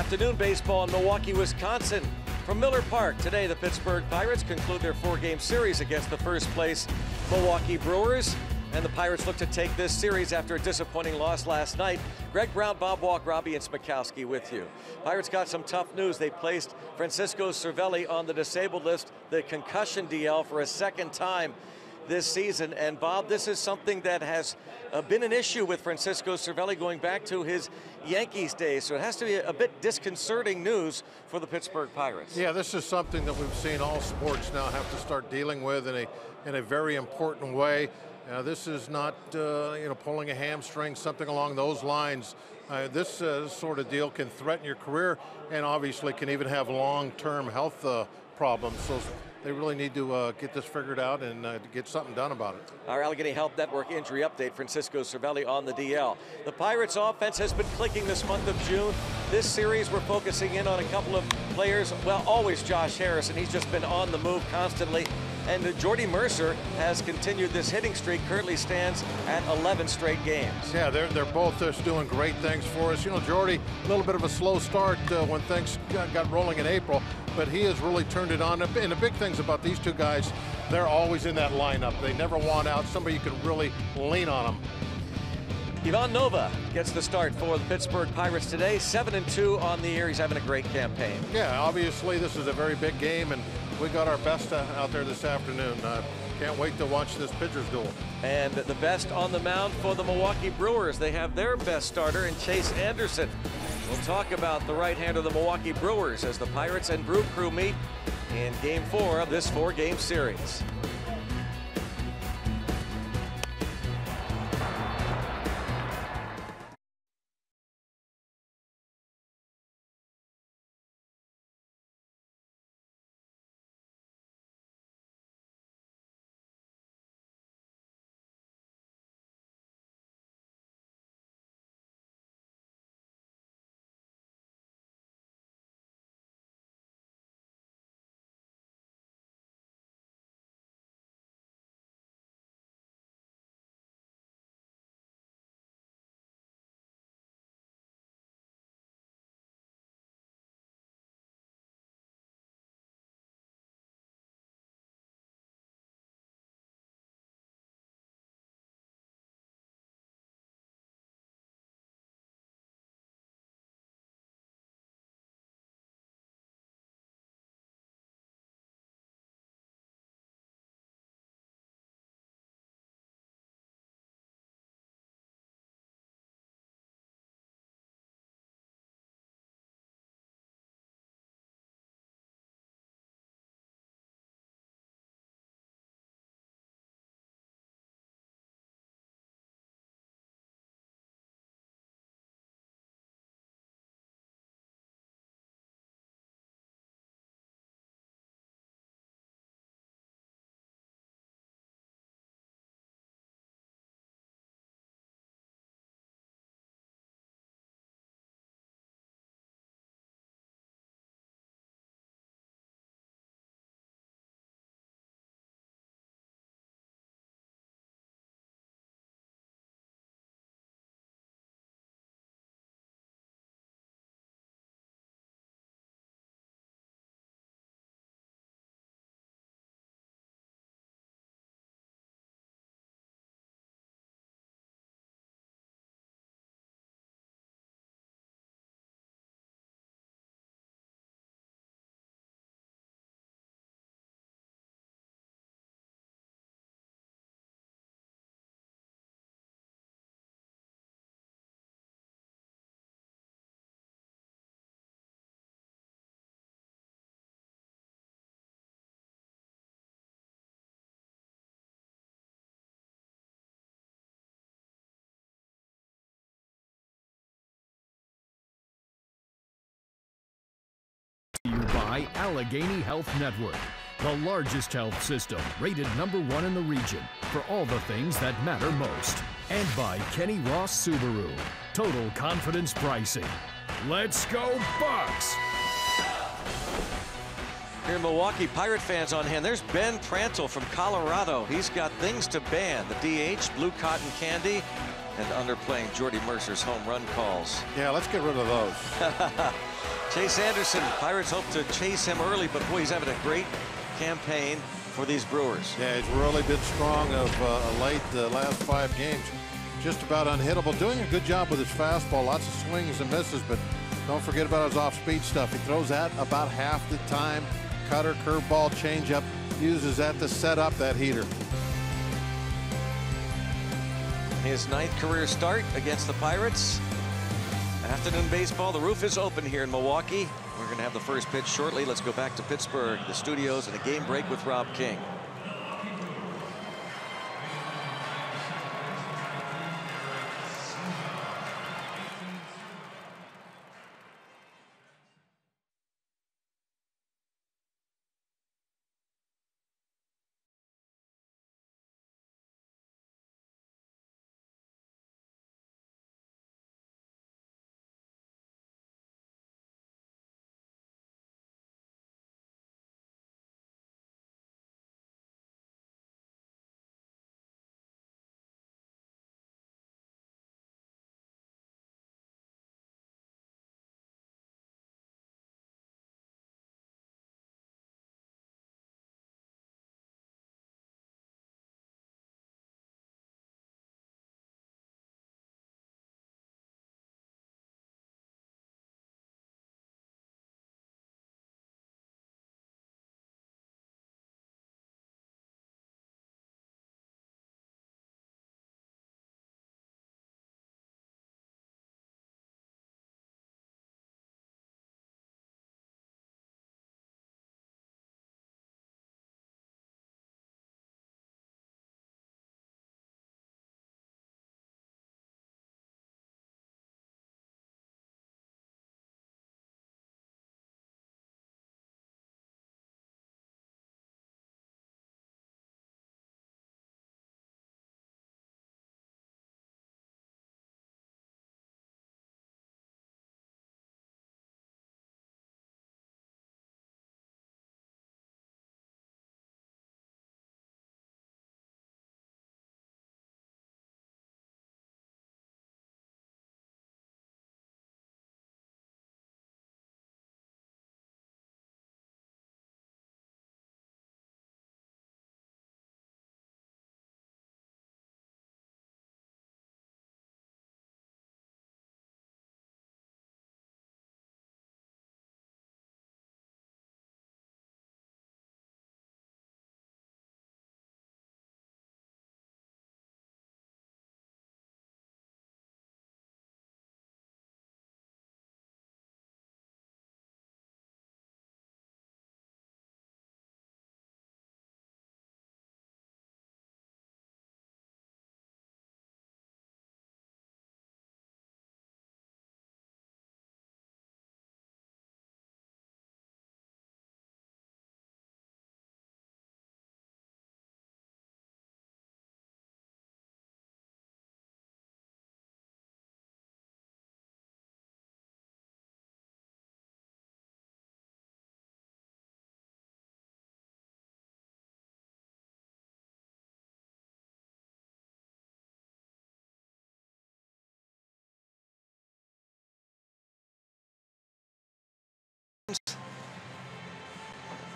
Afternoon baseball in Milwaukee, Wisconsin. From Miller Park, today the Pittsburgh Pirates conclude their 4-game series against the first-place Milwaukee Brewers. And the Pirates look to take this series after a disappointing loss last night. Greg Brown, Bob Walk, Robbie, and Smikowski with you. Pirates got some tough news. They placed Francisco Cervelli on the disabled list, the concussion DL, for a second time this season. And Bob, this is something that has been an issue with Francisco Cervelli going back to his Yankees days. So it has to be a bit disconcerting news for the Pittsburgh Pirates. Yeah, this is something that we've seen all sports now have to start dealing with in a very important way. This is not pulling a hamstring, something along those lines. This sort of deal can threaten your career and obviously can even have long-term health problems. So they really need to get this figured out and get something done about it. Our Allegheny Health Network injury update: Francisco Cervelli on the DL. The Pirates offense has been clicking this month of June. This series we're focusing in on a couple of players. Well, always Josh Harrison. He's just been on the move constantly. And Jordy Mercer has continued this hitting streak, currently stands at 11 straight games. Yeah, they're both just doing great things for us. You know, Jordy, a little bit of a slow start when things got rolling in April, but he has really turned it on. And the big things about these two guys, they're always in that lineup. They never want out. Somebody you can really lean on them. Ivan Nova gets the start for the Pittsburgh Pirates today. 7-2 on the year. He's having a great campaign. Yeah, obviously this is a very big game, and we got our best out there this afternoon. Can't wait to watch this pitcher's duel. And the best on the mound for the Milwaukee Brewers. They have their best starter in Chase Anderson. We'll talk about the right-hander of the Milwaukee Brewers as the Pirates and Brew Crew meet in Game 4 of this 4-game series. By Allegheny Health Network, the largest health system rated #1 in the region for all the things that matter most. And by Kenny Ross Subaru, total confidence pricing. Let's go Bucks! Here in Milwaukee, Pirate fans on hand. There's Ben Prantle from Colorado. He's got things to ban: the DH, blue cotton candy, and underplaying Jordy Mercer's home run calls. Yeah, let's get rid of those. Chase Anderson, Pirates hope to chase him early, but boy, he's having a great campaign for these Brewers. Yeah, he's really been strong of late, the last 5 games. Just about unhittable. Doing a good job with his fastball. Lots of swings and misses, but don't forget about his off-speed stuff. He throws that about half the time. Cutter, curveball, changeup. Uses that to set up that heater. His 9th career start against the Pirates. Afternoon baseball. The roof is open here in Milwaukee. We're going to have the first pitch shortly. Let's go back to Pittsburgh, the studios, and a game break with Rob King.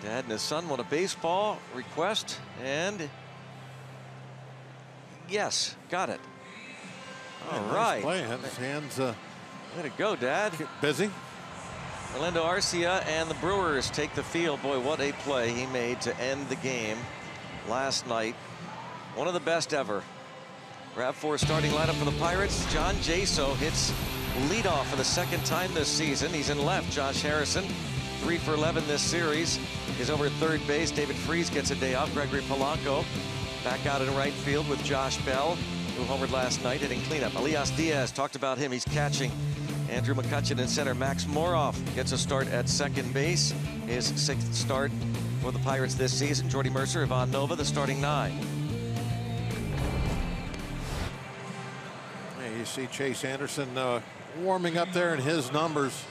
Dad and his son want a baseball request, and yes, got it. All right. Play. His hands. Way to go, Dad. Busy. Orlando Arcia and the Brewers take the field. Boy, what a play he made to end the game last night. One of the best ever. RAV4 starting lineup for the Pirates. John Jaso hits leadoff for the 2nd time this season. He's in left. Josh Harrison, 3 for 11 this series, is over at 3rd base. David Freese gets a day off. Gregory Polanco back out in right field with Josh Bell, who homered last night, hitting cleanup. Elias Diaz, talked about him. He's catching. Andrew McCutcheon in center. Max Moroff gets a start at 2nd base. His 6th start for the Pirates this season. Jordy Mercer, Ivan Nova, the starting 9. Hey, you see Chase Anderson warming up there in his numbers.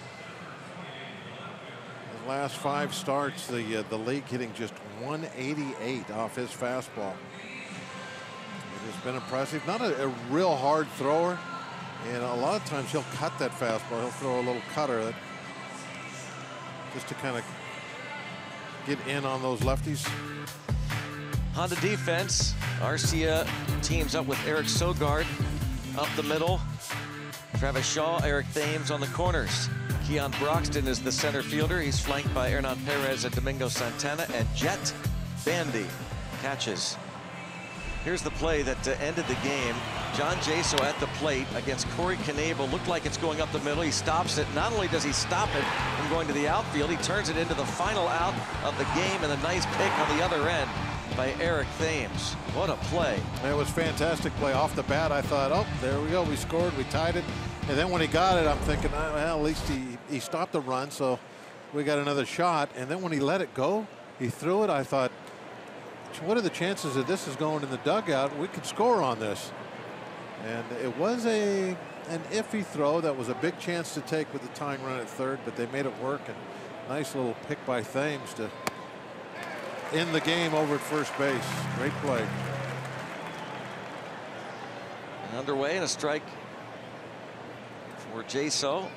His last 5 starts, the league hitting just 188 off his fastball. It has been impressive. Not a real hard thrower, and a lot of times he'll cut that fastball. He'll throw a little cutter. just to kind of get in on those lefties. On the defense, Arcia teams up with Eric Sogard up the middle. Travis Shaw, Eric Thames on the corners. Keon Broxton is the center fielder. He's flanked by Hernan Perez and Domingo Santana, and Jet Bandy catches. Here's the play that ended the game. John Jaso at the plate against Corey Knebel. Looked like it's going up the middle. He stops it. Not only does he stop it from going to the outfield, he turns it into the final out of the game, and a nice pick on the other end by Eric Thames. What a play. It was fantastic play. Off the bat, I thought, oh, there we go. We scored. We tied it. And then when he got it, I'm thinking, well, at least he stopped the run, so we got another shot. And then when he let it go, he threw it. I thought, what are the chances that this is going in the dugout? We could score on this. And it was an iffy throw. That was a big chance to take with the tying run at third, but they made it work. And nice little pick by Thames to end the game over at first base. Great play. And underway, and a strike for Jaso.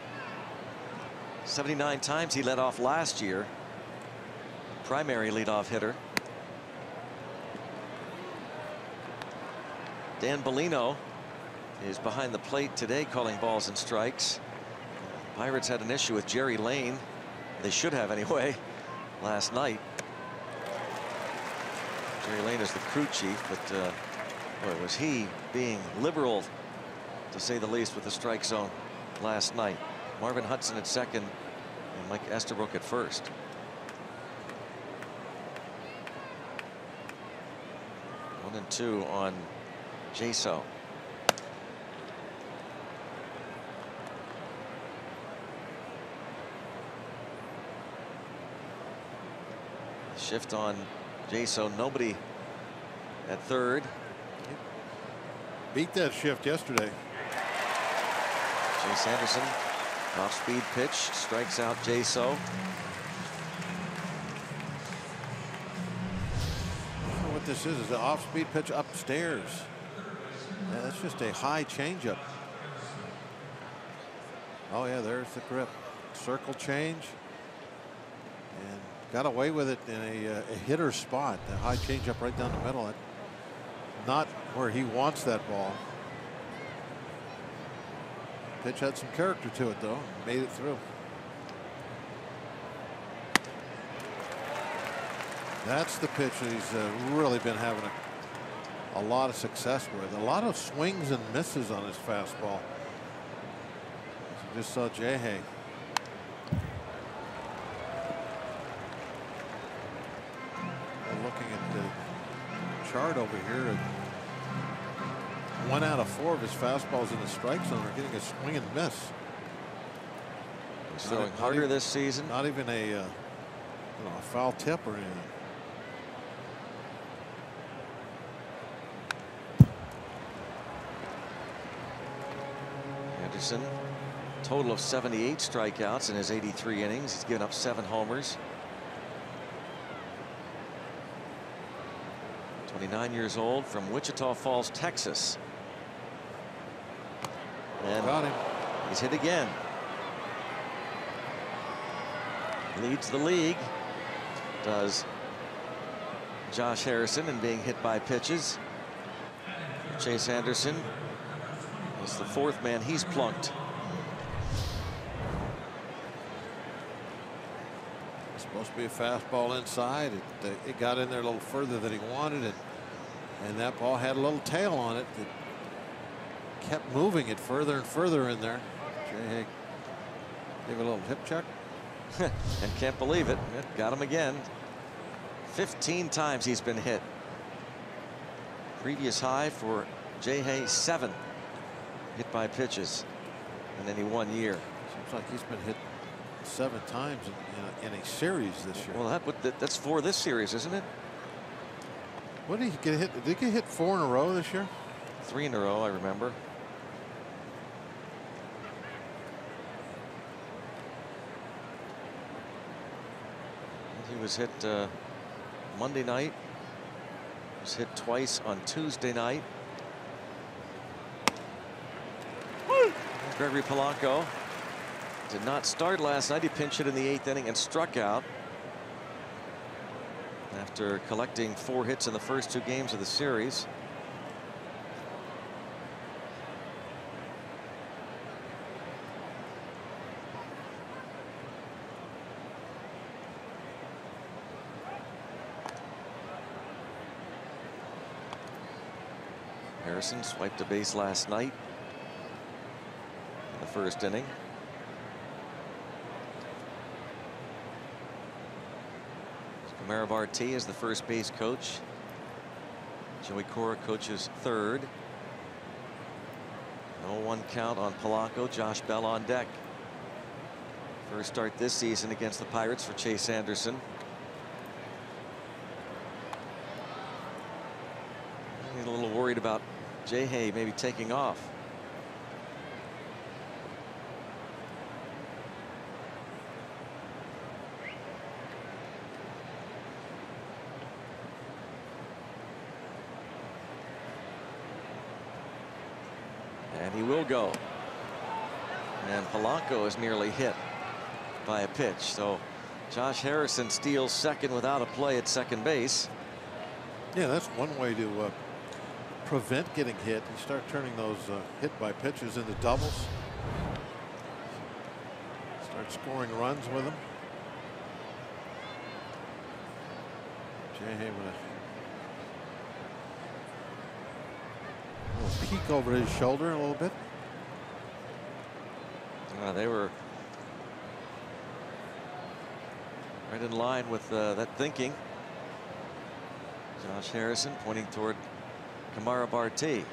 79 times he led off last year. Primary leadoff hitter. Dan Bellino is behind the plate today calling balls and strikes. Pirates had an issue with Jerry Lane. They should have anyway last night. Jerry Lane is the crew chief, but boy, was he being liberal, to say the least, with the strike zone last night. Marvin Hudson at second and Mike Estabrook at first. One and two on Jaso. Shift on Jaso. Nobody at third. Beat that shift yesterday. Chase Anderson, off-speed pitch, strikes out Jaso. What this is an off-speed pitch upstairs. Yeah, that's just a high changeup. Oh yeah, there's the grip. Circle change. And got away with it in a hitter spot. The high changeup right down the middle. Not where he wants that ball. Pitch had some character to it though. Made it through. That's the pitch that he's really been having a lot of success with. A lot of swings and misses on his fastball. As you just saw Jay. Looking at the chart over here, 1 out of 4 of his fastballs in the strike zone are getting a swing and miss. He's throwing harder this season. Not even a foul tip or anything. Anderson, total of 78 strikeouts in his 83 innings. He's given up 7 homers. 29 years old, from Wichita Falls, Texas. And got him. He's hit again. Leads the league, does Josh Harrison, in being hit by pitches. Chase Anderson is the 4th man he's plunked. It's supposed to be a fastball inside. It got in there a little further than he wanted it. And that ball had a little tail on it that kept moving it further and further in there. Jay gave a little hip check. And can't believe it. It got him again. 15 times he's been hit. Previous high for Jay Hay, 7 hit by pitches in any 1 year. Seems like he's been hit 7 times in a series this year. Well, that's 4 this series, isn't it? What did he get hit? Did he get hit 4 in a row this year? 3 in a row, I remember. He was hit Monday night. He was hit twice on Tuesday night. Gregory Polanco Did not start last night. He pinch hit in the 8th inning and struck out after collecting 4 hits in the first 2 games of the series. Harrison swiped a base last night in the first inning. Maravarti is the first base coach. Joey Cora coaches third. 0-1 count on Polanco. Josh Bell on deck. First start this season against the Pirates for Chase Anderson. He's a little worried about J-Hay maybe taking off. And he will go. And Polanco is nearly hit by a pitch. So Josh Harrison steals second without a play at second base. Yeah, that's one way to prevent getting hit. You start turning those hit by pitches into doubles. Start scoring runs with them. J-Hay with a little peek over his shoulder a little bit. They were right in line with that thinking. Josh Harrison pointing toward Maravarti.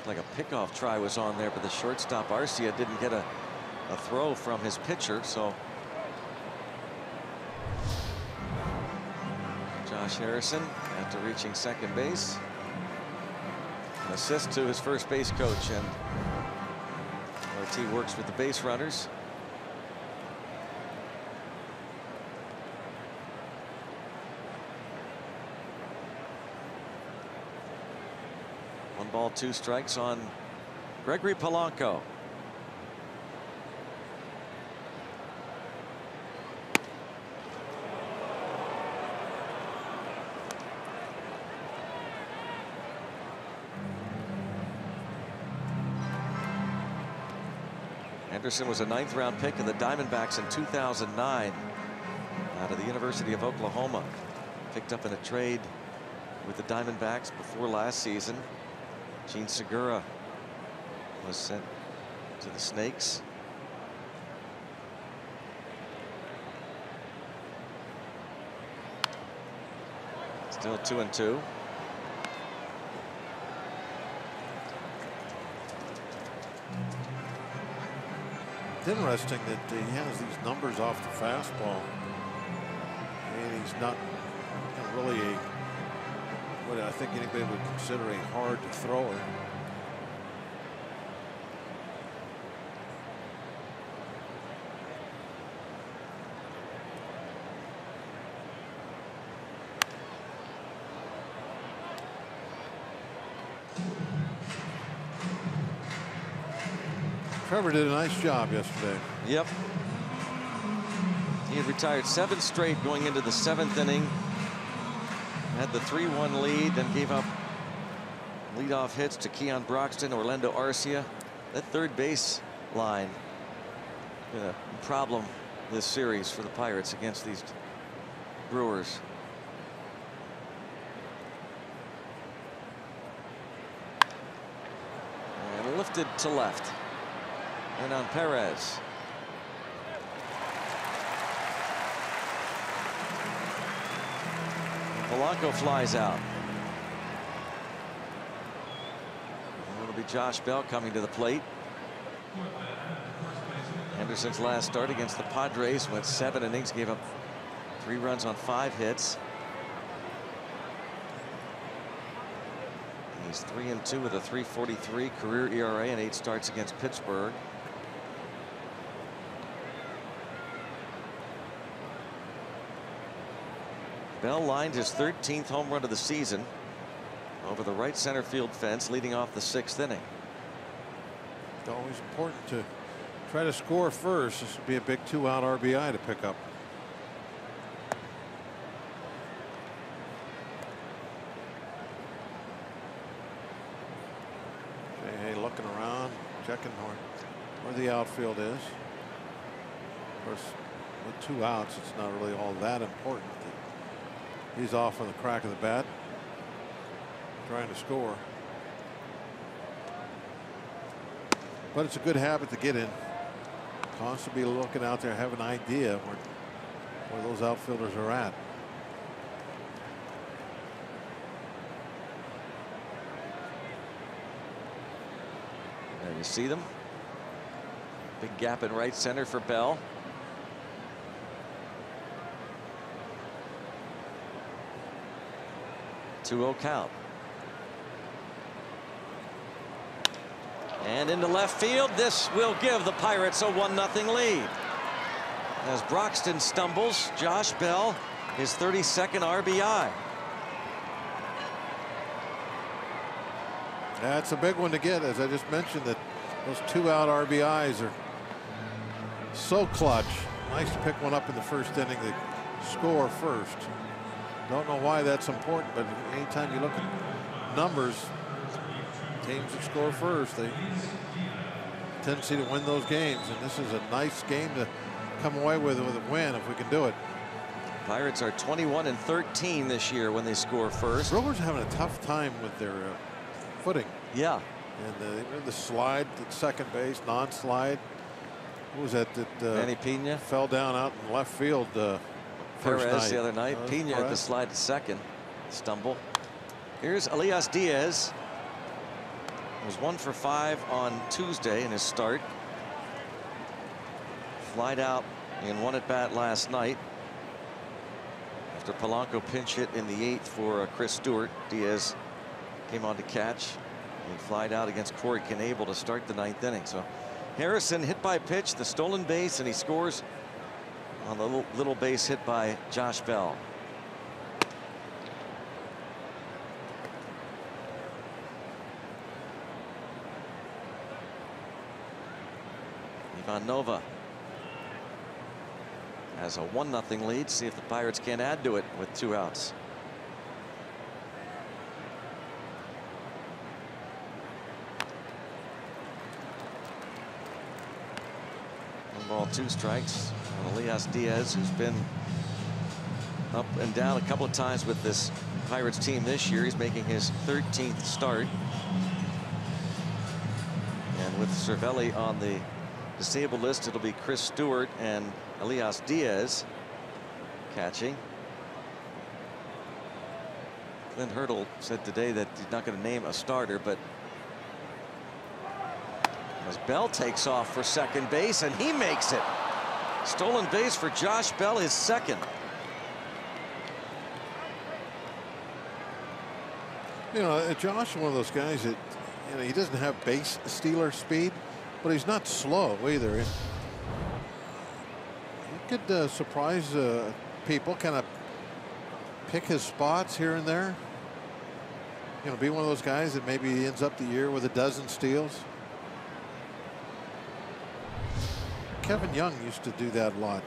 Like a pickoff try was on there, but the shortstop Arcia didn't get a throw from his pitcher. So Josh Harrison, after reaching second base, an assist to his first base coach, and RT works with the base runners. One ball, 2 strikes on Gregory Polanco. Anderson was a 9th round pick of the Diamondbacks in 2009 out of the University of Oklahoma. Picked up in a trade with the Diamondbacks before last season. Gene Segura was sent to the Snakes. Still 2-2. It's interesting that he has these numbers off the fastball, and he's not really what I think anybody would consider a hard thrower. Trevor did a nice job yesterday. Yep. He had retired 7 straight going into the 7th inning. Had the 3-1 lead, then gave up leadoff hits to Keon Broxton, Orlando Arcia. That third base line been a problem this series for the Pirates against these Brewers. And lifted to left. And on Perez. Polanco flies out. And it'll be Josh Bell coming to the plate. Anderson's last start against the Padres went 7 innings, gave up 3 runs on 5 hits. He's 3-2 with a 3.43 career ERA and 8 starts against Pittsburgh. Bell lined his 13th home run of the season over the right center field fence, leading off the 6th inning. Always important to try to score first. This would be a big 2-out RBI to pick up. Hey, looking around, checking where the outfield is. Of course, with 2 outs, it's not really all that important. He's off on the crack of the bat, trying to score. But it's a good habit to get in. Constantly looking out there, have an idea where those outfielders are at. There you see them. Big gap in right center for Bell. Two-0 count. And into left field, this will give the Pirates a 1-0 lead. As Broxton stumbles, Josh Bell, his 32nd RBI. That's a big one to get, as I just mentioned, that those 2-out RBIs are so clutch. Nice to pick one up in the first inning to score first. Don't know why that's important, but anytime you look at numbers, teams that score first, they tendency to win those games, and this is a nice game to come away with a win if we can do it. Pirates are 21-13 this year when they score first. Brewers are having a tough time with their footing. Yeah. And the slide at second base, non-slide. What was that? Manny Pena fell down out in left field. Perez the other night. Pena at the slide to second. Stumble. Here's Elias Diaz. Was 1 for 5 on Tuesday in his start. Flied out in one at bat last night. After Polanco pinch hit in the 8th for Chris Stewart, Diaz came on to catch. He flied out against Corey Knebel to start the 9th inning. So Harrison hit by pitch, the stolen base, and he scores on the little base hit by Josh Bell. Ivan Nova has a 1-0 lead. See if the Pirates can add to it with 2 outs. 1 ball, 2 strikes on Elias Diaz, who's been up and down a couple of times with this Pirates team this year. He's making his 13th start. And with Cervelli on the disabled list, it'll be Chris Stewart and Elias Diaz catching. Clint Hurdle said today that he's not going to name a starter, but as Bell takes off for second base, and he makes it. Stolen base for Josh Bell, his 2nd. You know, Josh is one of those guys that, you know, he doesn't have base stealer speed, but he's not slow either. He could surprise people, kind of pick his spots here and there. You know, be one of those guys that maybe ends up the year with a dozen steals. Kevin Young used to do that a lot.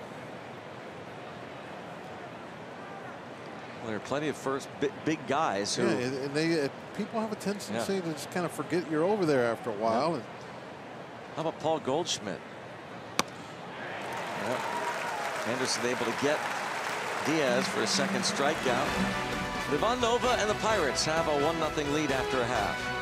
Well, there are plenty of first big guys who. Yeah, and they people have a tendency to just kind of forget you're over there after a while. Yeah. How about Paul Goldschmidt? Yep. Anderson able to get Diaz for a 2nd strikeout. Ivan Nova and the Pirates have a 1-0 lead after a half.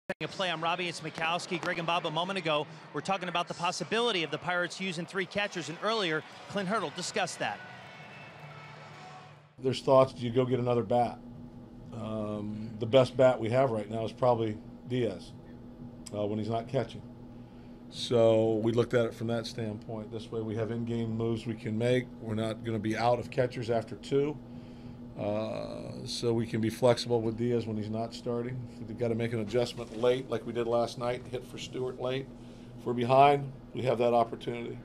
A play on Robbie. It's Mikowski. Greg and Bob, a moment ago, we're talking about the possibility of the Pirates using 3 catchers, and earlier Clint Hurdle discussed that. There's thoughts, do you go get another bat? The best bat we have right now is probably Diaz when he's not catching. So we looked at it from that standpoint. This way we have in-game moves we can make. We're not going to be out of catchers after 2. So we can be flexible with Diaz when he's not starting. If we've got to make an adjustment late like we did last night, hit for Stewart late. If we're behind, we have that opportunity.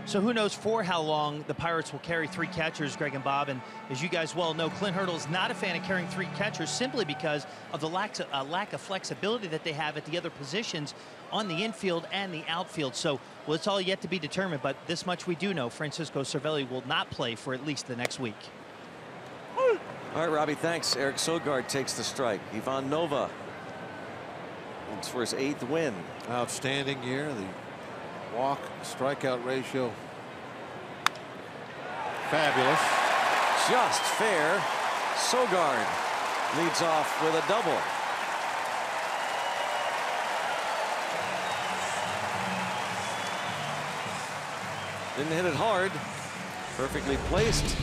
So who knows for how long the Pirates will carry 3 catchers, Greg and Bob. And as you guys well know, Clint Hurdle is not a fan of carrying 3 catchers simply because of the lack of flexibility that they have at the other positions on the infield and the outfield. So, well, it's all yet to be determined, but this much we do know. Francisco Cervelli will not play for at least the next week. All right, Robbie, thanks. Eric Sogard takes the strike. Ivan Nova. It's for his 8th win. Outstanding year. The walk strikeout ratio fabulous. Just fair. Sogard leads off with a double. Didn't hit it hard. Perfectly placed.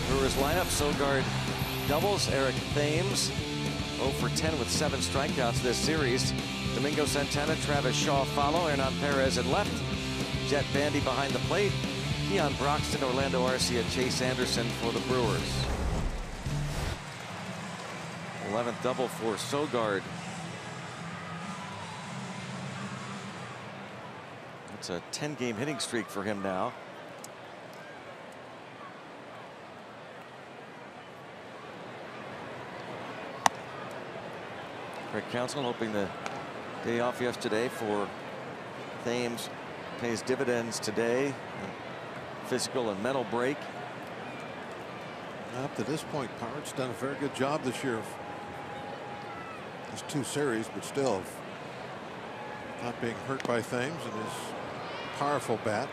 Brewers lineup. Sogard doubles. Eric Thames 0 for 10 with 7 strikeouts this series. Domingo Santana, Travis Shaw follow. Hernan Perez at left. Jet Bandy behind the plate. Keon Broxton, Orlando Arcia, Chase Anderson for the Brewers. 11th double for Sogard. It's a 10-game hitting streak for him now. Craig Counsell hoping the day off yesterday for Thames pays dividends today. A physical and mental break. Up to this point, Pirates done a very good job this year. There's 2 series, but still not being hurt by Thames and his powerful bat.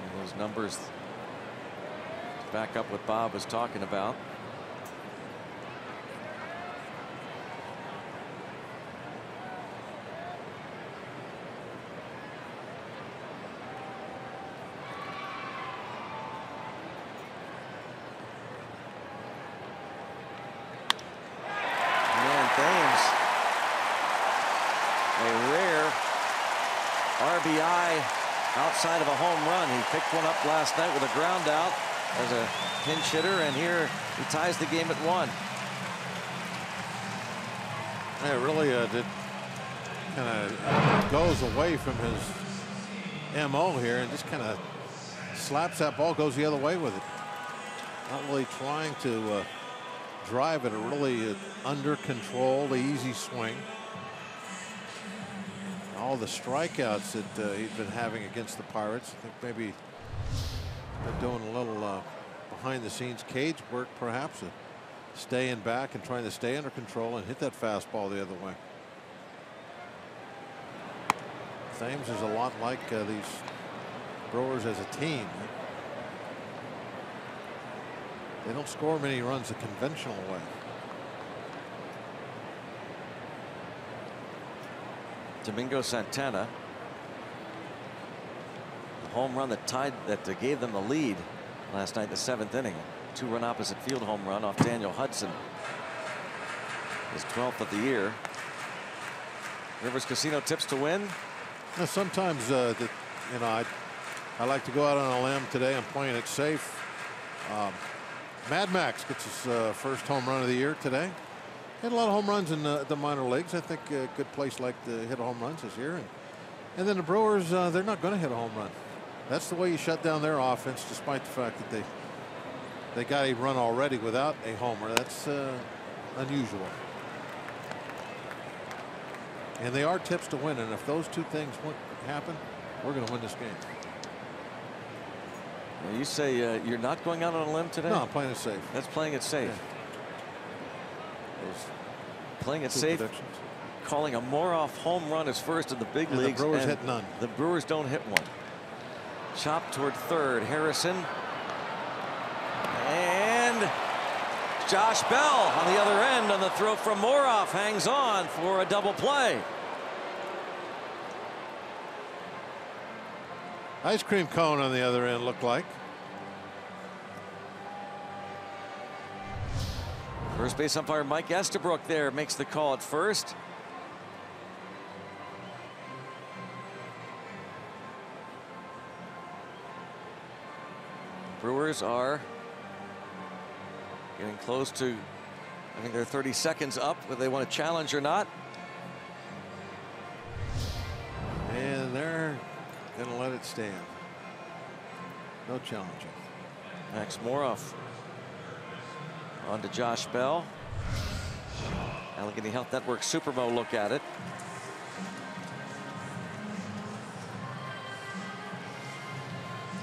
And those numbers to back up what Bob was talking about. RBI outside of a home run. He picked one up last night with a ground out as a pinch hitter, and here he ties the game at 1. Yeah, it really kind of goes away from his MO here and just kind of slaps that ball, goes the other way with it. Not really trying to drive it, really under control, the easy swing. All the strikeouts that he's been having against the Pirates. I think maybe they're doing a little behind the scenes cage work, perhaps, staying back and trying to stay under control and hit that fastball the other way. Thames is a lot like these Brewers as a team. They don't score many runs the conventional way. Domingo Santana, the home run that gave them the lead last night in the 7th inning. 2-run opposite field home run off Daniel Hudson. His 12th of the year. Rivers Casino tips to win. Now, sometimes I like to go out on a limb. Today I'm playing it safe. Mad Max gets his first home run of the year today. Hit a lot of home runs in the minor leagues. I think a good place like to hit home runs this year. And then the Brewers, they're not going to hit a home run. That's the way you shut down their offense, despite the fact that they got a run already without a homer. That's unusual. And they are tips to win. And if those 2 things happen, we're going to win this game. Well, you say you're not going out on a limb today? No, I'm playing it safe. That's playing it safe. Yeah. Playing it safe calling a Moroff home run his first in the big leagues. The Brewers and hit none. The Brewers don't hit one. Chop toward third. Harrison. And Josh Bell on the other end on the throw from Moroff hangs on for a double play. Ice cream cone on the other end looked like. First base umpire Mike Estabrook there makes the call at first. Brewers are getting close to, I think they're 30 seconds up, whether they want to challenge or not. And they're going to let it stand. No challenging. Max Moroff on to Josh Bell. Allegheny Health Network Supermo look at it.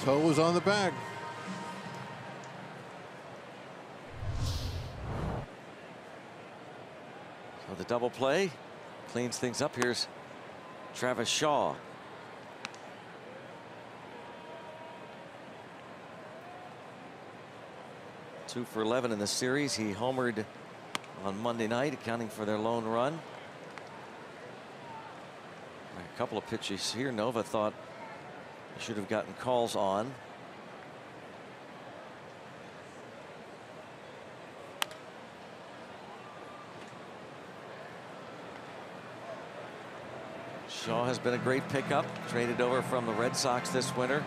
Toe was on the bag. So the double play cleans things up. Here's Travis Shaw. Two for 11 in the series. He homered on Monday night, accounting for their lone run. A couple of pitches here. Nova thought he should have gotten calls on. Shaw has been a great pickup. Traded over from the Red Sox this winter.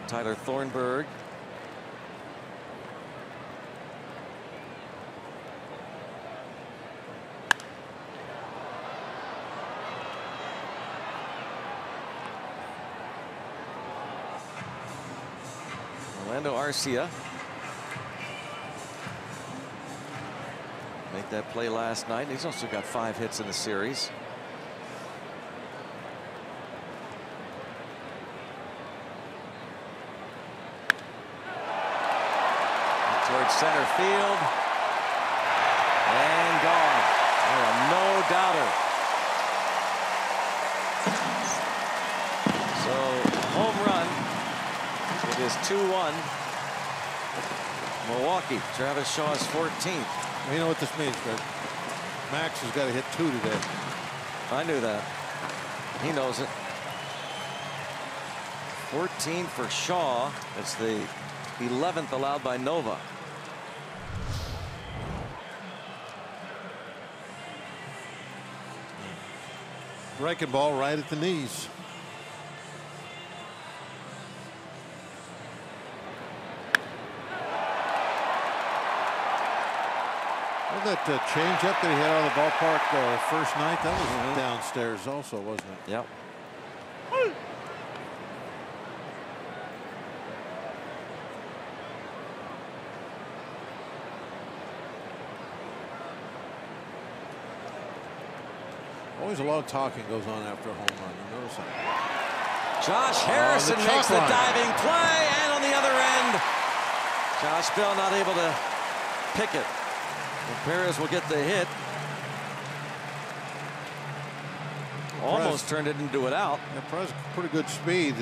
Tyler Thornburg. Orlando Arcia made that play last night. He's also got 5 hits in the series. Towards center field and gone. Oh, a no-doubter. So home run. It is 2-1 Milwaukee. Travis Shaw's 14th. Well, you know what this means, Greg? Max has got to hit 2 today. I knew that. He knows it. 14 for Shaw. It's the 11th allowed by Nova. Breaking ball right at the knees. Well, that changeup that he had out of the ballpark first night, that was downstairs also, wasn't it? Yep. Always a lot of talking goes on after a home run. You notice that. Josh Harrison makes the diving play, and on the other end, Josh Bell not able to pick it. And Perez will get the hit. Almost turned it into an out. Yeah, Perez pretty good speed.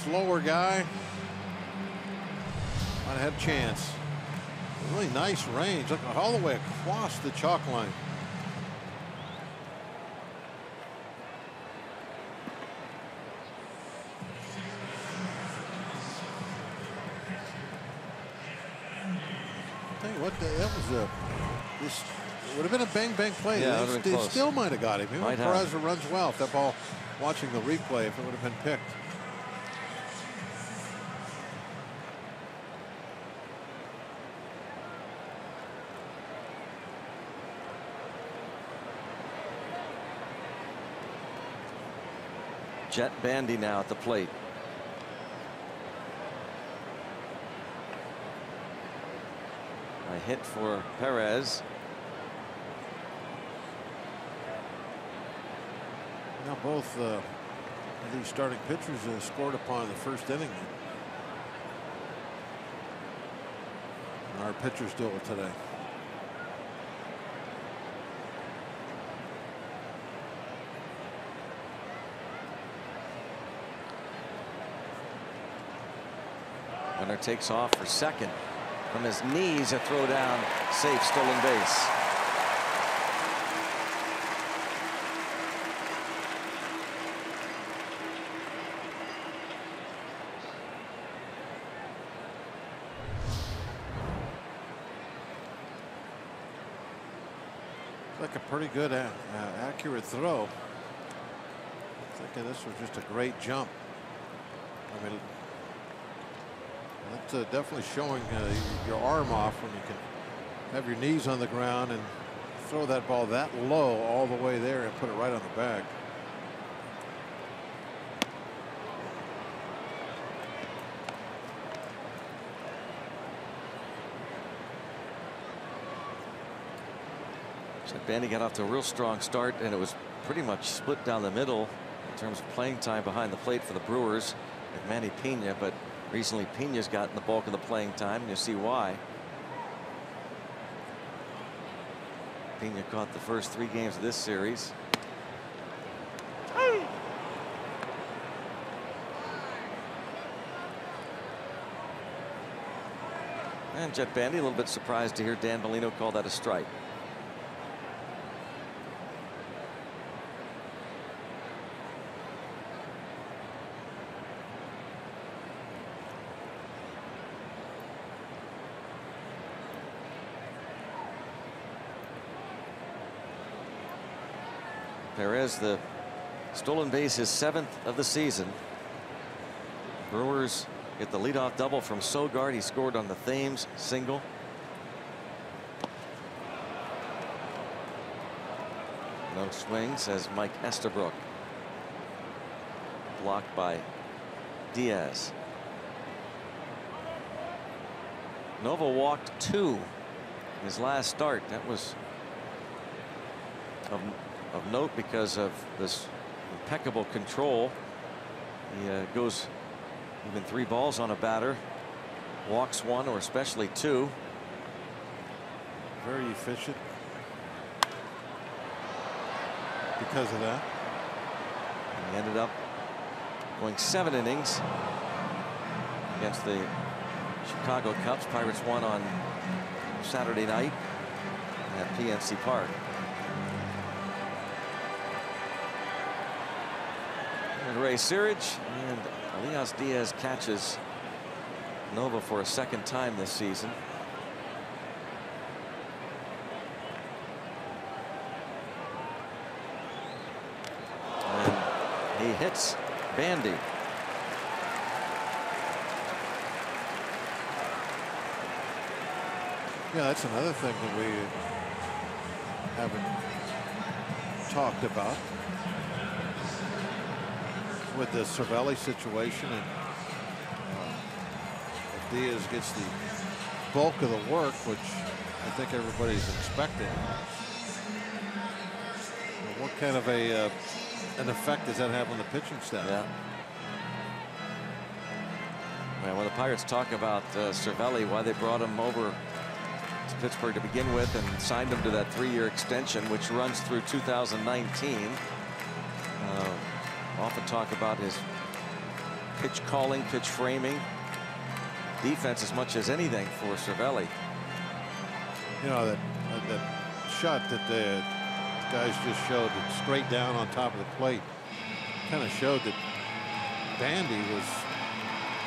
Slower guy might have had a chance. Really nice range. Look all the way across the chalk line. What that was this would have been a bang play. Yeah, they still might have got him. Maybe Perez runs well if that ball, watching the replay, if it would have been picked. Jet Bandy now at the plate. A hit for Perez. Now both these starting pitchers scored upon in the first inning. And our pitchers deal with today. Runner takes off for second. From his knees, a throw down, safe, stolen base. Like a pretty good accurate throw. I'm thinking this was just a great jump. I mean, that's definitely showing your arm off when you can have your knees on the ground and throw that ball that low all the way there and put it right on the bag. Bandy got off to a real strong start, and it was pretty much split down the middle in terms of playing time behind the plate for the Brewers with Manny Pena, but recently Pena's gotten the bulk of the playing time, and you see why. Pena caught the first 3 games of this series. And Jet Bandy a little bit surprised to hear Dan Bellino call that a strike. Perez, the stolen base, his 7th of the season. Brewers get the leadoff double from Sogard. He scored on the Thames single. No swing, says Mike Estabrook. Blocked by Diaz. Nova walked 2 in his last start. That was of note because of this impeccable control. He goes even 3 balls on a batter, walks 1 or especially 2. Very efficient because of that. He ended up going 7 innings against the Chicago Cubs. Pirates won on Saturday night at PNC Park. And Ray Searage and Elias Diaz catches Nova for a 2nd time this season. And he hits Bandy. Yeah, that's another thing that we haven't talked about with the Cervelli situation, and if Diaz gets the bulk of the work, which I think everybody's expecting, what kind of an effect does that have on the pitching staff? Yeah. Well, when the Pirates talk about Cervelli, why they brought him over to Pittsburgh to begin with and signed him to that 3-year extension, which runs through 2019. Often talk about his pitch calling, pitch framing, defense as much as anything for Cervelli. You know, that shot that the guys just showed, it straight down on top of the plate, kind of showed that Bandy was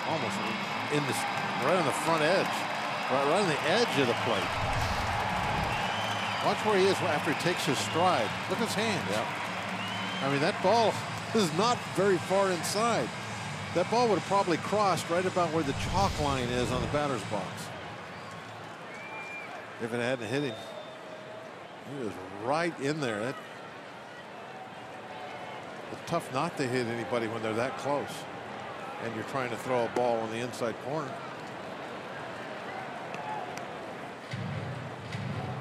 almost in this, right on the front edge, right on the edge of the plate. Watch where he is after he takes his stride. Look at his hands. Yep. I mean, that ball is not very far inside. That ball would have probably crossed right about where the chalk line is on the batter's box. If it hadn't hit him. He was right in there. It's tough not to hit anybody when they're that close and you're trying to throw a ball on the inside corner.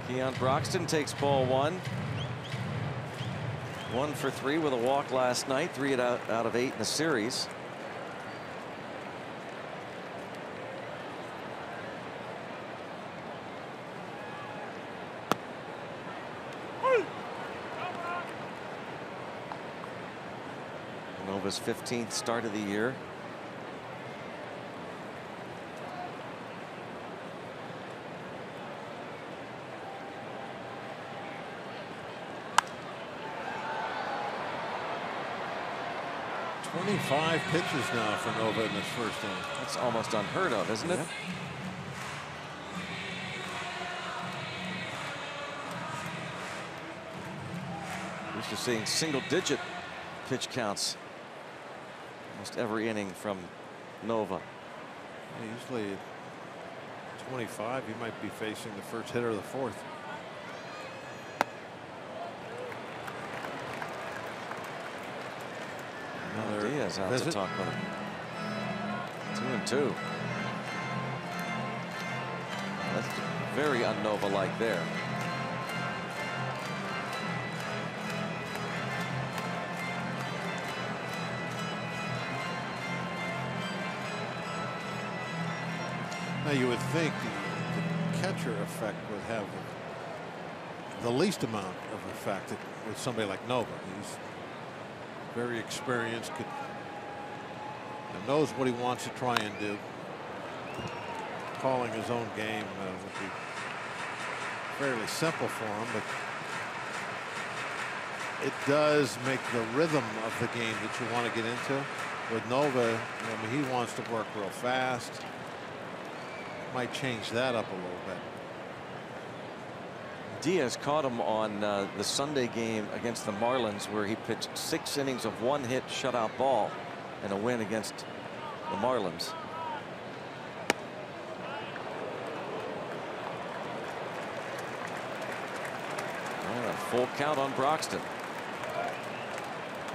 Keon Broxton takes ball 1. 1 for 3 with a walk last night. 3 out of 8 in the series. Nova's 15th start of the year. 25 pitches now for Nova in this first inning. That's almost unheard of, isn't it? Yep. Used to seeing single-digit pitch counts almost every inning from Nova. Yeah, usually at 25, you might be facing the first hitter of the fourth. Another Diaz out to talk with him. 2-2. That's very un-Nova-like there. Now you would think the catcher effect would have the least amount of effect with somebody like Nova. He's very experienced, knows what he wants to try and do. Calling his own game would be fairly simple for him, but it does make the rhythm of the game that you want to get into. With Nova, I mean, he wants to work real fast. Might change that up a little bit. Diaz caught him on the Sunday game against the Marlins, where he pitched 6 innings of 1-hit shutout ball in a win against the Marlins. And a full count on Broxton.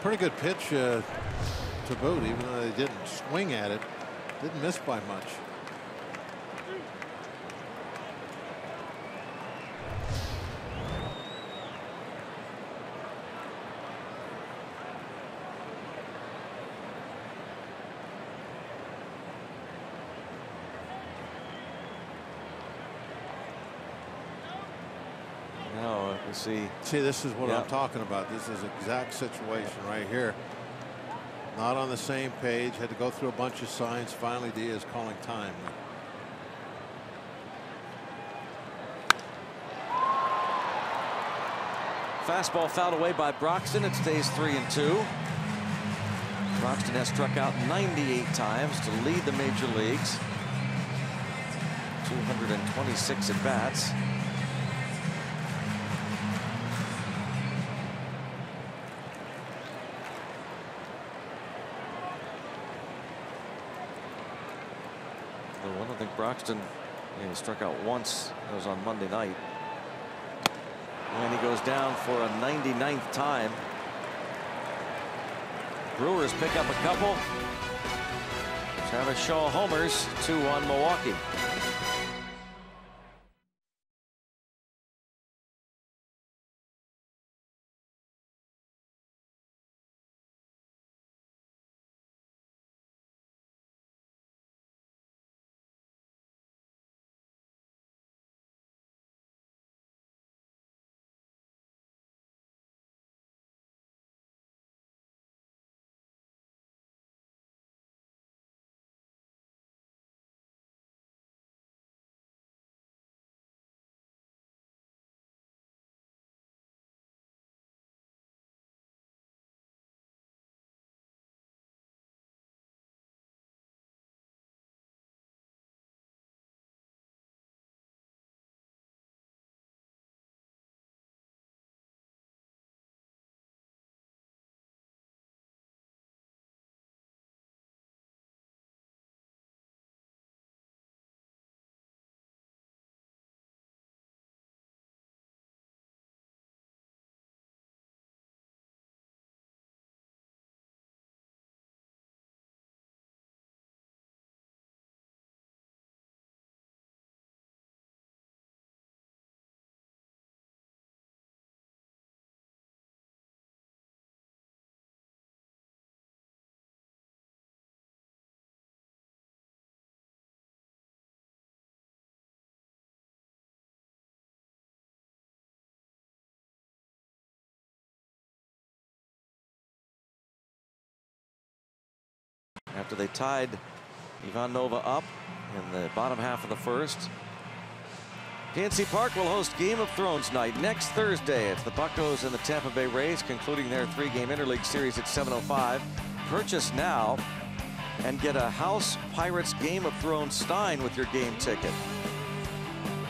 Pretty good pitch to boot, even though they didn't swing at it. Didn't miss by much. See, this is what I'm talking about. This is exact situation right here. Not on the same page. Had to go through a bunch of signs. Finally, Diaz calling time. Fastball fouled away by Broxton. It stays 3-2. Broxton has struck out 98 times to lead the major leagues. 226 at bats. I think Broxton struck out once. That was on Monday night. And he goes down for a 99th time. Brewers pick up a couple. Travis Shaw homers, 2-1 Milwaukee. After they tied Ivan Nova up in the bottom half of the first. PNC Park will host Game of Thrones night next Thursday. It's the Buccos and the Tampa Bay Rays concluding their 3-game interleague series at 7:05. Purchase now and get a House Pirates Game of Thrones Stein with your game ticket.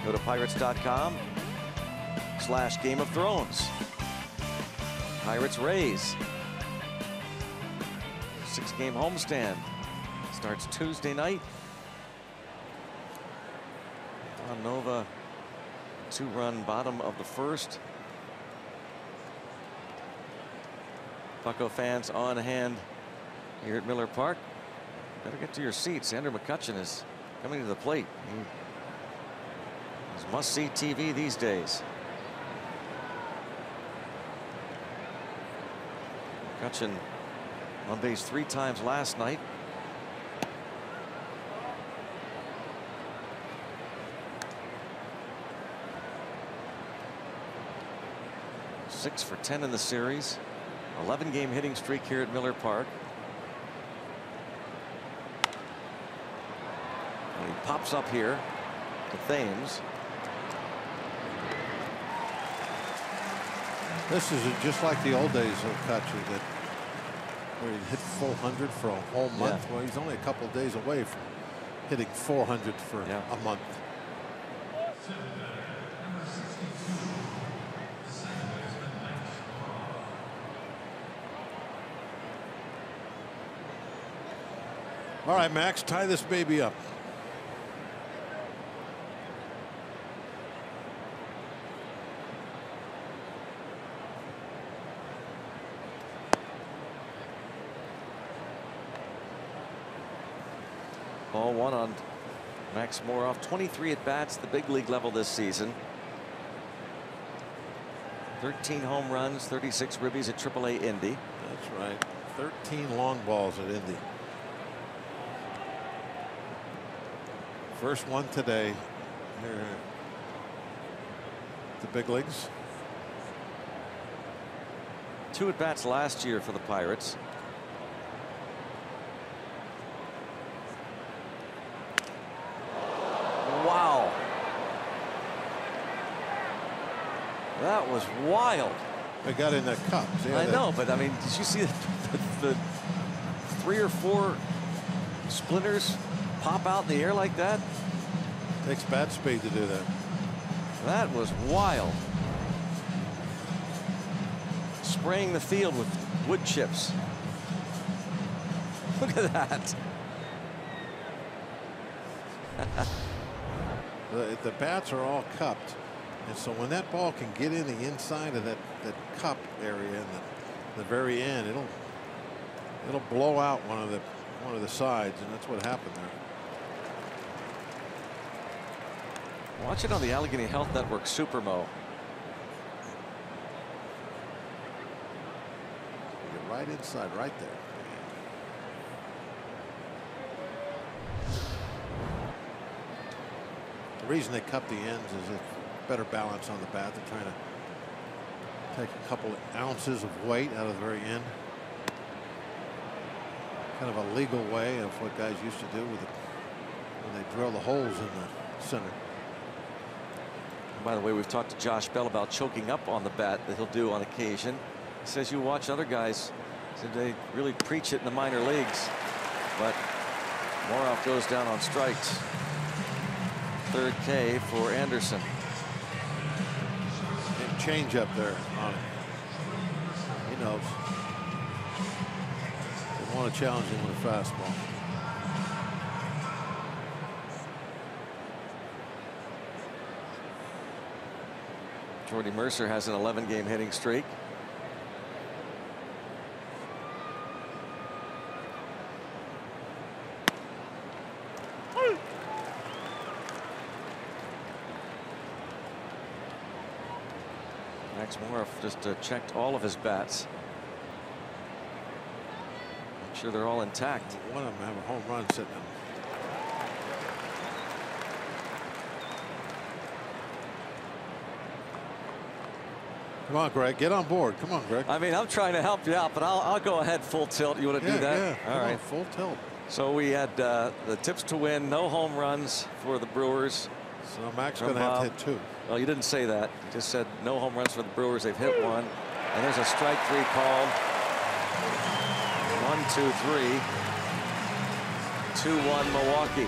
Go to pirates.com/Game of Thrones. Pirates Rays. 6-game homestand. Starts Tuesday night. Nova, 2-run bottom of the first. Bucco fans on hand here at Miller Park. Better get to your seats. Andrew McCutchen is coming to the plate. He's must-see TV these days. McCutchen on base 3 times last night. Six for 10 in the series. 11-game hitting streak here at Miller Park. And he pops up here to Thames. This is just like the old days of Kutcher, that where he hit 400 for a whole month. Yeah. Well, he's only a couple of days away from hitting 400 for a month. All right, Max, tie this baby up. Ball 1 on Max Moroff. 23 at bats, the big league level this season. 13 home runs, 36 ribbies at AAA Indy. That's right. 13 long balls at Indy. First one today here at the big leagues. 2 at bats last year for the Pirates. Wow. That was wild. They got in that cup. See I know, but I mean, did you see the 3 or 4 splinters pop out in the air like that? Takes bat speed to do that. That was wild. Spraying the field with wood chips. Look at that. The bats are all cupped, and so when that ball can get in the inside of that cup area in the very end, it'll blow out one of the sides, and that's what happened there. Watch it on the Allegheny Health Network Supermo. Get right inside, right there. The reason they cup the ends is it's better balance on the bat. They're trying to take a couple of ounces of weight out of the very end. Kind of a legal way of what guys used to do with it when they drill the holes in the center. By the way, we've talked to Josh Bell about choking up on the bat that he'll do on occasion. He says you watch other guys, so they really preach it in the minor leagues. But Moroff goes down on strikes. 3rd K for Anderson. And change up there on him. He knows. They want to challenge him with a fastball. Jordy Mercer has an 11-game hitting streak. Max Moroff just checked all of his bats. Make sure they're all intact. One of them have a home run sitting in. Come on, Greg, get on board. Come on, Greg. I mean, I'm trying to help you out, but I'll go ahead full tilt. You want to do that? Yeah. All right. On, full tilt. So we had the tips to win, no home runs for the Brewers. So Max going to have to hit 2. Well, you didn't say that. You just said no home runs for the Brewers. They've hit 1. And there's a strike 3 called. 1-2-3. 2-1 Milwaukee.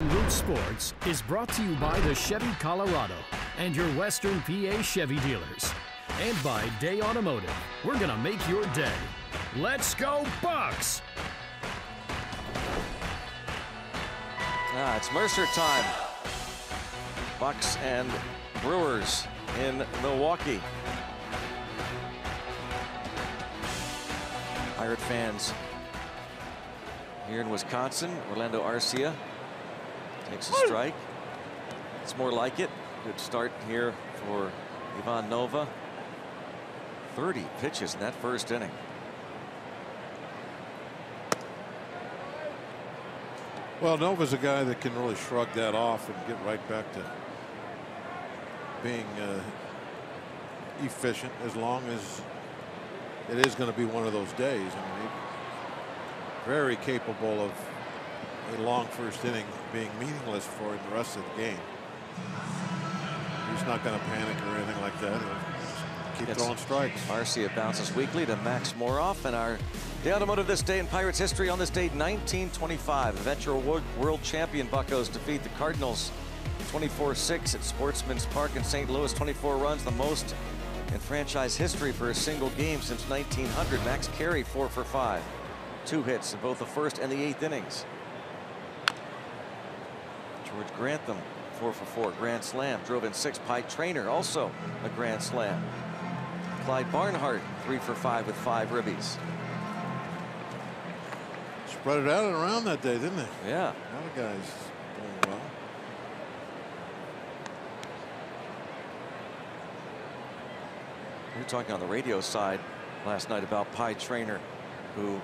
Root Sports is brought to you by the Chevy Colorado and your Western PA Chevy dealers. And by Day Automotive. We're going to make your day. Let's go, Bucks! It's Mercer time. Bucks and Brewers in Milwaukee. Pirate fans here in Wisconsin. Orlando Arcia takes a strike. It's more like it. Good start here for Ivan Nova. 30 pitches in that first inning. Well, Nova's a guy that can really shrug that off and get right back to being efficient, as long as it is going to be one of those days. I mean, very capable of a long first inning being meaningless for him the rest of the game. He's not going to panic or anything like that. He'll keep throwing strikes. Arcia bounces weekly to Max Moroff, and our Day Automotive this day in Pirates history. On this date, 1925, eventual world champion Buccos defeat the Cardinals 24-6 at Sportsman's Park in St. Louis. 24 runs, the most in franchise history for a single game since 1900. Max Carey 4 for 5, 2 hits in both the first and the 8th innings. George Grantham 4 for 4, grand slam, drove in 6. Pie Traynor also a grand slam. Clyde Barnhart 3 for 5 with 5 ribbies. Spread it out and around that day, didn't they? Yeah. A lot of guys doing well. We were talking on the radio side last night about Pie Traynor, who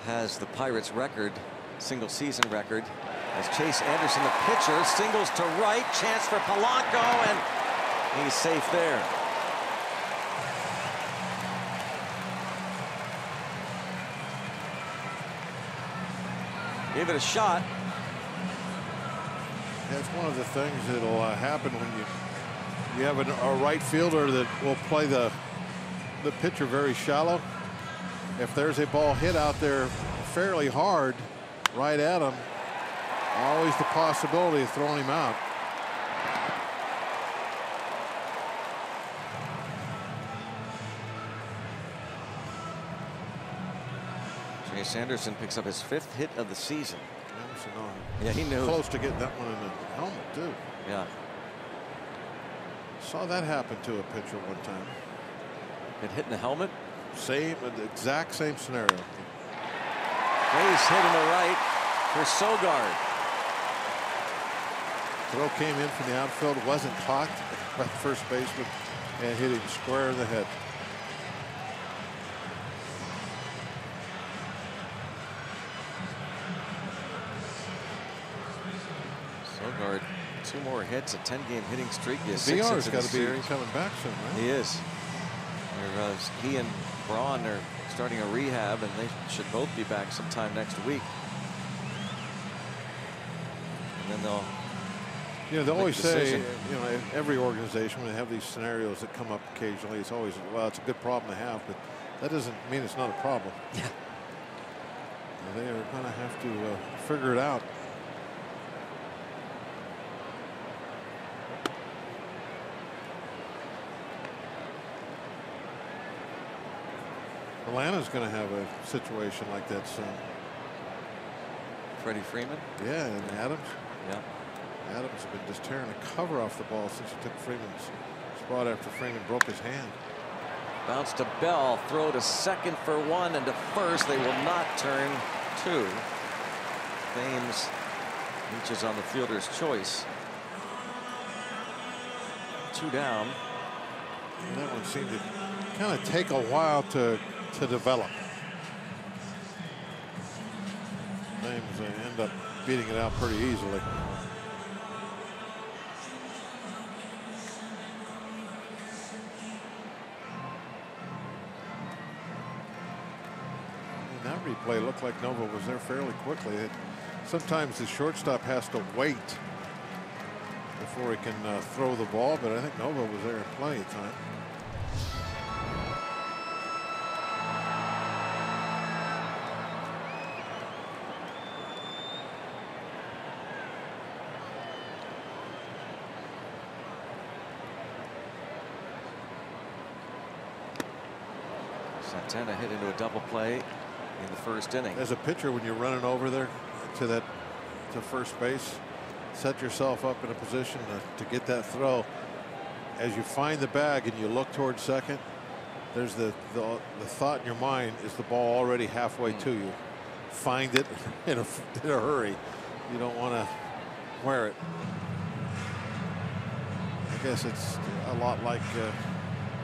has the Pirates record, single season record, as Chase Anderson, the pitcher, singles to right, chance for Polanco, and he's safe there. Gave it a shot. That's one of the things that'll happen when you have a right fielder that will play the pitcher very shallow. If there's a ball hit out there fairly hard right at him, always the possibility of throwing him out. Chase Anderson picks up his 5th hit of the season. Anderson on. Yeah, he knew. Close to getting that one in the helmet, too. Yeah. Saw that happen to a pitcher one time. It hit in the helmet. Same, exact same scenario. Base hit in the right for Sogard. Throw came in from the outfield, wasn't caught by the first baseman, and hit him square in the head. Sogard, 2 more hits, a 10-game hitting streak. He has VR's 6 hits in got the to be series. coming back soon, right? He is. He and Braun are starting a rehab, and they should both be back sometime next week. And then they'll. You know, they always say, decision. you know, every organization, when they have these scenarios that come up occasionally, it's always, well, it's a good problem to have, but that doesn't mean it's not a problem. Yeah. They are going to have to figure it out. Atlanta's going to have a situation like that soon. Freddie Freeman. Yeah, and Adams. Yeah. Adams has been just tearing a cover off the ball since he took Freeman's spot after Freeman broke his hand. Bounce to Bell, throw to second for 1 and to first. They will not turn 2. Thames reaches on the fielder's choice. 2 down. And that one seemed to kind of take a while to develop. Thames end up beating it out pretty easily. That replay looked like Nova was there fairly quickly. Sometimes the shortstop has to wait before he can throw the ball, but I think Nova was there in plenty of time. Santana hit into a double play in the first inning. As a pitcher, when you're running over there to first base, set yourself up in a position to get that throw. As you find the bag and you look towards second, there's the thought in your mind, is the ball already halfway to you? Find it in a hurry. You don't want to wear it. I guess it's a lot like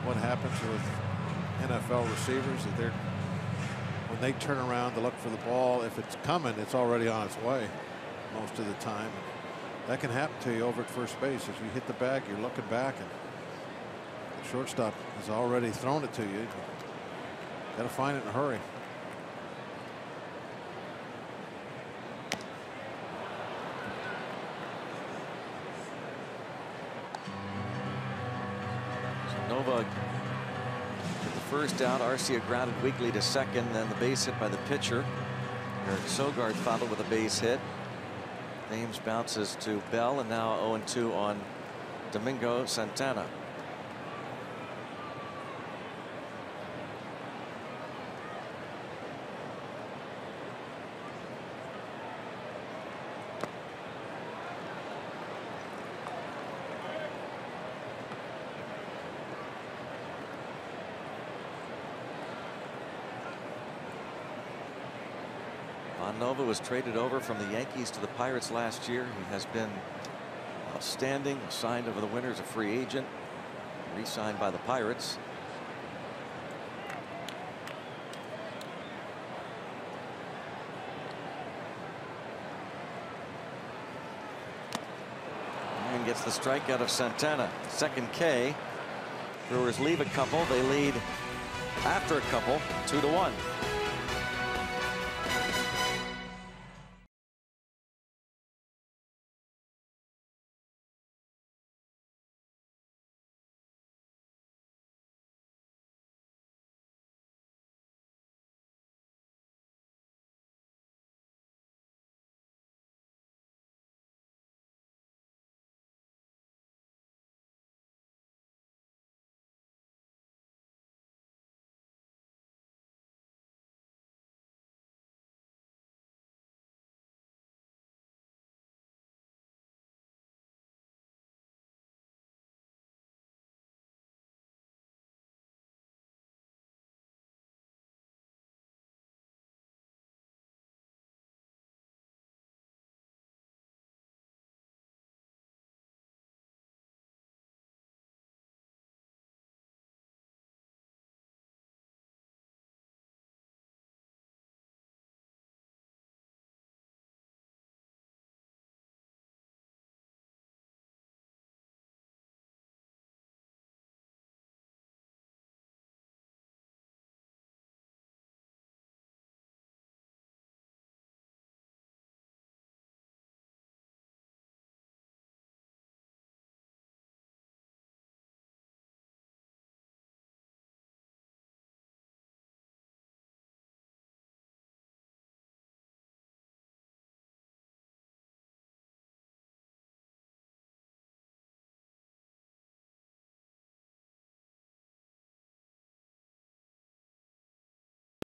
what happens with NFL receivers, that when they turn around to look for the ball, if it's coming, it's already on its way most of the time. That can happen to you over at first base. As you hit the bag, you're looking back, and the shortstop has already thrown it to you. Got to find it in a hurry. Nova, first out, Arcia grounded weakly to second, then the base hit by the pitcher. Eric Sogard followed with a base hit. Thames bounces to Bell, and now 0-2 on Domingo Santana. Nova was traded over from the Yankees to the Pirates last year. He has been outstanding, signed over the winter as a free agent, re-signed by the Pirates. And gets the strikeout of Santana. Second K. Brewers leave a couple. They lead after a couple, 2-1.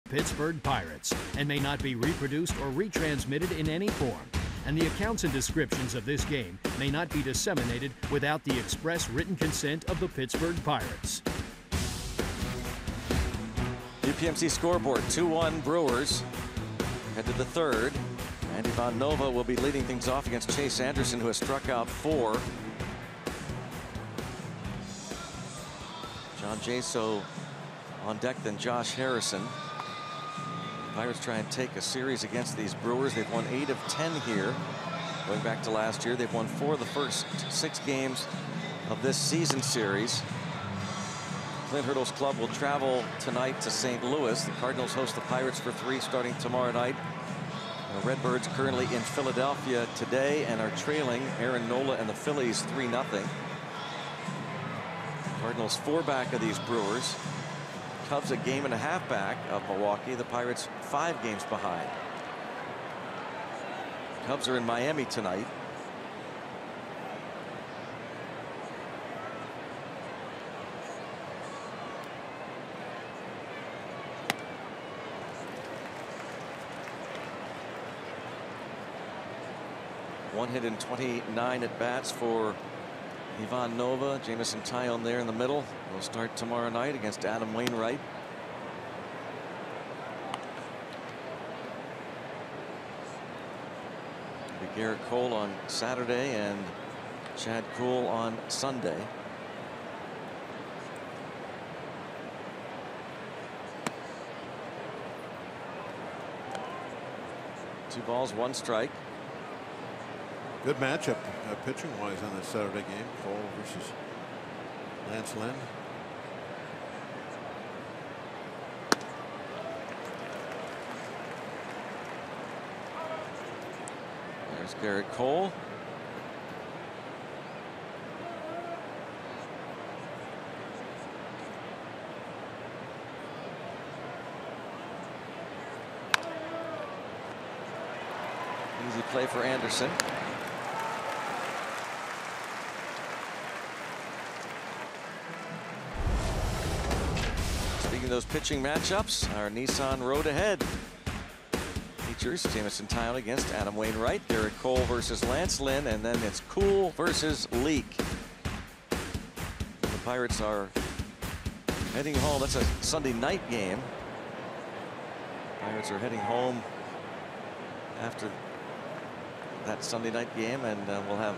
Pittsburgh Pirates and may not be reproduced or retransmitted in any form. And the accounts and descriptions of this game may not be disseminated without the express written consent of the Pittsburgh Pirates. UPMC scoreboard, 2-1 Brewers. Head to the third. Andy Von Nova will be leading things off against Chase Anderson, who has struck out 4. John Jaso on deck, then Josh Harrison. Pirates try and take a series against these Brewers. They've won 8 of 10 here. Going back to last year, they've won 4 of the first 6 games of this season series. Clint Hurdle's club will travel tonight to St. Louis. The Cardinals host the Pirates for 3 starting tomorrow night. The Redbirds currently in Philadelphia today and are trailing Aaron Nola and the Phillies 3-0. Cardinals 4 back of these Brewers. Cubs a game and a half back of Milwaukee. The Pirates 5 games behind. Cubs are in Miami tonight. One hit in 29 at bats for Ivan Nova. Jamison Tyone there in the middle. Will start tomorrow night against Adam Wainwright. It'll be Garrett Cole on Saturday and Chad Kuhl on Sunday. Two balls, 1 strike. Good matchup pitching-wise on this Saturday game. Cole versus Lance Lynn. There's Garrett Cole. Easy play for Anderson. Those pitching matchups, our Nissan Road Ahead features Jamison Tyone against Adam Wainwright, Garrett Cole versus Lance Lynn, and then it's Kuhl versus Leake. The Pirates are heading home. That's a Sunday night game. Pirates are heading home after that Sunday night game, and we'll have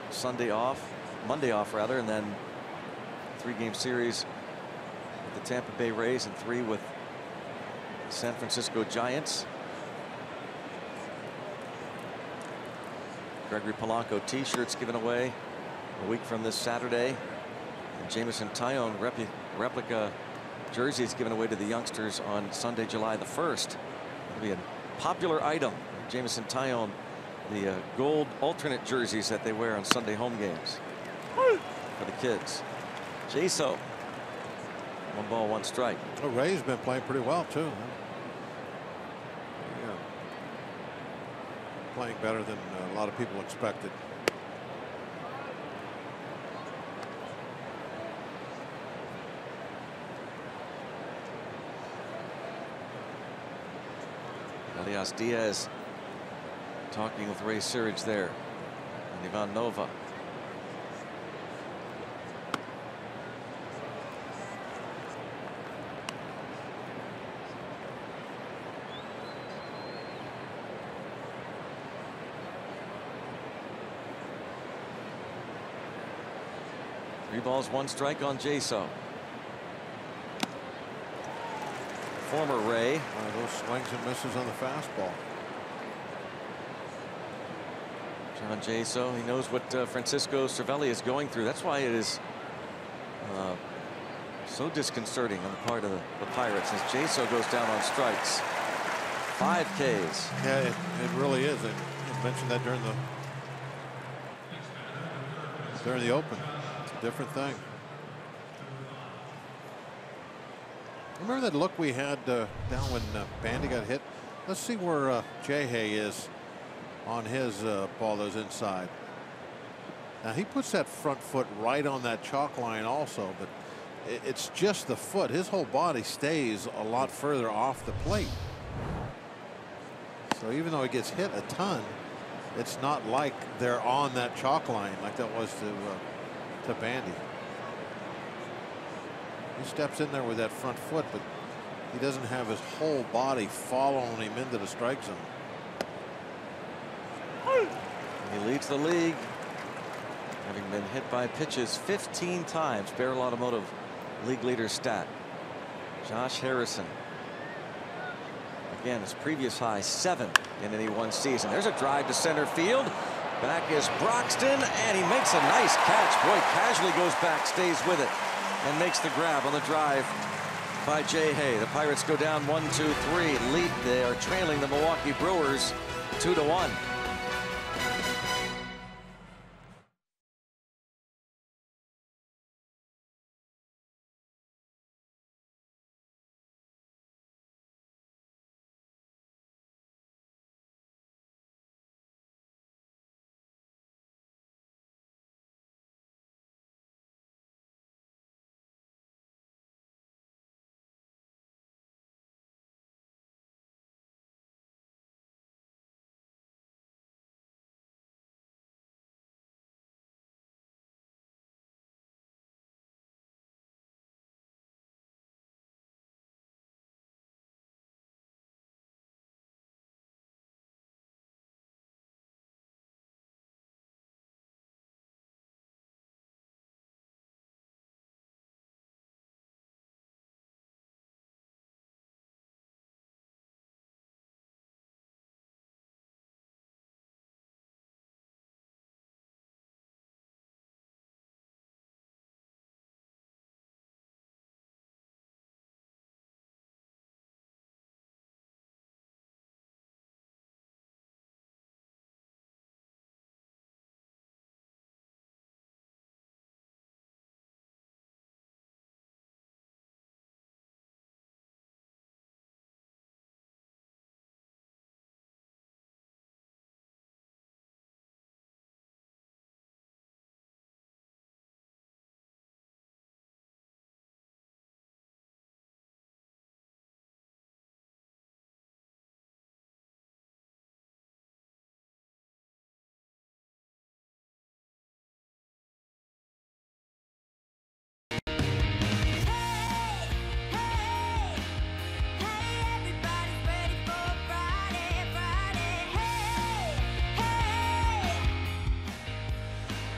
Monday off rather, and then 3-game series with the Tampa Bay Rays and 3 with the San Francisco Giants. Gregory Polanco t-shirts given away a week from this Saturday. And Jamison Tyone replica jerseys given away to the youngsters on Sunday, July the 1st. It'll be a popular item. Jamison Tyone, the gold alternate jerseys that they wear on Sunday home games for the kids. Jaso. 1 ball, 1 strike. The Ray's been playing pretty well too. Yeah. Playing better than a lot of people expected. Elias Diaz talking with Ray Searage there. And Ivan Nova. Three balls, 1 strike on Jaso. Former Ray. Those swings and misses on the fastball. John Jaso, he knows what Francisco Cervelli is going through. That's why it is so disconcerting on the part of the Pirates as Jaso goes down on strikes. 5 Ks. Yeah, it really is. I mentioned that during the open. It's a different thing. Remember that look we had down when Bandy got hit? Let's see where Jay is on his ball that was inside. Now he puts that front foot right on that chalk line also, but it's just the foot. His whole body stays a lot further off the plate. So even though he gets hit a ton, it's not like they're on that chalk line like that was to Bandy. He steps in there with that front foot, but he doesn't have his whole body following him into the strike zone. He leads the league, having been hit by pitches 15 times. Barrel Automotive league leader stat. Josh Harrison. Again, his previous high 7 in any one season. There's a drive to center field. Back is Broxton, and he makes a nice catch. Boy, casually goes back, stays with it, and makes the grab on the drive by Jay Hay. The Pirates go down 1-2-3. Lead. They are trailing the Milwaukee Brewers 2-1.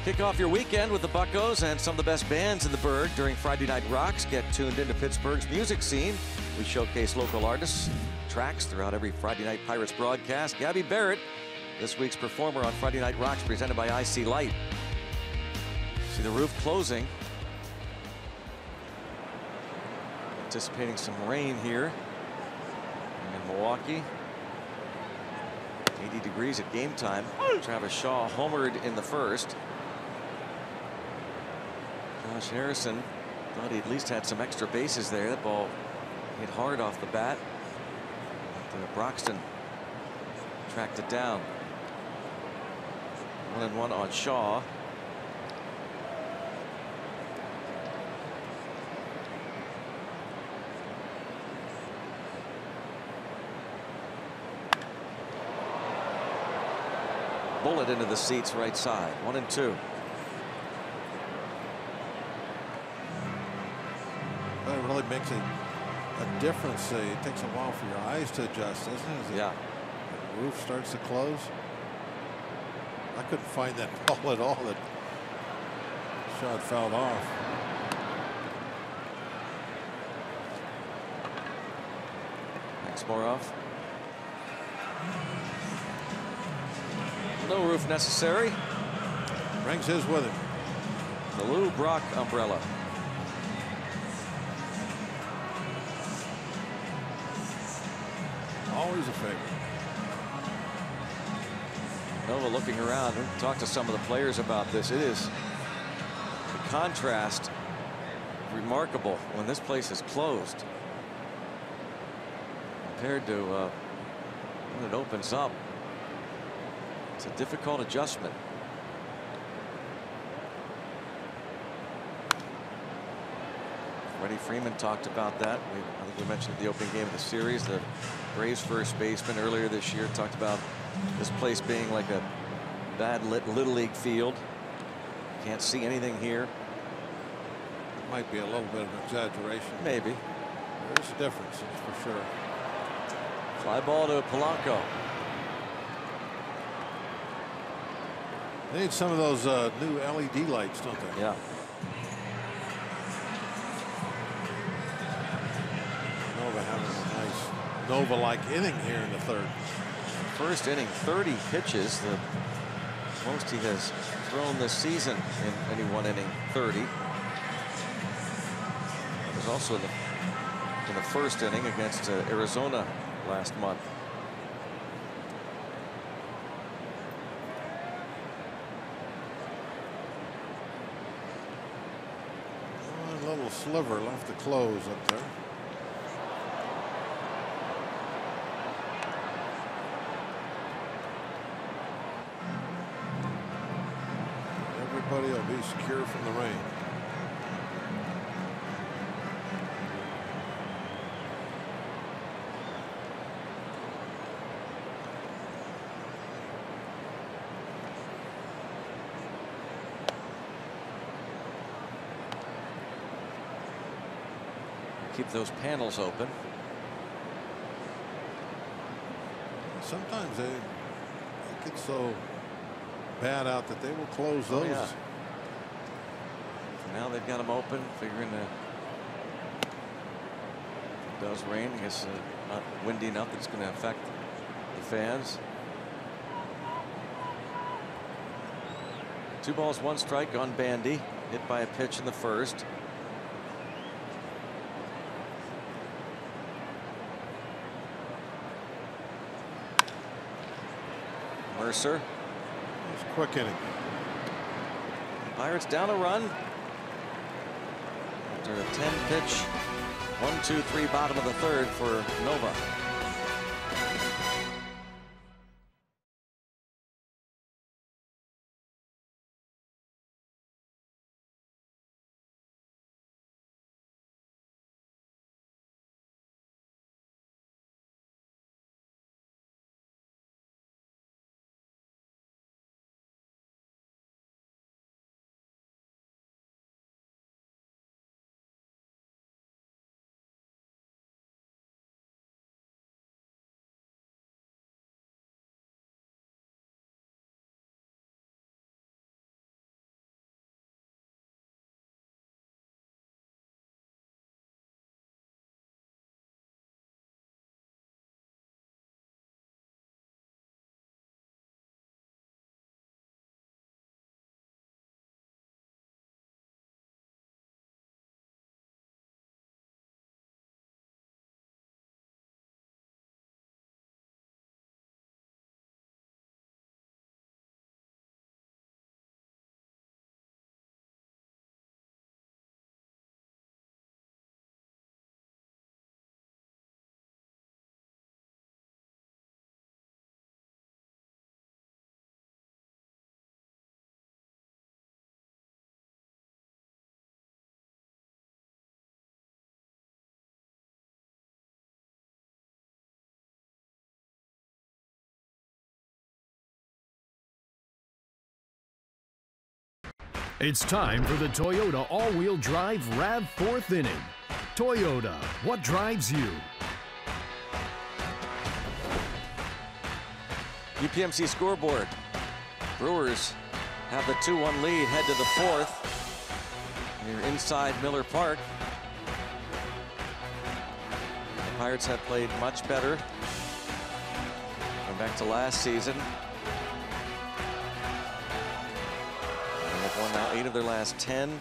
Kick off your weekend with the Buccos and some of the best bands in the Berg during Friday Night Rocks. Get tuned into Pittsburgh's music scene. We showcase local artists, tracks throughout every Friday Night Pirates broadcast. Gabby Barrett, this week's performer on Friday Night Rocks, presented by IC Light. See the roof closing. Anticipating some rain here in Milwaukee. 80 degrees at game time. Travis Shaw homered in the first. Josh Harrison thought he at least had some extra bases there. That ball hit hard off the bat. Broxton tracked it down. 1-1 on Shaw. Bullet into the seats right side. 1-2. That really makes a difference. It takes a while for your eyes to adjust, doesn't it? As yeah. The roof starts to close. I couldn't find that ball at all. That shot fouled off. Thanks, Moroff. No roof necessary. Brings his with him. The Lou Brock umbrella. Always a favorite. Nova looking around. We talked to some of the players about this. It is the contrast remarkable when this place is closed compared to when it opens up. It's a difficult adjustment. Freddie Freeman talked about that. I think we mentioned the opening game of the series. The Braves first baseman earlier this year talked about this place being like a bad little league field. Can't see anything here. Might be a little bit of an exaggeration. Maybe. There's a difference, that's for sure. Fly ball to Polanco. They need some of those new LED lights, don't they? Yeah. Nova having a nice Nova-like inning here in the third. First inning, 30 pitches, the most he has thrown this season in any one inning, 30. It was also in the first inning against Arizona last month. One little sliver left to close up there. Everybody will be secure from the rain. Keep those panels open. Sometimes they get so bad out that they will close those. Yeah. So now they've got them open, figuring that it does rain. I guess not windy enough that it's going to affect the fans. 2 balls, 1 strike on Bandy, hit by a pitch in the first. Mercer. It's a quick inning. Pirates down a run after a 10-pitch 1-2-3 bottom of the third for Nova. It's time for the Toyota all-wheel drive RAV4th inning. Toyota, what drives you? UPMC scoreboard. Brewers have the 2-1 lead, head to the 4th. You're inside Miller Park. The Pirates have played much better. Going back to last season. They've won now 8 of their last 10.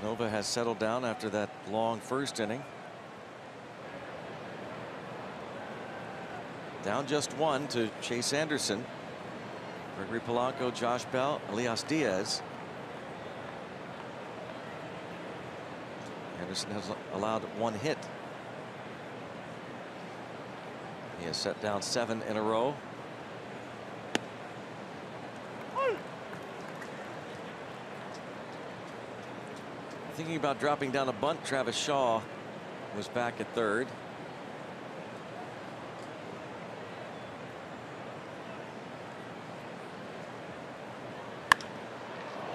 Nova has settled down after that long first inning. Down just 1 to Chase Anderson. Gregory Polanco, Josh Bell, Elias Diaz. Anderson has allowed 1 hit. He has set down 7 in a row. Thinking about dropping down a bunt. Travis Shaw was back at third.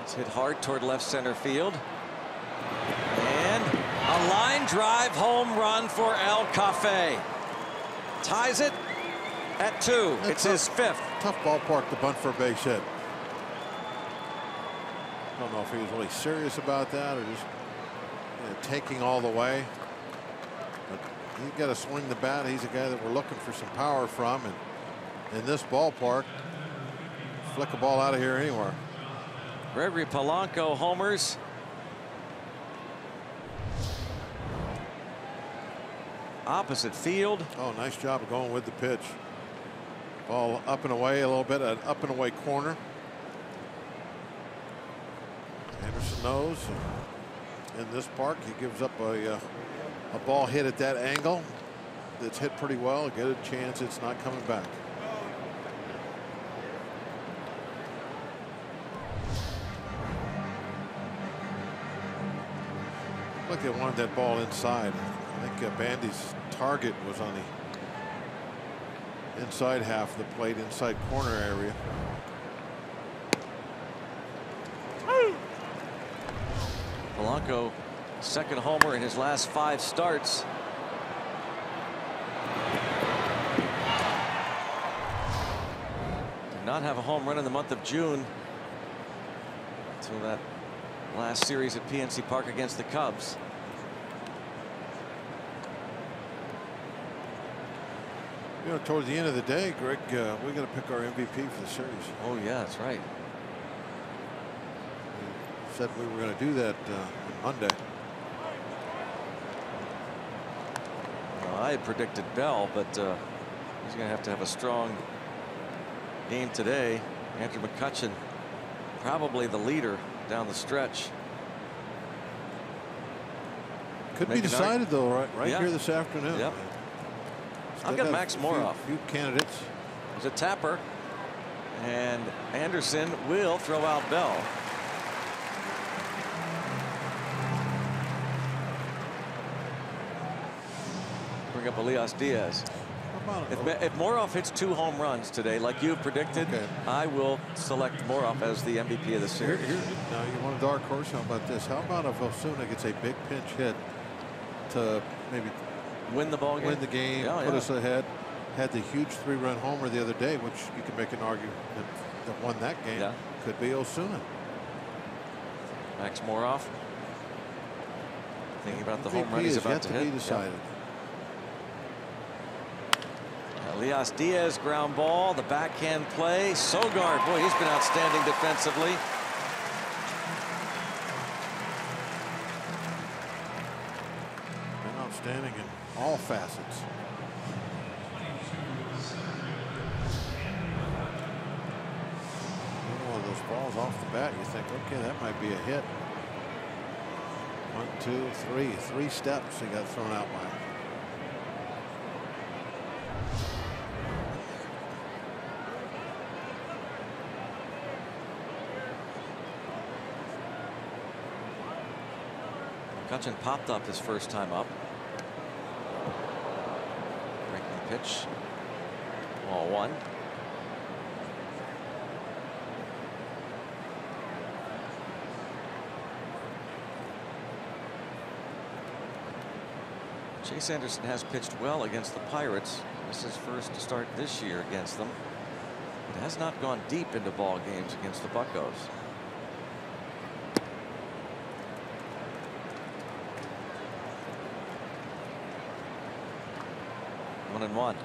It's hit hard toward left center field. And a line drive home run for El Cafe. Ties it at 2. It's his 5th. Tough ballpark to bunt for a base hit. I don't know if he was really serious about that or just taking all the way. But he's got to swing the bat. He's a guy that we're looking for some power from. And in this ballpark, flick a ball out of here anywhere. Gregory Polanco homers. Opposite field. Oh, nice job of going with the pitch. Ball up and away a little bit, an up and away corner. Anderson knows. In this park, he gives up a ball hit at that angle that's hit pretty well. A good chance it's not coming back. Like they wanted that ball inside. I think Bandy's target was on the inside half of the plate, inside corner area. Polanco, second homer in his last 5 starts. Did not have a home run in the month of June until that last series at PNC Park against the Cubs. You know, towards the end of the day, Greg, we got to pick our MVP for the series. Oh yeah, that's right. We said we were going to do that on Monday. Well, I had predicted Bell, but he's going to have a strong game today. Andrew McCutchen, probably the leader down the stretch. Could be decided though, right yeah. Here this afternoon. Yep. I've got Max Moroff. Few candidates. There's a tapper, and Anderson will throw out Bell. Bring up Elias Diaz. If Moroff hits 2 home runs today, like you predicted, okay, I will select Moroff as the MVP of the series. Now you want a dark horse? How about this? How about if Osuna gets a big pinch hit to maybe win the ball game? Win the game, put us ahead. Had the huge 3-run homer the other day, which you can make an argument that won that game. Yeah. Could be Osuna. Max Moroff. Thinking about the home run he's about to hit. Be decided. Elias Diaz, ground ball, the backhand play. Sogard, boy, he's been outstanding defensively. Been outstanding in all facets. One of those balls off the bat, you think, okay, that might be a hit. 1, 2, 3. 3 steps he got thrown out by. McCutchen popped up his first time up. Breaking pitch. Ball 1. Chase Anderson has pitched well against the Pirates. This is his first start this year against them. It has not gone deep into ball games against the Buccos. And 1.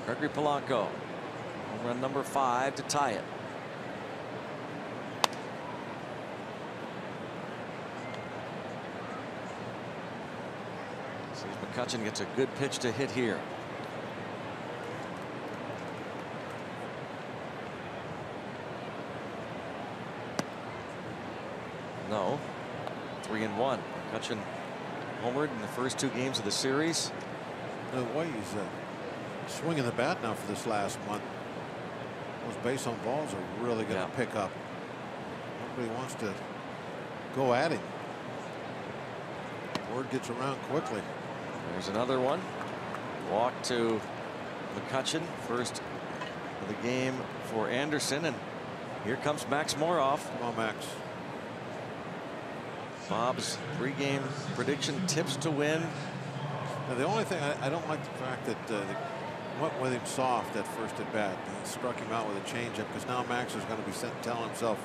Gregory Polanco, home run number 5 to tie it. See if McCutchen gets a good pitch to hit here. No. 3-1. McCutchen homered in the first 2 games of the series. The way he's swinging the bat now for this last month. Those base on balls are really going to pick up. everybody wants to go at him. Word gets around quickly. There's another one. Walk to McCutchen. First of the game for Anderson. And here comes Max Moroff. Come on, Max. Bob's pregame prediction: tips to win. Now, the only thing I don't like the fact that they went with him soft at first at bat and struck him out with a changeup, because now Max is going to be telling himself,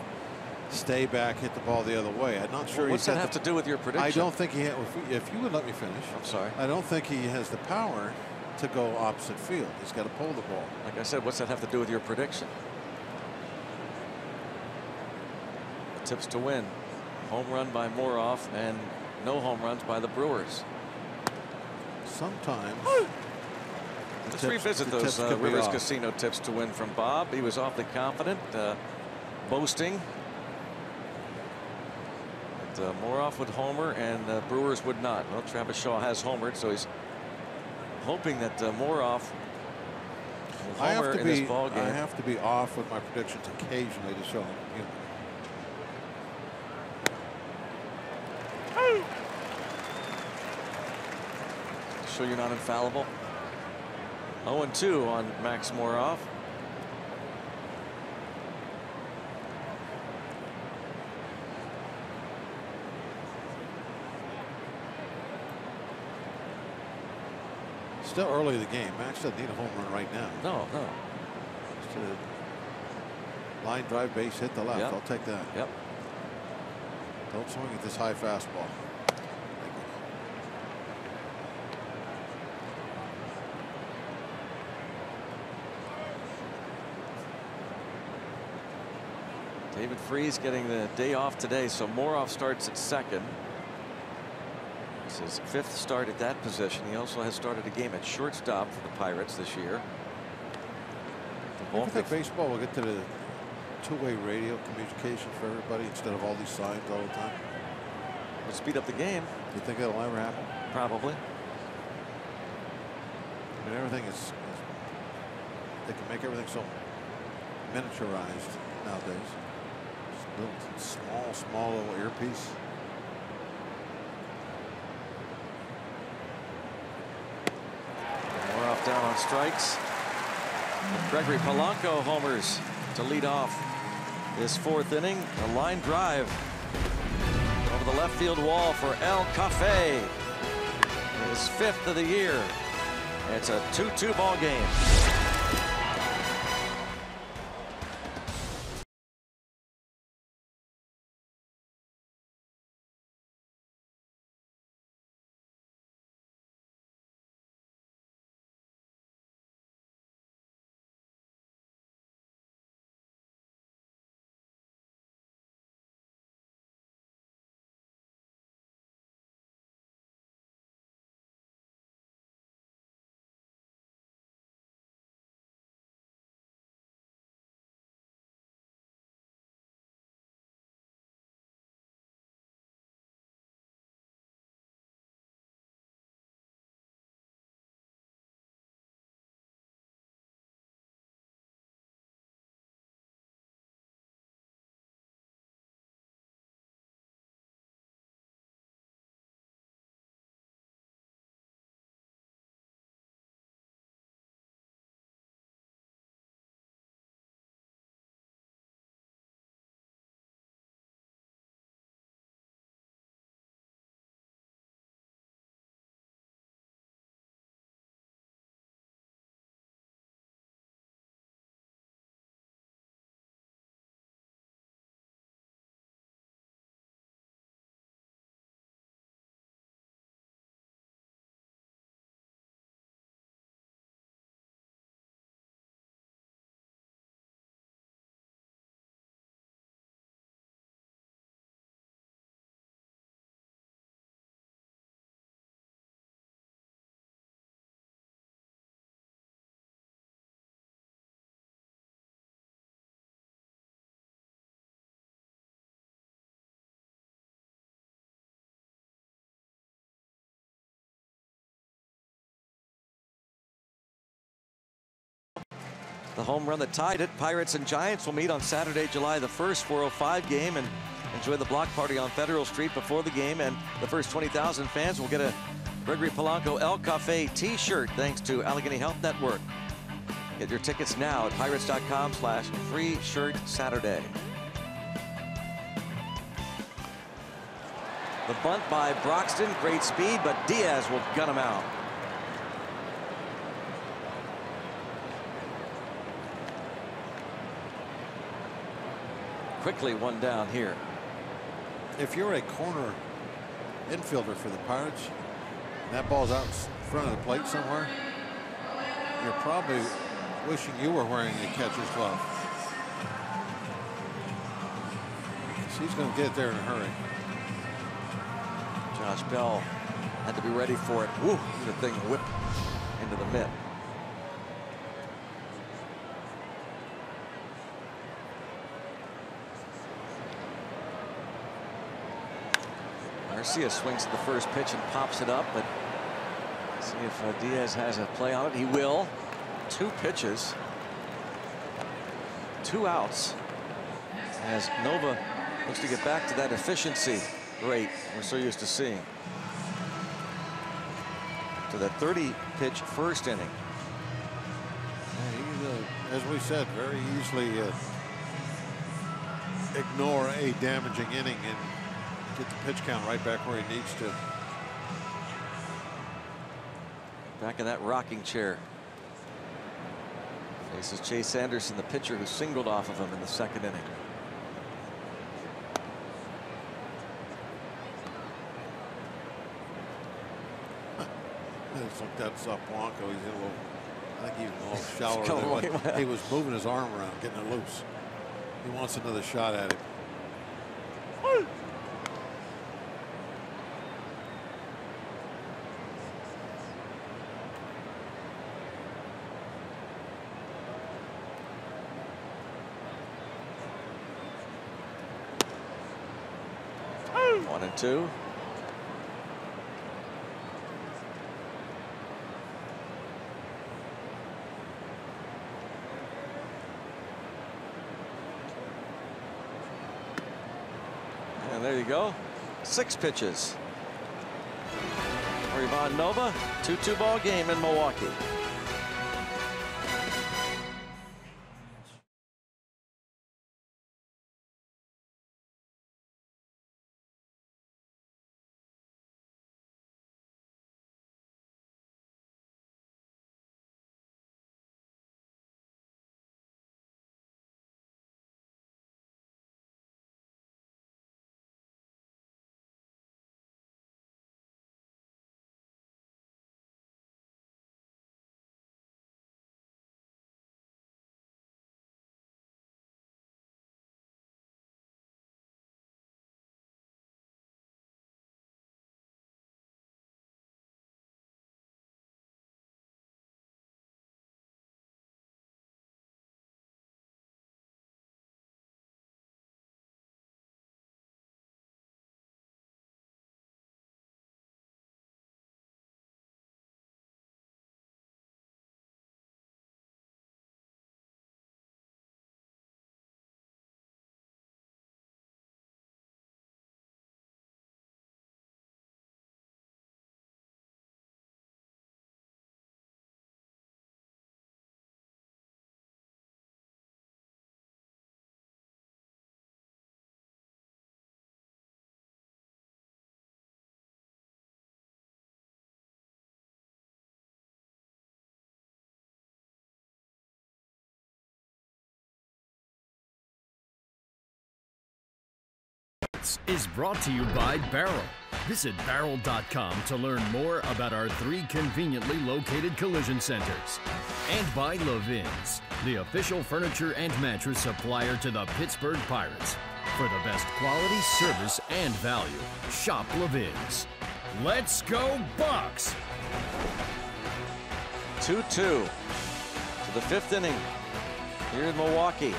stay back, hit the ball the other way. I'm not sure. Well, what's that have to do with your prediction? I don't think he. If you would let me finish. I'm sorry. I don't think he has the power to go opposite field. He's got to pull the ball. Like I said, what's that have to do with your prediction? The tips to win: home run by Moroff and no home runs by the Brewers. Sometimes. Let's revisit those Rivers Casino tips to win from Bob. He was awfully confident, boasting that Moroff would homer and Brewers would not. Well, Travis Shaw has homered, so he's hoping that Moroff will homer in this ball game. I have to be off with my predictions occasionally to show him. So you're not infallible. 0-2 on Max Moroff. Still early in the game. Max doesn't need a home run right now. No. Just a line drive, base hit the left. Yep. I'll take that. Yep. Don't swing at this high fastball. David Freese getting the day off today, so Moroff starts at second. It's his 5th start at that position. He also has started a game at shortstop for the Pirates this year. I think baseball will get to the two-way radio communication for everybody instead of all these signs all the time. Would speed up the game. Do you think that'll ever happen? Probably. I mean, everything is they can make everything so miniaturized nowadays. Just little, small little earpiece. Moroff down on strikes. Gregory Polanco homers to lead off this 4th inning. A line drive over the left field wall for El Cafe. His 5th of the year. It's a 2-2 ball game. the home run that tied it. Pirates and Giants will meet on Saturday, July the 1st, 4:05 game, and enjoy the block party on Federal Street before the game. And the first 20,000 fans will get a Gregory Polanco El Cafe t-shirt thanks to Allegheny Health Network. Get your tickets now at pirates.com/free shirt Saturday. The bunt by Broxton, great speed, but Diaz will gun him out. Quickly one down here. If you're a corner infielder for the Pirates, and that ball's out in front of the plate somewhere, you're probably wishing you were wearing a catcher's glove. He's going to get there in a hurry. Josh Bell had to be ready for it. Woo, the thing whipped into the mitt. Garcia swings at the first pitch and pops it up, but see if Diaz has a play on it. He will. 2 pitches, 2 outs, as Nova looks to get back to that efficiency rate we're so used to seeing. To that 30-pitch first inning. He, as we said, very easily ignore a damaging inning and get the pitch count right back where he needs to. Back in that rocking chair. Faces Chase Anderson, the pitcher who singled off of him in the 2nd inning. It's like that's Polanco. He's in a little, I think he's a little shallower than what he was moving his arm around, getting it loose. He wants another shot at him. One and two. And there you go. 6 pitches for Ivan Nova. 2-2 ball game in Milwaukee. Is brought to you by Barrel. Visit Barrel.com to learn more about our 3 conveniently located collision centers. And by Levin's, the official furniture and mattress supplier to the Pittsburgh Pirates. For the best quality, service, and value, shop Levin's. Let's go Bucks! 2-2 to the 5th inning here in Milwaukee.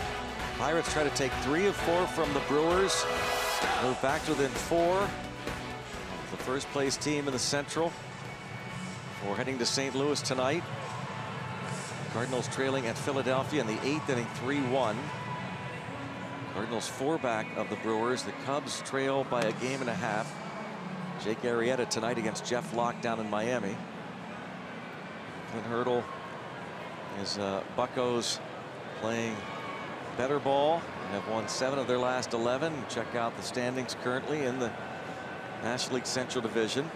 Pirates try to take 3 of 4 from the Brewers. Move back to within 4. The first place team in the Central. We're heading to St. Louis tonight. Cardinals trailing at Philadelphia in the 8th inning, 3-1. Cardinals 4 back of the Brewers. The Cubs trail by a game and a half. Jake Arrieta tonight against Jeff Locke down in Miami. Clint Hurdle is Buccos playing better ball and have won 7 of their last 11. Check out the standings currently in the National League Central Division.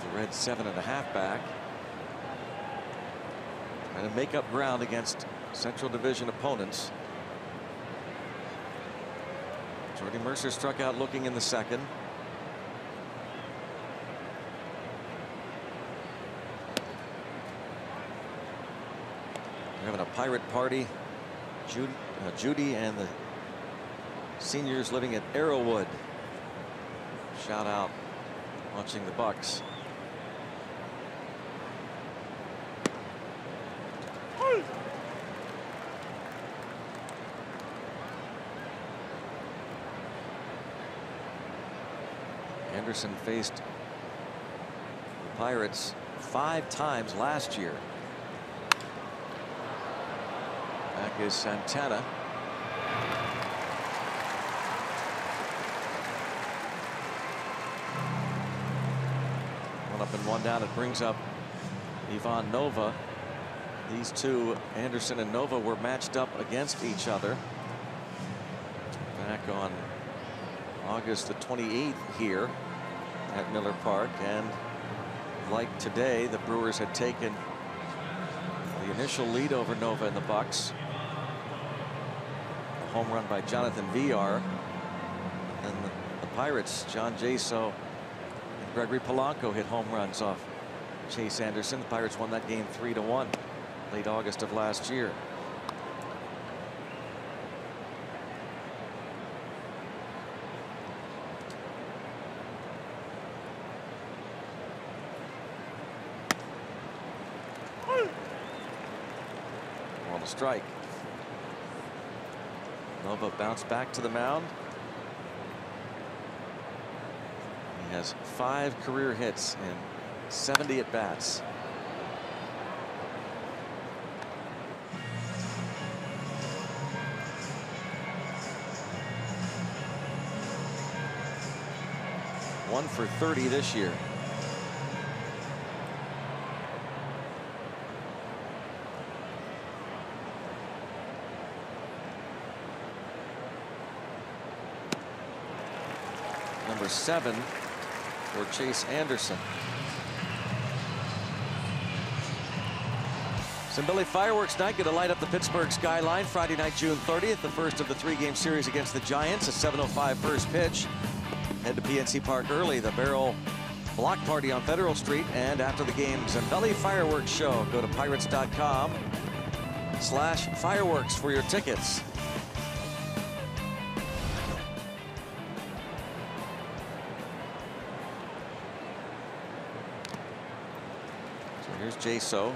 The Reds 7.5 back. Trying to make up ground against Central Division opponents. Jordy Mercer struck out looking in the second. We're having a pirate party. Judy and the seniors living at Arrowwood. Shout out watching the Bucks. Anderson faced the Pirates 5 times last year. Back is Santana. One up and one down. It brings up Ivan Nova. These two, Anderson and Nova, were matched up against each other back on August the 28th here at Miller Park. And like today, the Brewers had taken the initial lead over Nova and the Bucks. A home run by Jonathan Villar. And the Pirates, John Jaso and Gregory Polanco hit home runs off Chase Anderson. The Pirates won that game 3-1 late August of last year. On a strike. Nova bounced back to the mound. He has 5 career hits and 70 at bats. One for 30 this year. Number 7 for Chase Anderson. Some Billy fireworks night going to light up the Pittsburgh skyline Friday night, June 30th, the first of the 3-game series against the Giants. A 7:05 first pitch. Head to PNC Park early. The Barrel Block Party on Federal Street, and after the game, Zambelli Fireworks Show. Go to pirates.com/fireworks for your tickets. So here's Jaso.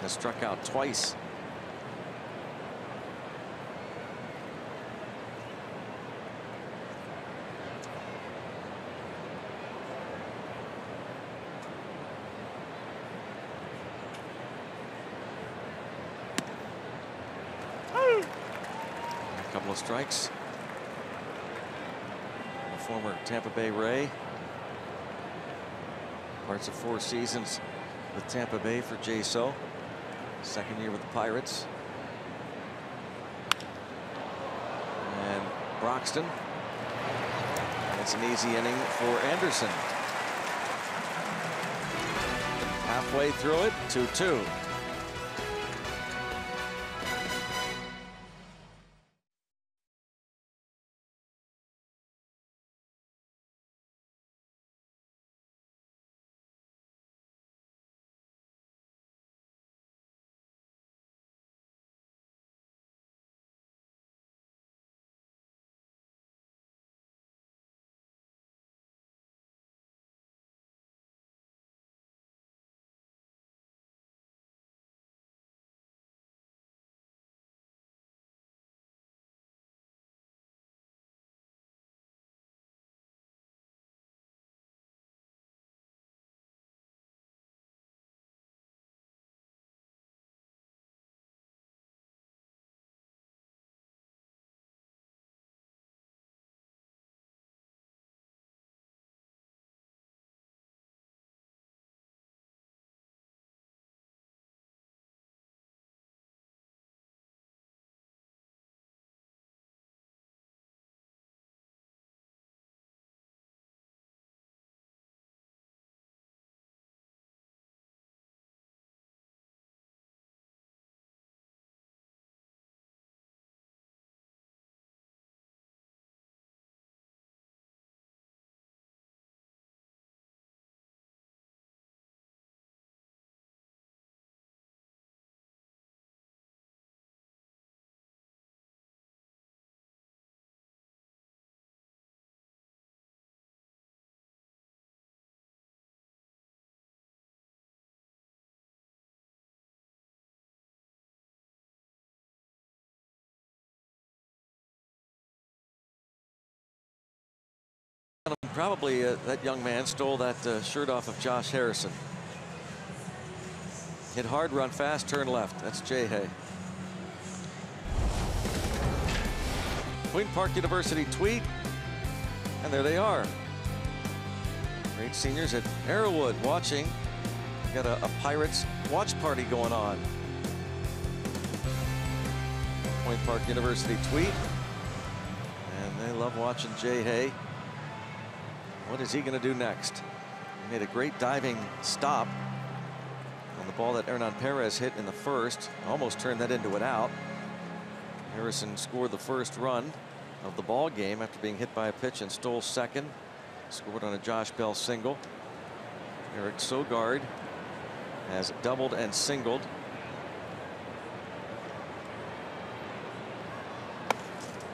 Has struck out twice. A couple of strikes. The former Tampa Bay Ray. Parts of 4 seasons with Tampa Bay for Jaso. Second year with the Pirates. And Broxton. It's an easy inning for Anderson. Halfway through it, 2-2. probably that young man stole that shirt off of Josh Harrison. Hit hard, run fast, turn left. That's Jay Hay. Queen Park University tweet, and there they are. Great seniors at Arrowwood watching. Got a Pirates watch party going on. Point Park University tweet, and they love watching Jay Hay. What is he going to do next? He made a great diving stop on the ball that Hernan Perez hit in the first. Almost turned that into an out. Harrison scored the first run of the ball game after being hit by a pitch and stole second. Scored on a Josh Bell single. Eric Sogard has doubled and singled.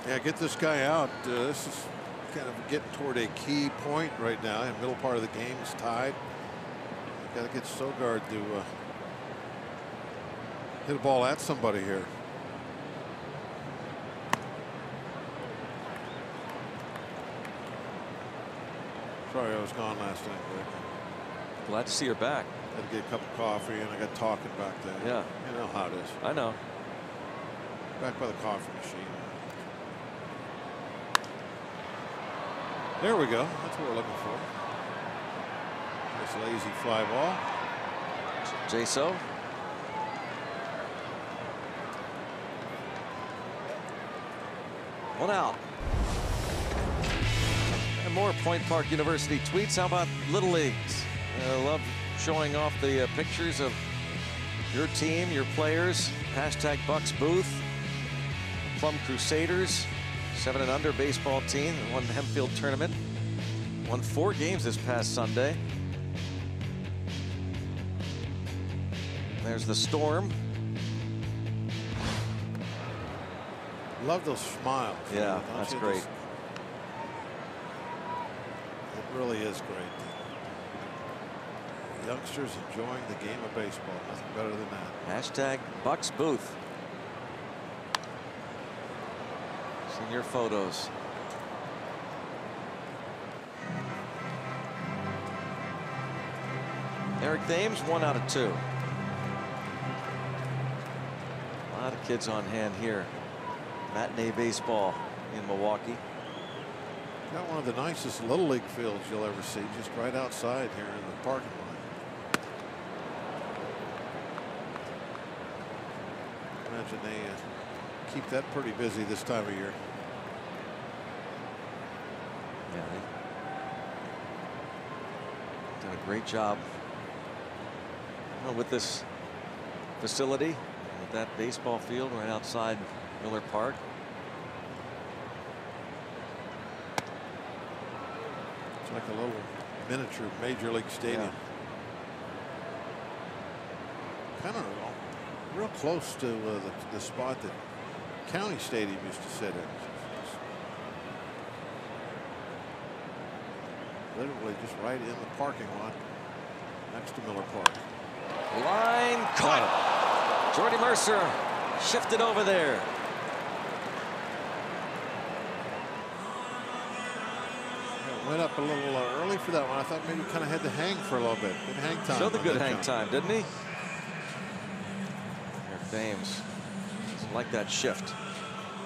Yeah, get this guy out. This is kind of getting toward a key point right now. The middle part of the game is tied. Got to get Sogard to hit a ball at somebody here. Sorry I was gone last night, Rick. Glad to see her back. Had to get a cup of coffee and I got talking back there. Yeah. You know how it is. I know. Back by the coffee machine. There we go. That's what we're looking for. Nice lazy fly ball. Jaso. One out. And more Point Park University tweets. How about Little Leagues? I love showing off the pictures of your team, your players. Hashtag Bucks Booth. Plum Crusaders. 7 and under baseball team. Won the Hempfield tournament. Won 4 games this past Sunday. There's the Storm. Love those smiles. Yeah, that's great. It really is great. Youngsters enjoying the game of baseball. Nothing better than that. Hashtag Bucks Booth. Senior photos. Eric Thames, 1 out of 2. A lot of kids on hand here. Matinee baseball in Milwaukee. Got one of the nicest little league fields you'll ever see, just right outside here in the parking lot. Imagine they keep that pretty busy this time of year. Yeah, they've done a great job with this facility, with that baseball field right outside Miller Park. It's like a little miniature major league stadium. Yeah. Kind of real close to the spot that County Stadium used to sit in. Literally just right in the parking lot next to Miller Park. Line caught. Jordy Mercer shifted over there. Yeah, went up a little early for that one. I thought maybe kind of had to hang for a little bit. Good hang time. Showed the good hang time, didn't he? Eric Thames doesn't like that shift.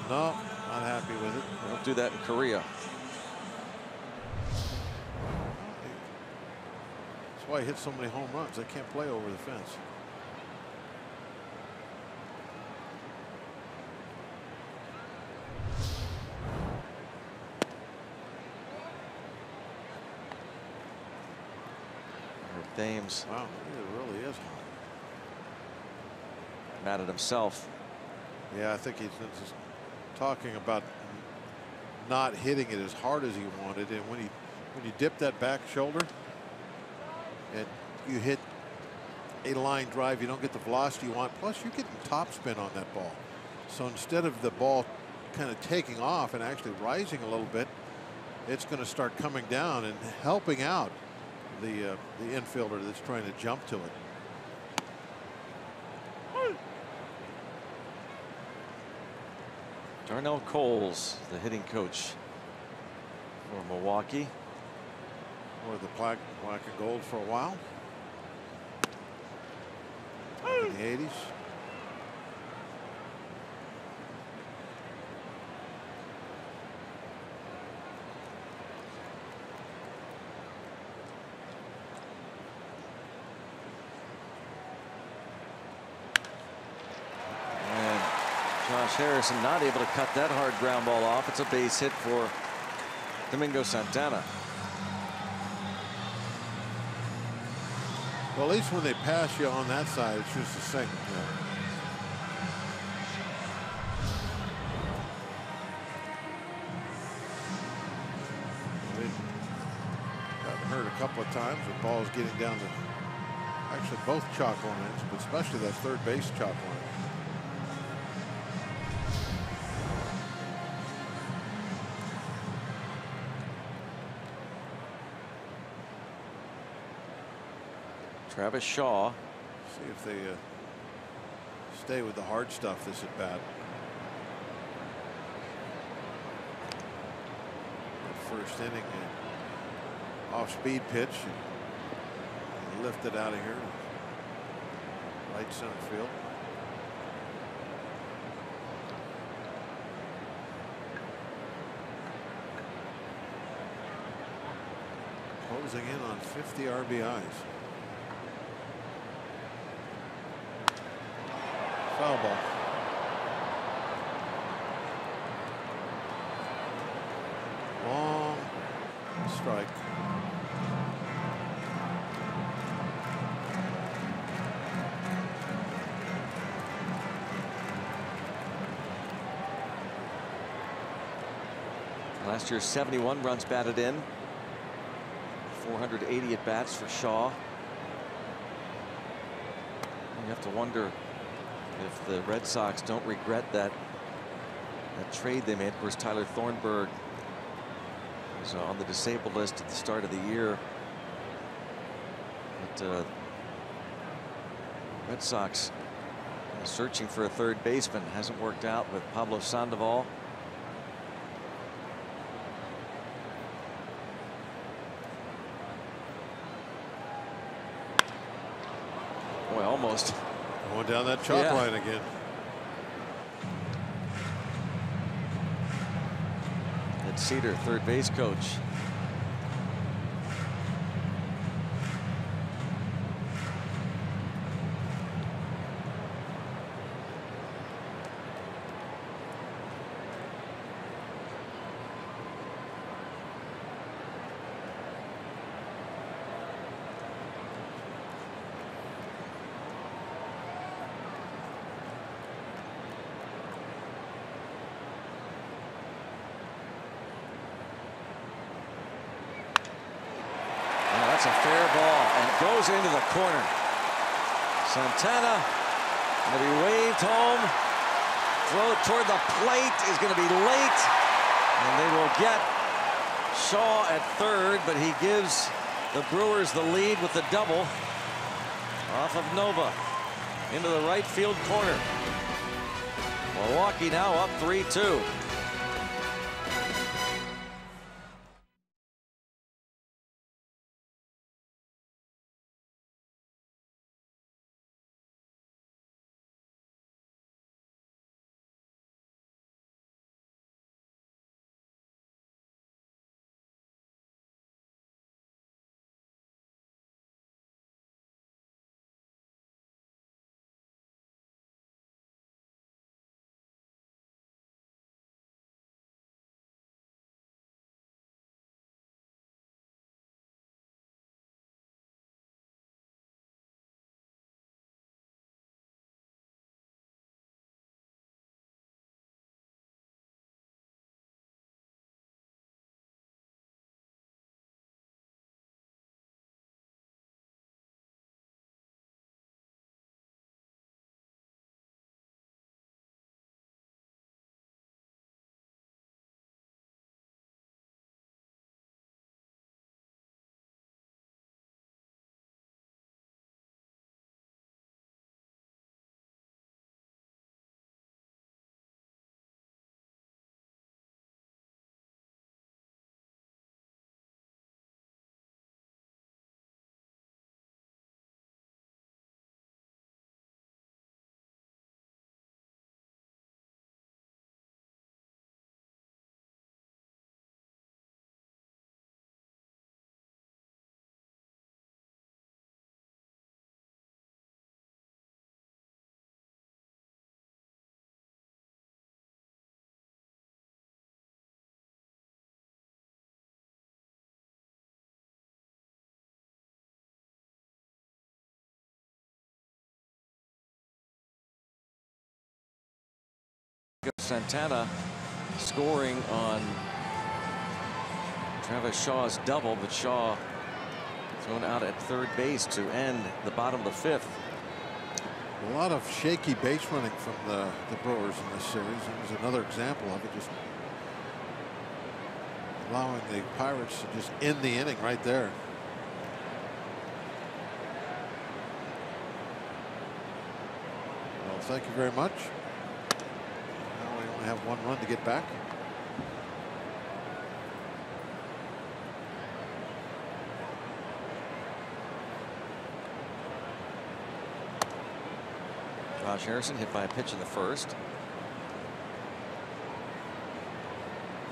No, not happy with it. They don't do that in Korea. That's why he hits so many home runs. They can't play over the fence. Thames. Wow, it really is hot. Mad at himself. Yeah, I think he's just talking about not hitting it as hard as he wanted, and when you dip that back shoulder and you hit a line drive, you don't get the velocity you want. Plus, you're getting topspin on that ball. So instead of the ball kind of taking off and actually rising a little bit, it's going to start coming down and helping out the infielder that's trying to jump to it. Darnell Coles, the hitting coach for Milwaukee. Or the black and gold for a while. In the 80s. And Josh Harrison not able to cut that hard ground ball off. It's a base hit for Domingo Santana. Well, at least when they pass you on that side, it's just a single. They've gotten hurt a couple of times with balls getting down to actually both chalk lines, but especially that third base chalk line. Travis Shaw. See if they stay with the hard stuff this at bat. That first inning, off-speed pitch, and lifted out of here, right center field. Closing in on 50 RBIs. Foul ball. Long strike. Last year 71 runs batted in. 480 at bats for Shaw. You have to wonder if the Red Sox don't regret that trade they made. Of course, Tyler Thornburg was on the disabled list at the start of the year. But Red Sox searching for a third baseman. Hasn't worked out with Pablo Sandoval. Boy, almost. Going down that chalk line again. Ed Cedar, third base coach. That's a fair ball and goes into the corner. Santana going to be waved home. Throw toward the plate is going to be late. And they will get Shaw at third, but he gives the Brewers the lead with the double off of Nova into the right field corner. Milwaukee now up 3-2. Santana scoring on Travis Shaw's double, but Shaw thrown out at third base to end the bottom of the fifth. A lot of shaky base running from the Brewers in this series. It was another example of it, just allowing the Pirates to just end the inning right there. Well, thank you very much. Now we only have one run to get back. Josh Harrison hit by a pitch in the first.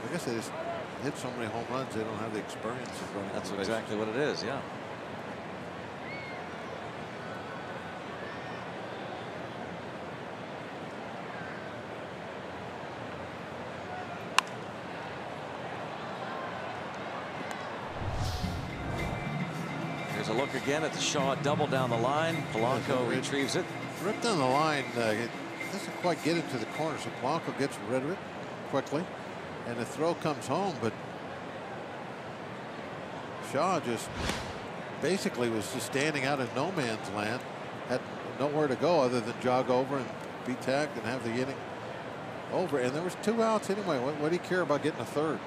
I guess they just hit so many home runs, they don't have the experience of running. That's exactly what it is, yeah. Here's a look again at the Shaw double down the line. Polanco retrieves it. Ripped down the line. It doesn't quite get it to the corner, so Polanco gets rid of it quickly, and the throw comes home. But Shaw just basically was just standing out in no man's land, had nowhere to go other than jog over and be tagged and have the inning over. And there was 2 outs anyway. What do you care about getting a third?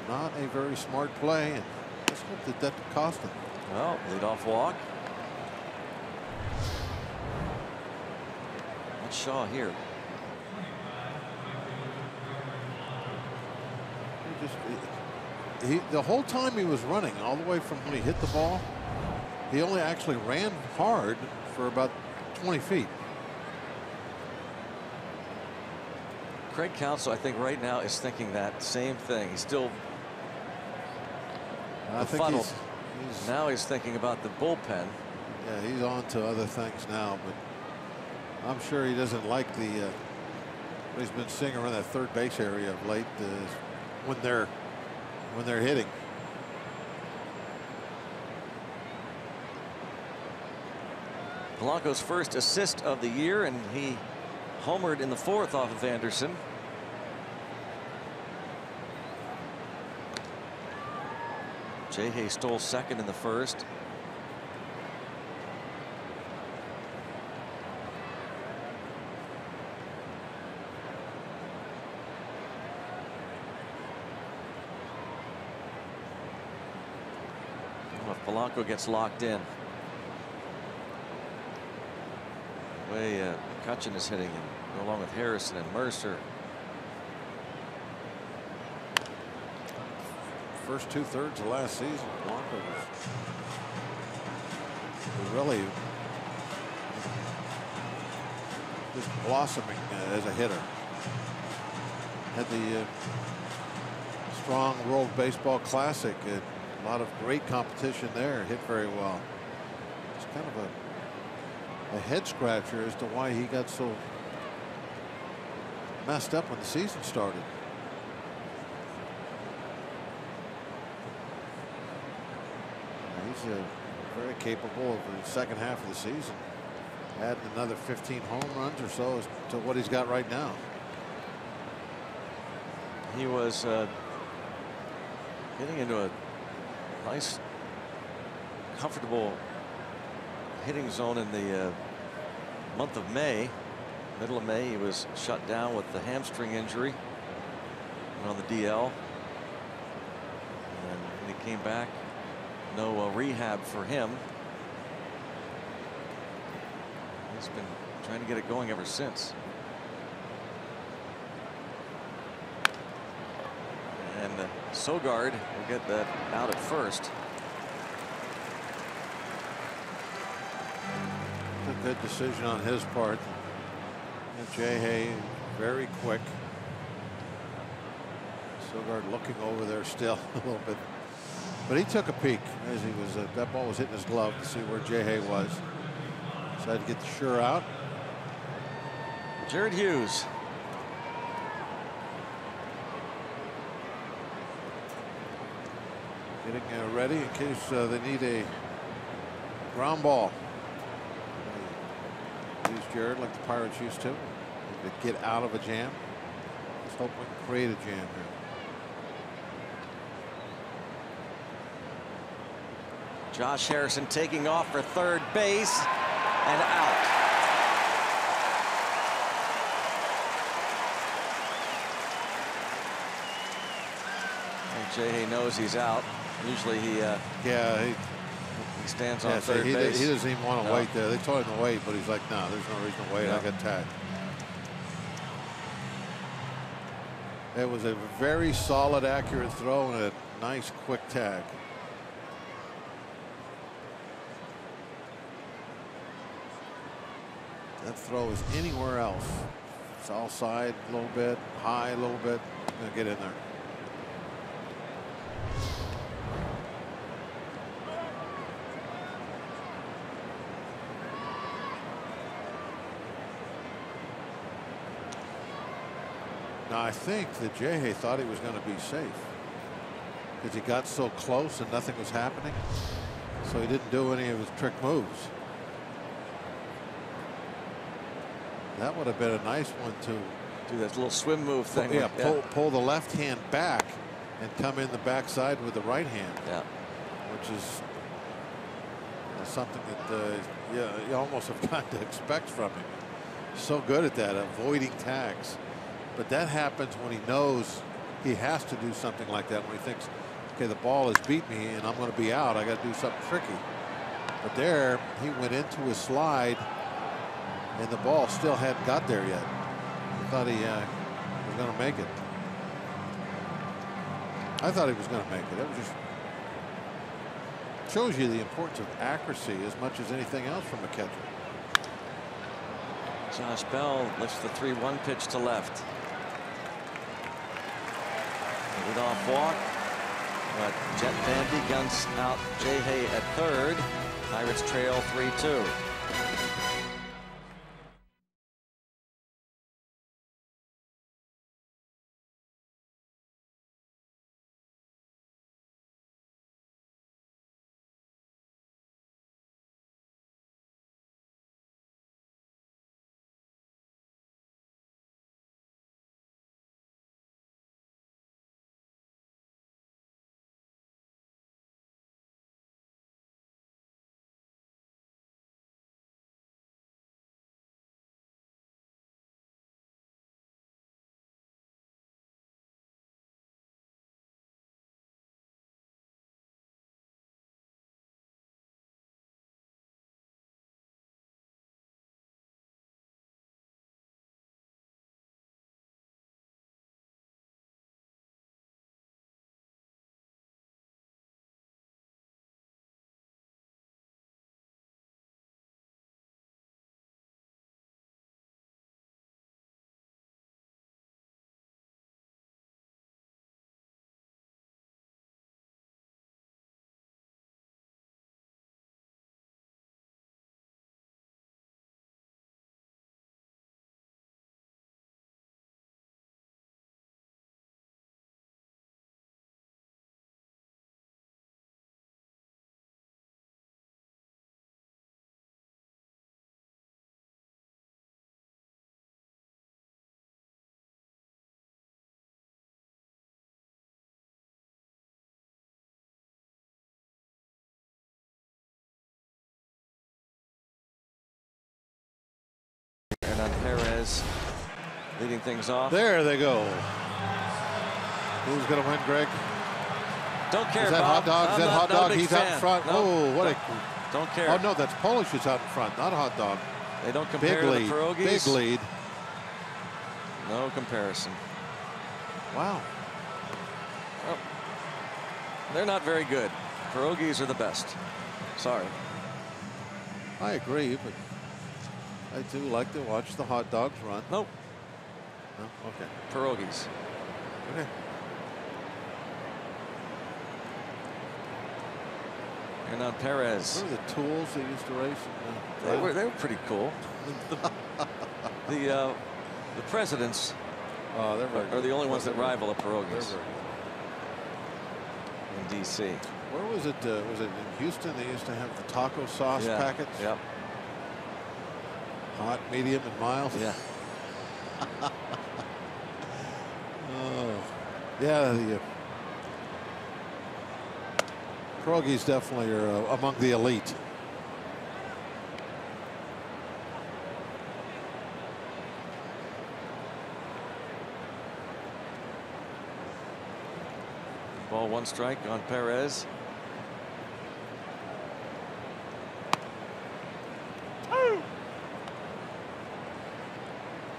Not a very smart play, and let's hope that that cost him. Well, leadoff walk. What's Shaw here? The whole time he was running, all the way from when he hit the ball, he only actually ran hard for about 20 feet. Craig Counsell, I think right now is thinking that same thing. He's still befuddled. Now he's thinking about the bullpen. Yeah, he's on to other things now, but I'm sure he doesn't like the what he's been seeing around that third base area of late when they're hitting. Polanco's first assist of the year, and he homered in the fourth off of Anderson. Jay stole second in the first. Polanco gets locked in. The way McCutchen is hitting, and along with Harrison and Mercer. First 2/3 of last season, Polanco was really just blossoming as a hitter. Had the strong World Baseball Classic. A lot of great competition there. Hit very well. It's kind of a head scratcher as to why he got so messed up when the season started. He's very capable of the second half of the season. Adding another 15 home runs or so to what he's got right now. He was getting into a nice, comfortable hitting zone in the month of May. Middle of May, he was shut down with the hamstring injury and on the DL. And when he came back, no rehab for him. He's been trying to get it going ever since. And Sogard will get that out at first. A good decision on his part. And Jay very quick. Sogard looking over there still a little bit. But he took a peek as he was that ball was hitting his glove to see where Jay was. Decided to get the sure out. Jared Hughes. Getting ready in case they need a ground ball. Use Jared like the Pirates used to. to get out of a jam. Let's hope we can create a jam here. Josh Harrison taking off for third base and out. J.A. knows he's out. Usually he stands on third base. He doesn't even want to wait there. They told him to wait, but he's like, no, there's no reason to wait. I got tagged. It was a very solid, accurate throw and a nice, quick tag. That throw is anywhere else. It's outside a little bit, high a little bit. Gonna get in there. Now I think that J.A. thought he was going to be safe because he got so close and nothing was happening, so he didn't do any of his trick moves. That would have been a nice one to do that little swim move thing. Yeah, pull the left hand back and come in the backside with the right hand. Yeah, which is something that you almost have got to expect from him. So good at that, avoiding tags. But that happens when he knows he has to do something like that, when he thinks, okay, the ball has beat me and I'm going to be out. I got to do something tricky. But there, he went into his slide and the ball still hadn't got there yet. I thought he was going to make it. I thought he was going to make it. It was just shows you the importance of accuracy as much as anything else from a catcher. Josh Bell lifts the 3-1 pitch to left. Leadoff walk, but Jet Bandy guns out J.A. at third. Pirates trail 3-2. Perez leading things off. There they go. Who's going to win, Greg? Don't care. Is that Bob. Hot Dog? Is that Hot Dog? He's fan. out in front. No, Oh, what a. Don't care. Oh, no, that's Polish is out in front, not Hot Dog. They don't compare Big lead. the pierogies. Big lead. No comparison. Wow. Well, they're not very good. Pierogies are the best. Sorry. I agree, but I do like to watch the hot dogs run. Nope. No? Okay. Pierogies. Okay. And on Perez. What are the tools they used to race? They were pretty cool. The presidents are the only ones that rival the pierogies in D.C. Where was it? Was it in Houston? They used to have the taco sauce packets. Yep. Hot, medium, and mild. Yeah. Oh, yeah, the Froggies definitely are among the elite. Ball, 1 strike on Perez.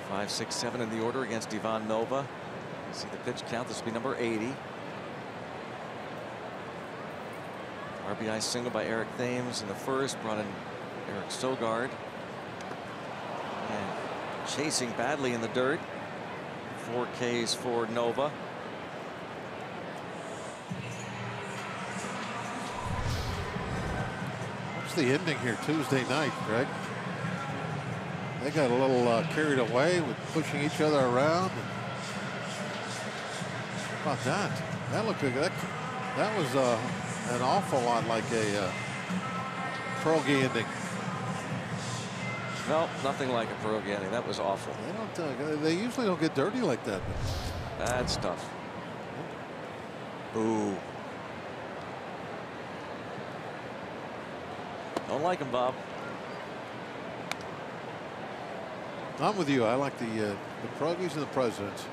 Five, 6, 7 in the order against Ivan Nova. You see the pitch count. This will be number 80. RBI single by Eric Thames in the first, brought in Eric Sogard. And chasing badly in the dirt. 4 Ks for Nova. What's the ending here Tuesday night, Greg? They got a little carried away with pushing each other around. How about that? That looked good. That was an awful lot like a Froggy ending. No, nothing like a Pierogi ending. That was awful. They don't. They usually don't get dirty like that. Bad stuff. Ooh. Don't like him, Bob. I'm with you. I like the Froggies and the Presidents.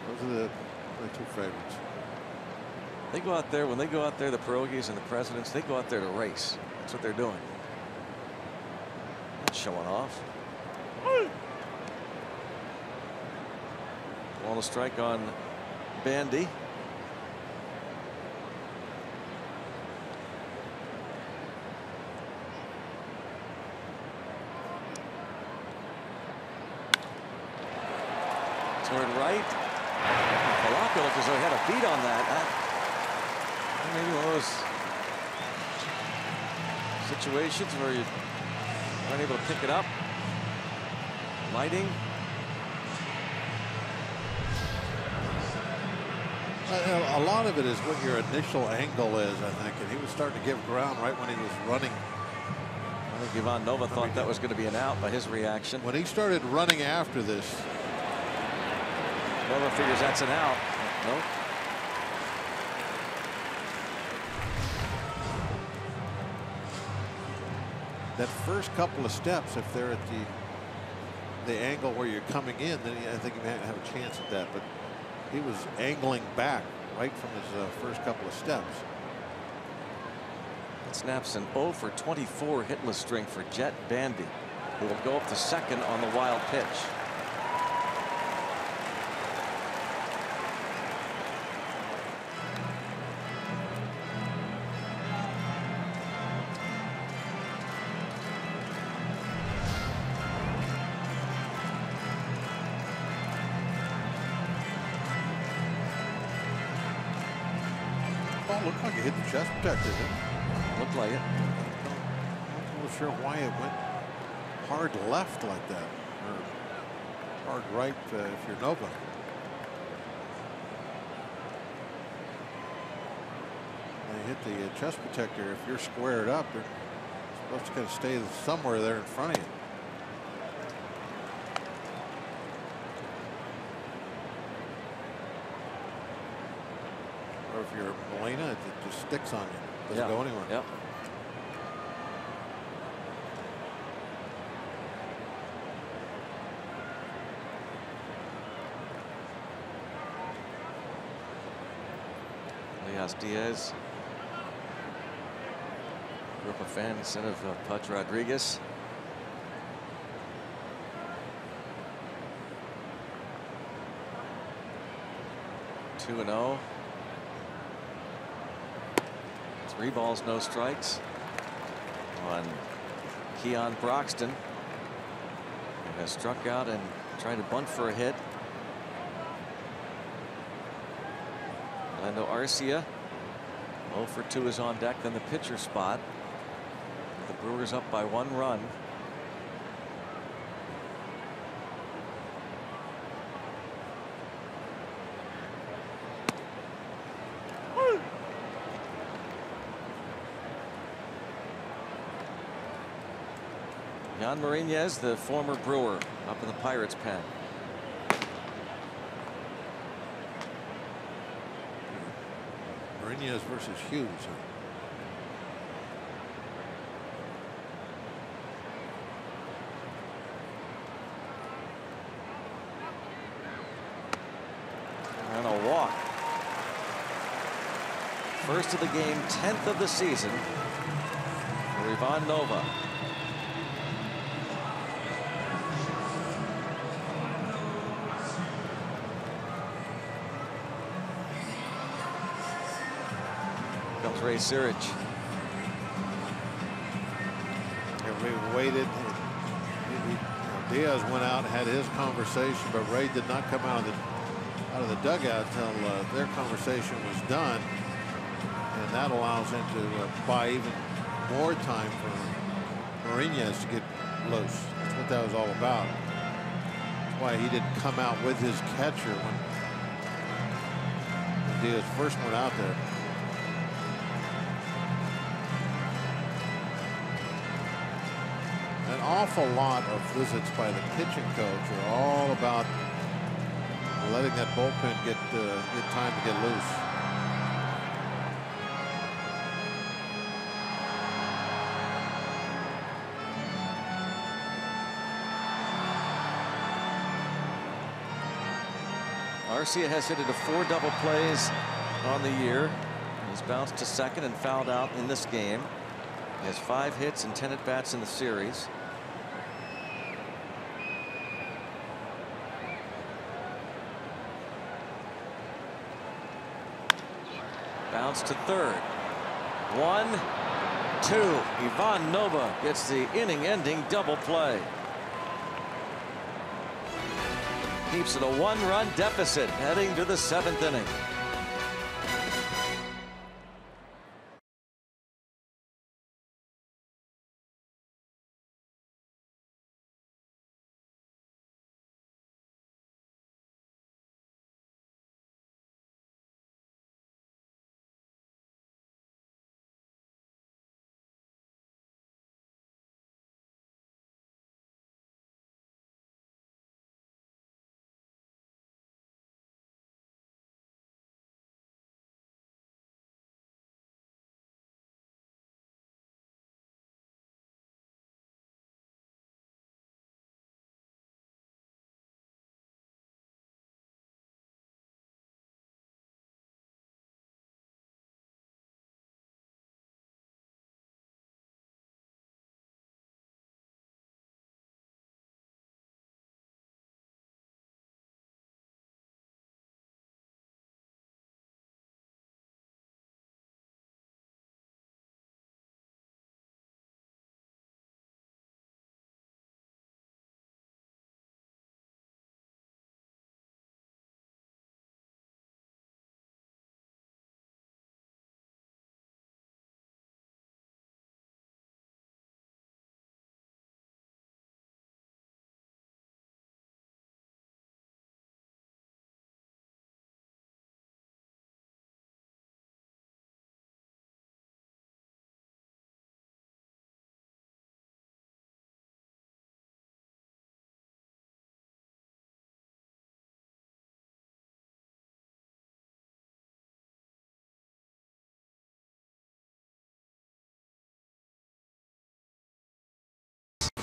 Those are my 2 favorites. They go out there, when they go out there, the Pierogies and the Presidents, they go out there to race. That's what they're doing. Not showing off. Ball to strike on Bandy. Toward right. Palaka looked as though he had a beat on that. Maybe one of those situations where you aren't able to pick it up. Lighting. A lot of it is what your initial angle is, I think, and he was starting to give ground right when he was running. I think Ivan Nova thought that was going to be an out by his reaction. When he started running after this, Nova figures that's an out. Nope. that first couple of steps, if they're at the angle where you're coming in, then I think you might have a chance at that. But he was angling back right from his first couple of steps. It snaps an 0 for 24 hitless string for Jet Bandy, who will go up to second on the wild pitch. Looked like it hit the chest protector. Looked like it. I'm not sure why it went hard left like that, or hard right if you're Nova. They hit the chest protector. If you're squared up, you're supposed to kind of stay somewhere there in front of you. Or if you're Molina, it just sticks on you. Doesn't go anywhere. Yep. Elias Diaz. Group of fans, son of Pudge Rodriguez. Two and 0. 3 balls, no strikes on Keon Broxton, who has struck out and tried to bunt for a hit. Orlando Arcia, 0 for 2 is on deck. Then the pitcher spot. The Brewers up by 1 run. John Marinez, the former Brewer, up in the Pirates pen. Marinez versus Hughes. And a walk. First of the game, 10th of the season for Ivan Nova. Comes Ray Searage. We waited. Diaz went out and had his conversation, but Ray did not come out of the dugout until their conversation was done, and that allows him to buy even more time for Marinez to get loose. That's what that was all about. That's why he didn't come out with his catcher when Diaz first went out there. An awful lot of visits by the pitching coach are all about letting that bullpen get time to get loose. Arcia has hit it to 4 double plays on the year. He's bounced to second and fouled out in this game. He has 5 hits and 10 at bats in the series. Bounce to third. 1, 2. Ivan Nova gets the inning-ending double play. Keeps it a 1-run deficit heading to the 7th inning.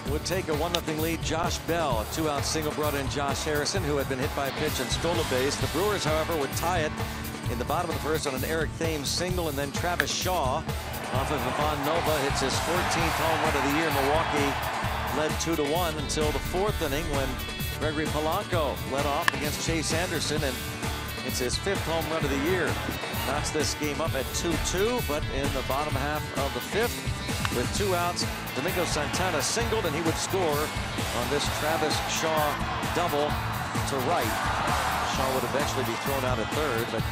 Would take a 1-0 lead. Josh Bell, a 2-out single brought in Josh Harrison, who had been hit by a pitch and stole a base. The Brewers, however, would tie it in the bottom of the first on an Eric Thames single, and then Travis Shaw off of Ivan Nova hits his 14th home run of the year. Milwaukee led 2-1 until the 4th inning when Gregory Polanco led off against Chase Anderson, and it's his 5th home run of the year. Knocks this game up at 2-2, but in the bottom half of the 5th, with 2 outs, Domingo Santana singled, and he would score on this Travis Shaw double to right. Shaw would eventually be thrown out at third, but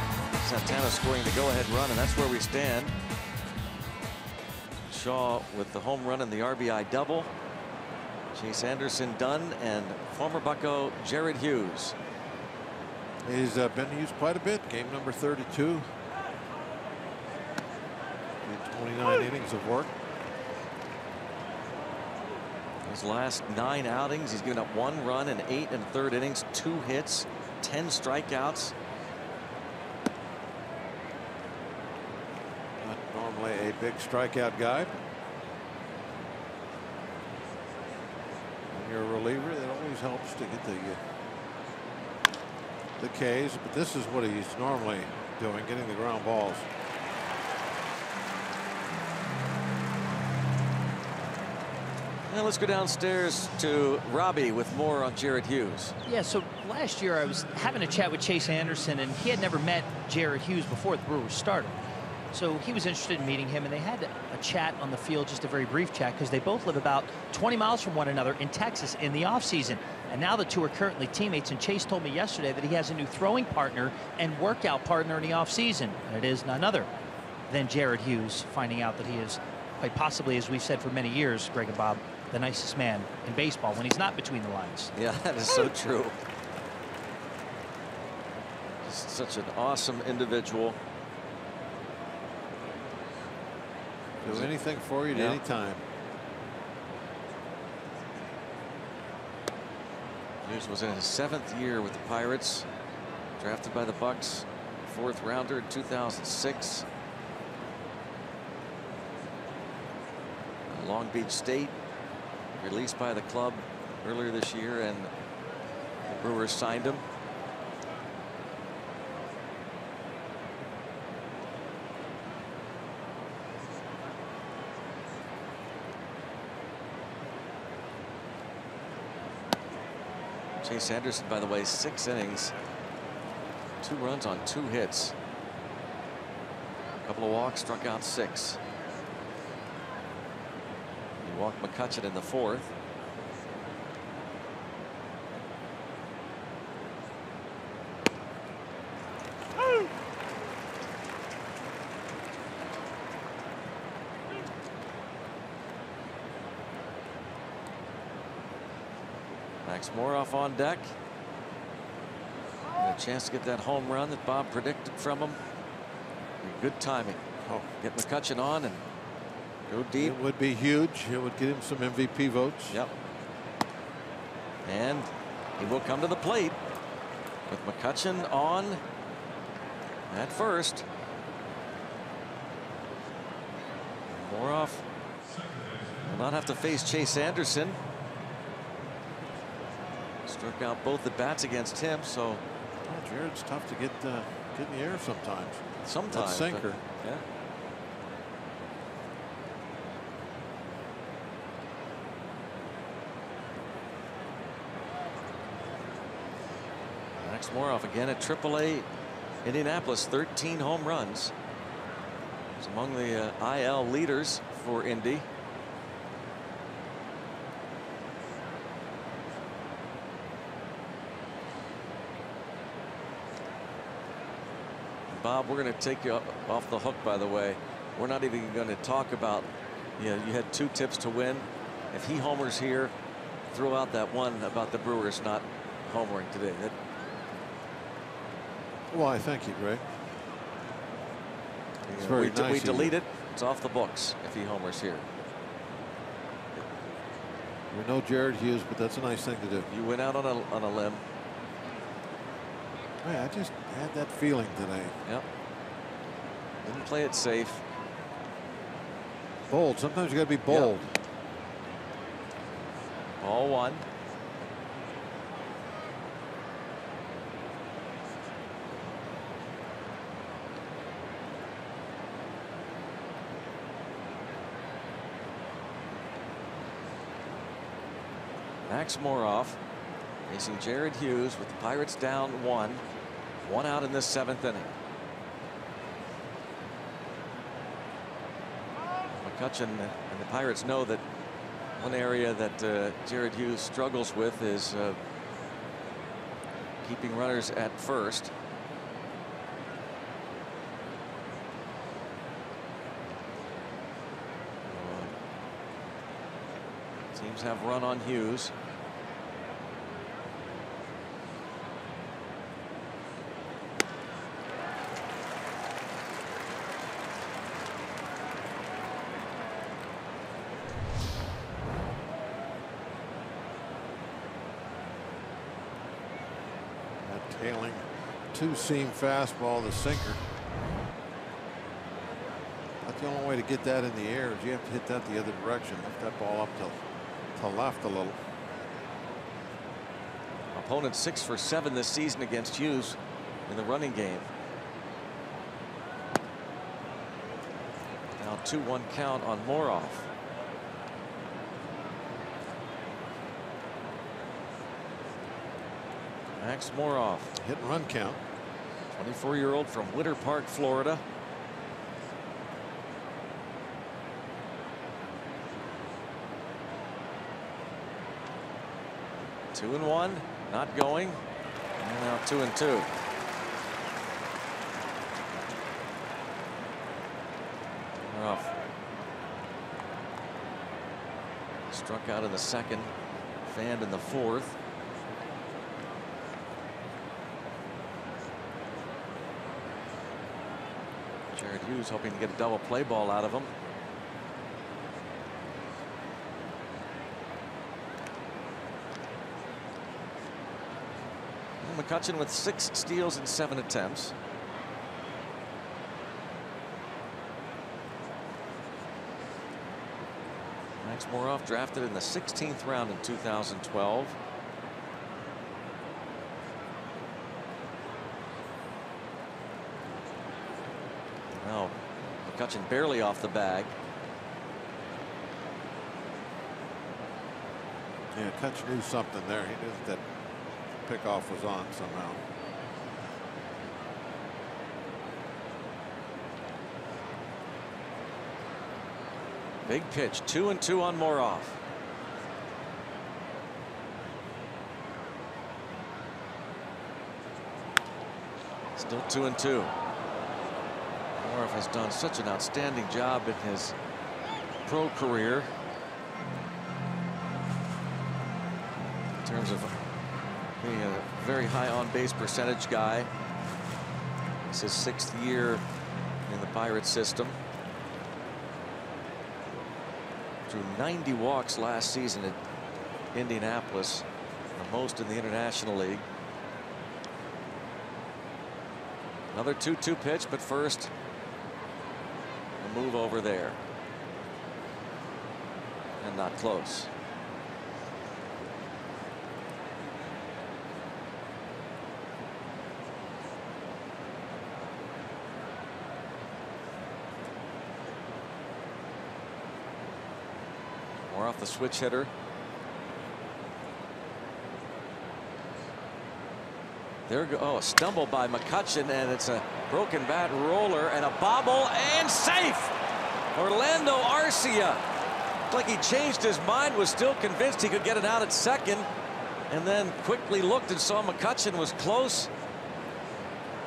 Santana scoring the go-ahead run, and that's where we stand. Shaw with the home run and the RBI double. Chase Anderson done, and former Bucco Jared Hughes. He's been used quite a bit. Game number 32. In 29 innings of work. His last 9 outings, he's given up 1 run in 8 1/3 innings, 2 hits, 10 strikeouts. Not normally a big strikeout guy. When you're a reliever, that always helps to get the Ks, but this is what he's normally doing, getting the ground balls. Now let's go downstairs to Robbie with more on Jared Hughes. Yeah, so last year I was having a chat with Chase Anderson, and he had never met Jared Hughes before the Brewers started. So he was interested in meeting him, and they had a chat on the field, just a very brief chat, because they both live about 20 miles from one another in Texas in the offseason. And now the two are currently teammates, and Chase told me yesterday that he has a new throwing partner and workout partner in the offseason, and it is none other than Jared Hughes, finding out that he is quite possibly, as we've said for many years, Greg and Bob, the nicest man in baseball when he's not between the lines. Yeah, that is so true. Just such an awesome individual. Do anything for you at any time. Hughes was in his 7th year with the Pirates, drafted by the Bucks, 4th rounder in 2006. Long Beach State, released by the club earlier this year, and the Brewers signed him. Chase Anderson, by the way, 6 innings, 2 runs on 2 hits, a couple of walks, struck out 6. He walked McCutchen in the 4th. Max Moroff on deck. And a chance to get that home run that Bob predicted from him. Good timing. Oh, get McCutchen on and go deep. It would be huge. It would get him some MVP votes. Yep. And he will come to the plate with McCutchen on at first. Moroff will not have to face Chase Anderson. Struck out both the bats against him, so Jared's tough to get in the air sometimes. Sometimes. That sinker. Yeah. Max Moroff again at AAA Indianapolis, 13 home runs. He's among the IL leaders for Indy. Bob, we're going to take you off the hook, by the way. We're not even going to talk about, you had 2 tips to win. If he homers here, throw out that one about the Brewers not homering today. Well, I thank you, Greg. It's very nice. We delete it. It's off the books if he homers here. We know Jared Hughes, but that's a nice thing to do. You went out on a limb. Yeah, I just had that feeling today. Yep. Didn't play it safe. Bold. Sometimes you got to be bold. Yep. Ball 1. Max Moroff facing Jared Hughes with the Pirates down 1 out in this 7th inning. McCutchen and the Pirates know that one area that Jared Hughes struggles with is keeping runners at first. Teams have run on Hughes. Tailing two-seam fastball, the sinker. But the only way to get that in the air is you have to hit that the other direction. Lift that ball up to left a little. Opponent 6 for 7 this season against Hughes in the running game. Now 2-1 count on Moroff. Max Moroff. Hit and run count. 24-year-old from Winter Park, Florida. Two and one, not going. And now 2-2. Moroff struck out in the second, fanned in the fourth. Jared Hughes hoping to get a double play ball out of him. And McCutchen with 6 steals in 7 attempts. Max Moroff drafted in the 16th round in 2012. Now McCutchen barely off the bag. Yeah, Kutch knew something there. He knew that pickoff was on somehow. Big pitch, 2-2 on Moroff. Still 2-2. Moroff has done such an outstanding job in his pro career in terms of being a very high on-base percentage guy. It's his 6th year in the Pirates system. Drew 90 walks last season at Indianapolis, the most in the International League. Another 2-2 pitch, but first a move over there. And not close. Off the switch hitter. There go. Oh, a stumble by McCutchen, and it's a broken bat roller and a bobble and safe. Orlando Arcia. Looked like he changed his mind, was still convinced he could get it out at second, and then quickly looked and saw McCutchen was close.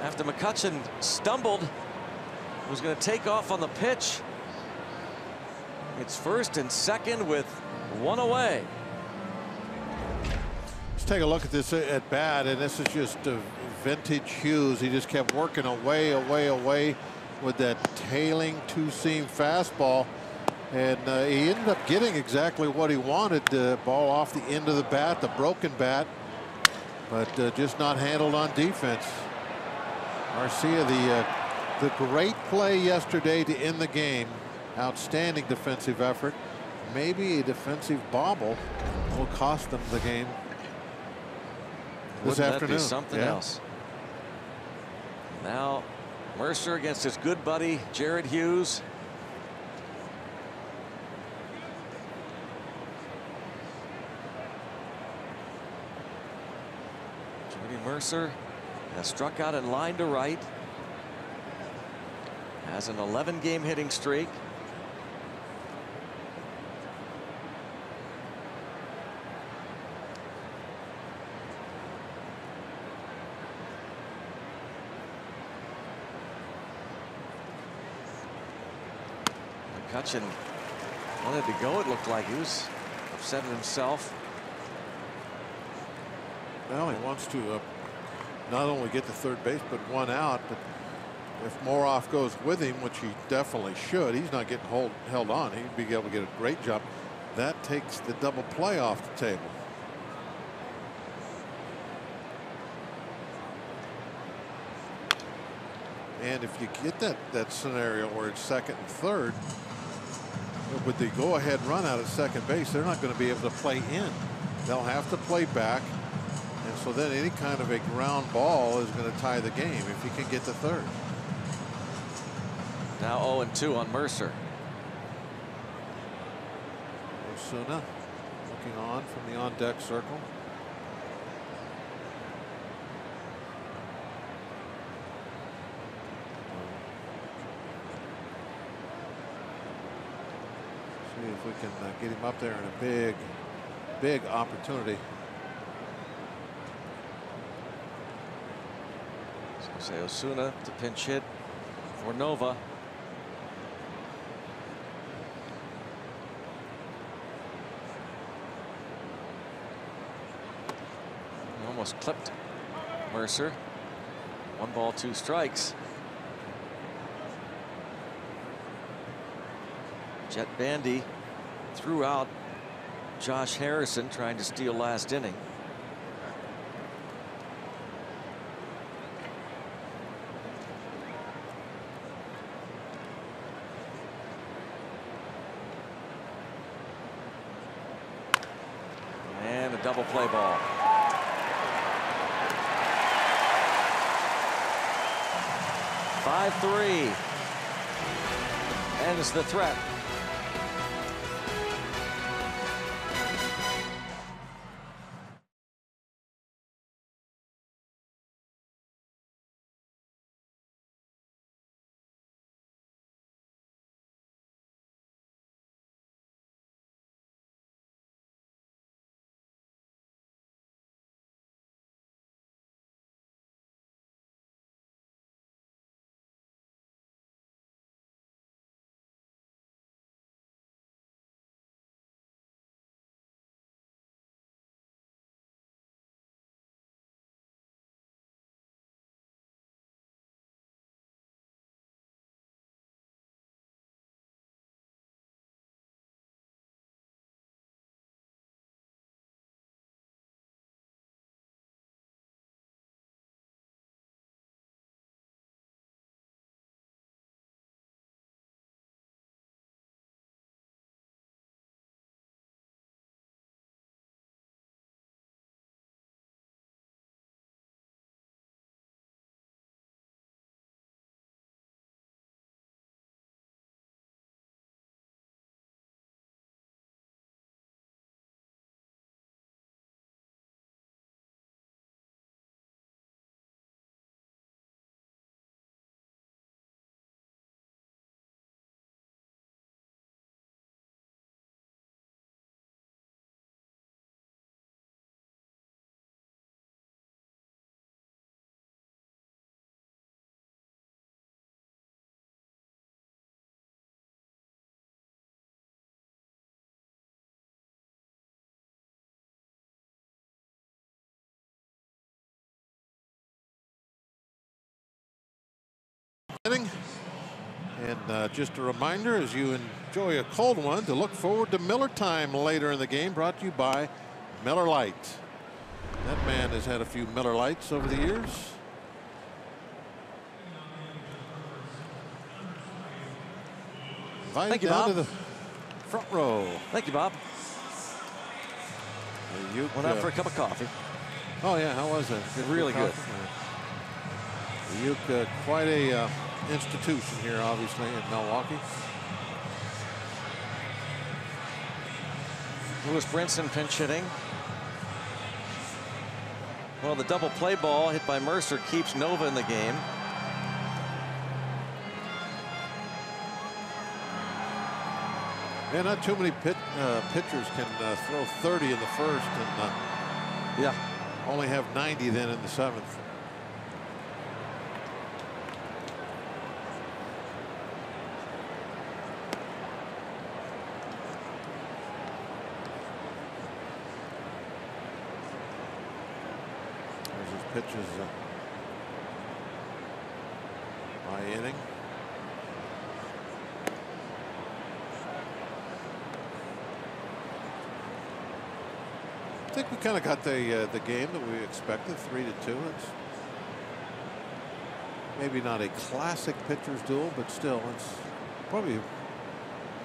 After McCutchen stumbled, was going to take off on the pitch. It's first and second with 1 away. Let's take a look at this at bat, and this is just vintage Hughes. He just kept working away with that tailing two-seam fastball, and he ended up getting exactly what he wanted. The ball off the end of the bat, the broken bat, but just not handled on defense. Arcia, the great play yesterday to end the game. Outstanding defensive effort. Maybe a defensive bobble will cost them the game this afternoon. That be something else. Now Mercer against his good buddy Jared Hughes. Jody Mercer has struck out in line to right. Has an 11-game hitting streak. McCutchen wanted to go. It looked like he was upset at himself. Well, he wants to not only get the third base, but 1 out. But if Moroff goes with him, which he definitely should, he's not getting held on. He'd be able to get a great jump. That takes the double play off the table. And if you get that scenario where it's second and third, with the go-ahead run out at second base, they're not going to be able to play in. They'll have to play back. And so then any kind of a ground ball is going to tie the game if you can get to third. Now 0-2 on Mercer. Osuna looking on from the on-deck circle. See if we can get him up there in a big opportunity. So say Osuna to pinch hit for Nova. Almost clipped Mercer. 1 ball, 2 strikes. Jet Bandy threw out Josh Harrison trying to steal last inning. And a double play ball. Five-3 ends the threat. And just a reminder, as you enjoy a cold one, to look forward to Miller Time later in the game, brought to you by Miller Lite. That man has had a few Miller Lights over the years. Thank you, down Bob. to the front row. Thank you, Bob. Went out for a cup of coffee. Oh yeah, how was that? Really good. Quite a institution here, obviously, in Milwaukee. Lewis Brinson pinch hitting. Well, the double play ball hit by Mercer keeps Nova in the game. Yeah, not too many pitchers can throw 30 in the first and only have 90 then in the seventh. Pitches by inning. I think we kind of got the game that we expected, 3-2. maybe not a classic pitcher's duel, but still, it's probably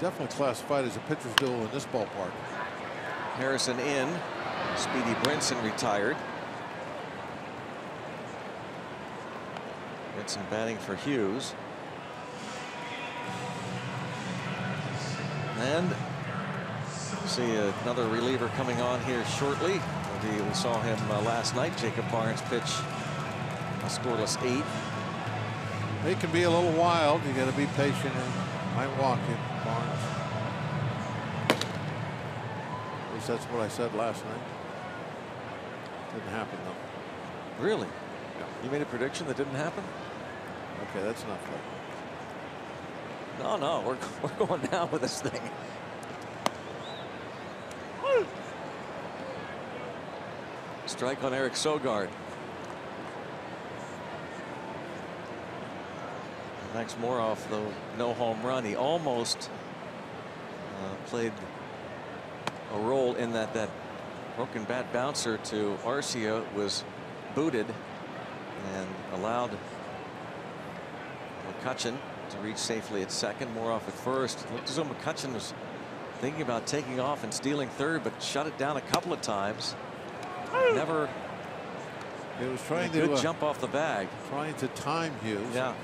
definitely classified as a pitcher's duel in this ballpark. Harrison in. Speedy Brinson retired. Brinson batting for Hughes. And see another reliever coming on here shortly. We saw him last night. Jacob Barnes pitch a scoreless 8. They can be a little wild. You got to be patient and might walk him, Barnes. At least that's what I said last night. Didn't happen though. Really? Yeah. You made a prediction that didn't happen? Okay, that's enough. No, we're going down with this thing. Strike on Eric Sogard. Max Moroff, though, no home run. He almost played a role in that broken bat bouncer to Arcia was booted and allowed McCutchen to reach safely at second. Moroff at first. It looked as though McCutchen was thinking about taking off and stealing third, but shut it down a couple of times. Never. It was trying to to jump off the bag. Trying to time Hughes. Yeah. I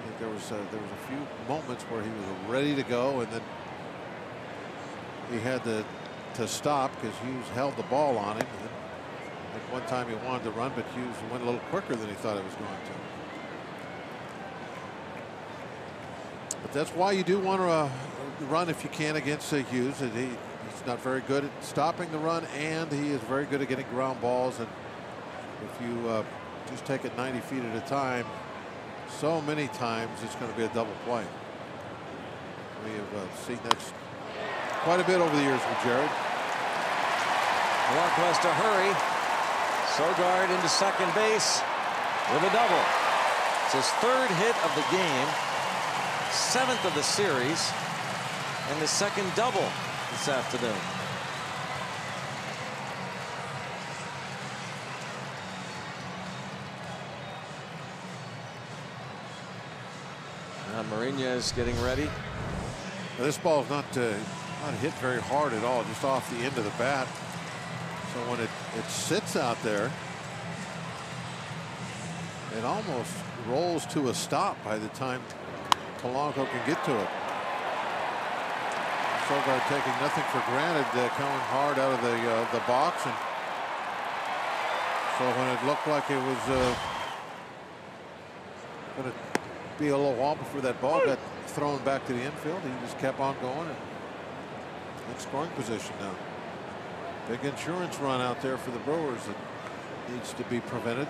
think there was a few moments where he was ready to go, and then he had to stop because Hughes held the ball on him. And I think one time he wanted to run, but Hughes went a little quicker than he thought he was going to. But that's why you do want to run if you can against Hughes. He's not very good at stopping the run, and he is very good at getting ground balls. And if you just take it 90 feet at a time, so many times it's going to be a double play. We have seen that quite a bit over the years with Jared. Milwaukee has to hurry. Sogard into second base with a double. It's his 3rd hit of the game, 7th of the series, and the 2nd double this afternoon. Mourinho's getting ready. Now, this ball is not hit very hard at all, just off the end of the bat. So when it sits out there, it almost rolls to a stop by the time Polanco can get to it. Sogard taking nothing for granted, coming hard out of the box, and so when it looked like it was going to be a little while before that ball got thrown back to the infield, he just kept on going and in scoring position now. Big insurance run out there for the Brewers that needs to be prevented.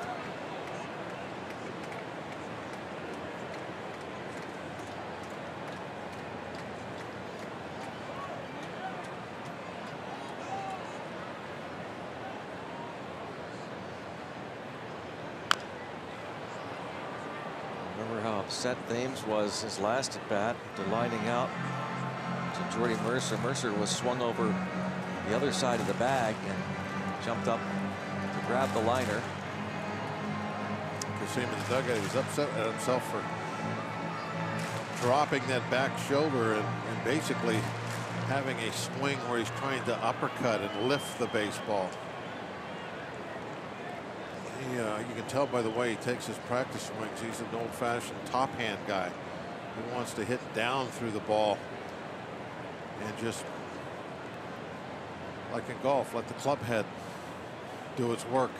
Upset Thames was his last at bat, to lining out to Jordy Mercer. Mercer was swung over the other side of the bag and jumped up to grab the liner. You see him in the dugout. He was upset at himself for dropping that back shoulder and basically having a swing where he's trying to uppercut and lift the baseball. You can tell by the way he takes his practice swings. He's an old-fashioned top hand guy. He wants to hit down through the ball and just, like in golf, let the club head do its work.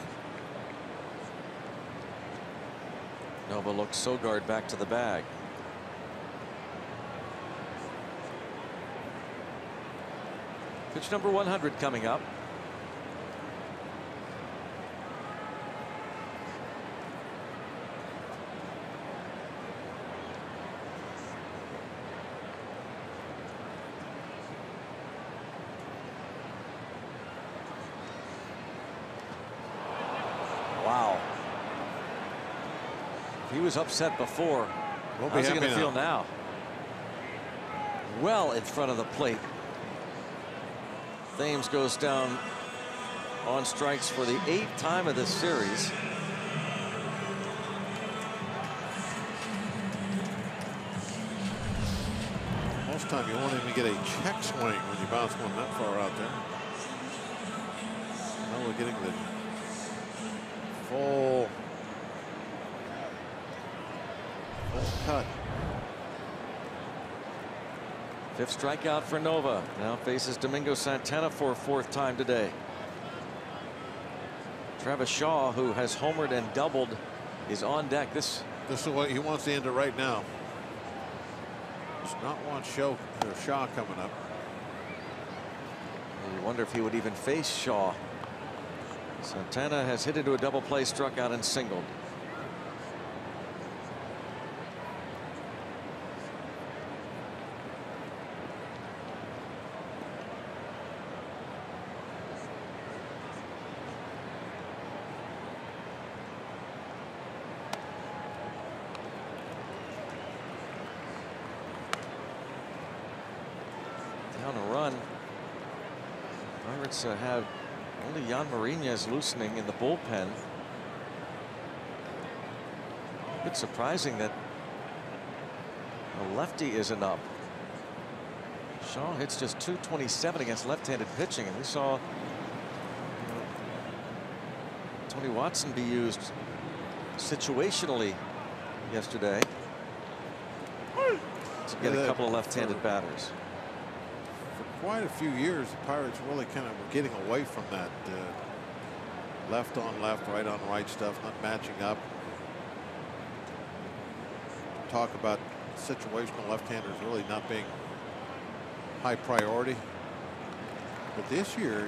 Nova looks Sogard back to the bag. Pitch number 100 coming up. Wow. If he was upset before, how's he going to feel now? Well in front of the plate. Thames goes down on strikes for the 8th time of this series. time you won't even get a check swing when you bounce one that far out there. Now we're getting the full cut. Fifth strikeout for Nova. Now faces Domingo Santana for a fourth time today. Travis Shaw, who has homered and doubled, is on deck. This is what he wants to end it right now. Does not want Shaw coming up. You wonder if he would even face Shaw. Santana has hit into a double play, struck out and singled. Down a run. Pirates have only Jan Marinez loosening in the bullpen. A bit surprising that a lefty isn't up. Shaw hits just .227 against left-handed pitching, and we saw Tony Watson be used situationally yesterday to get a couple of left-handed batters. Quite a few years, the Pirates really kind of were getting away from that left on left, right on right stuff, not matching up. Talk about situational left-handers really not being high priority. But this year,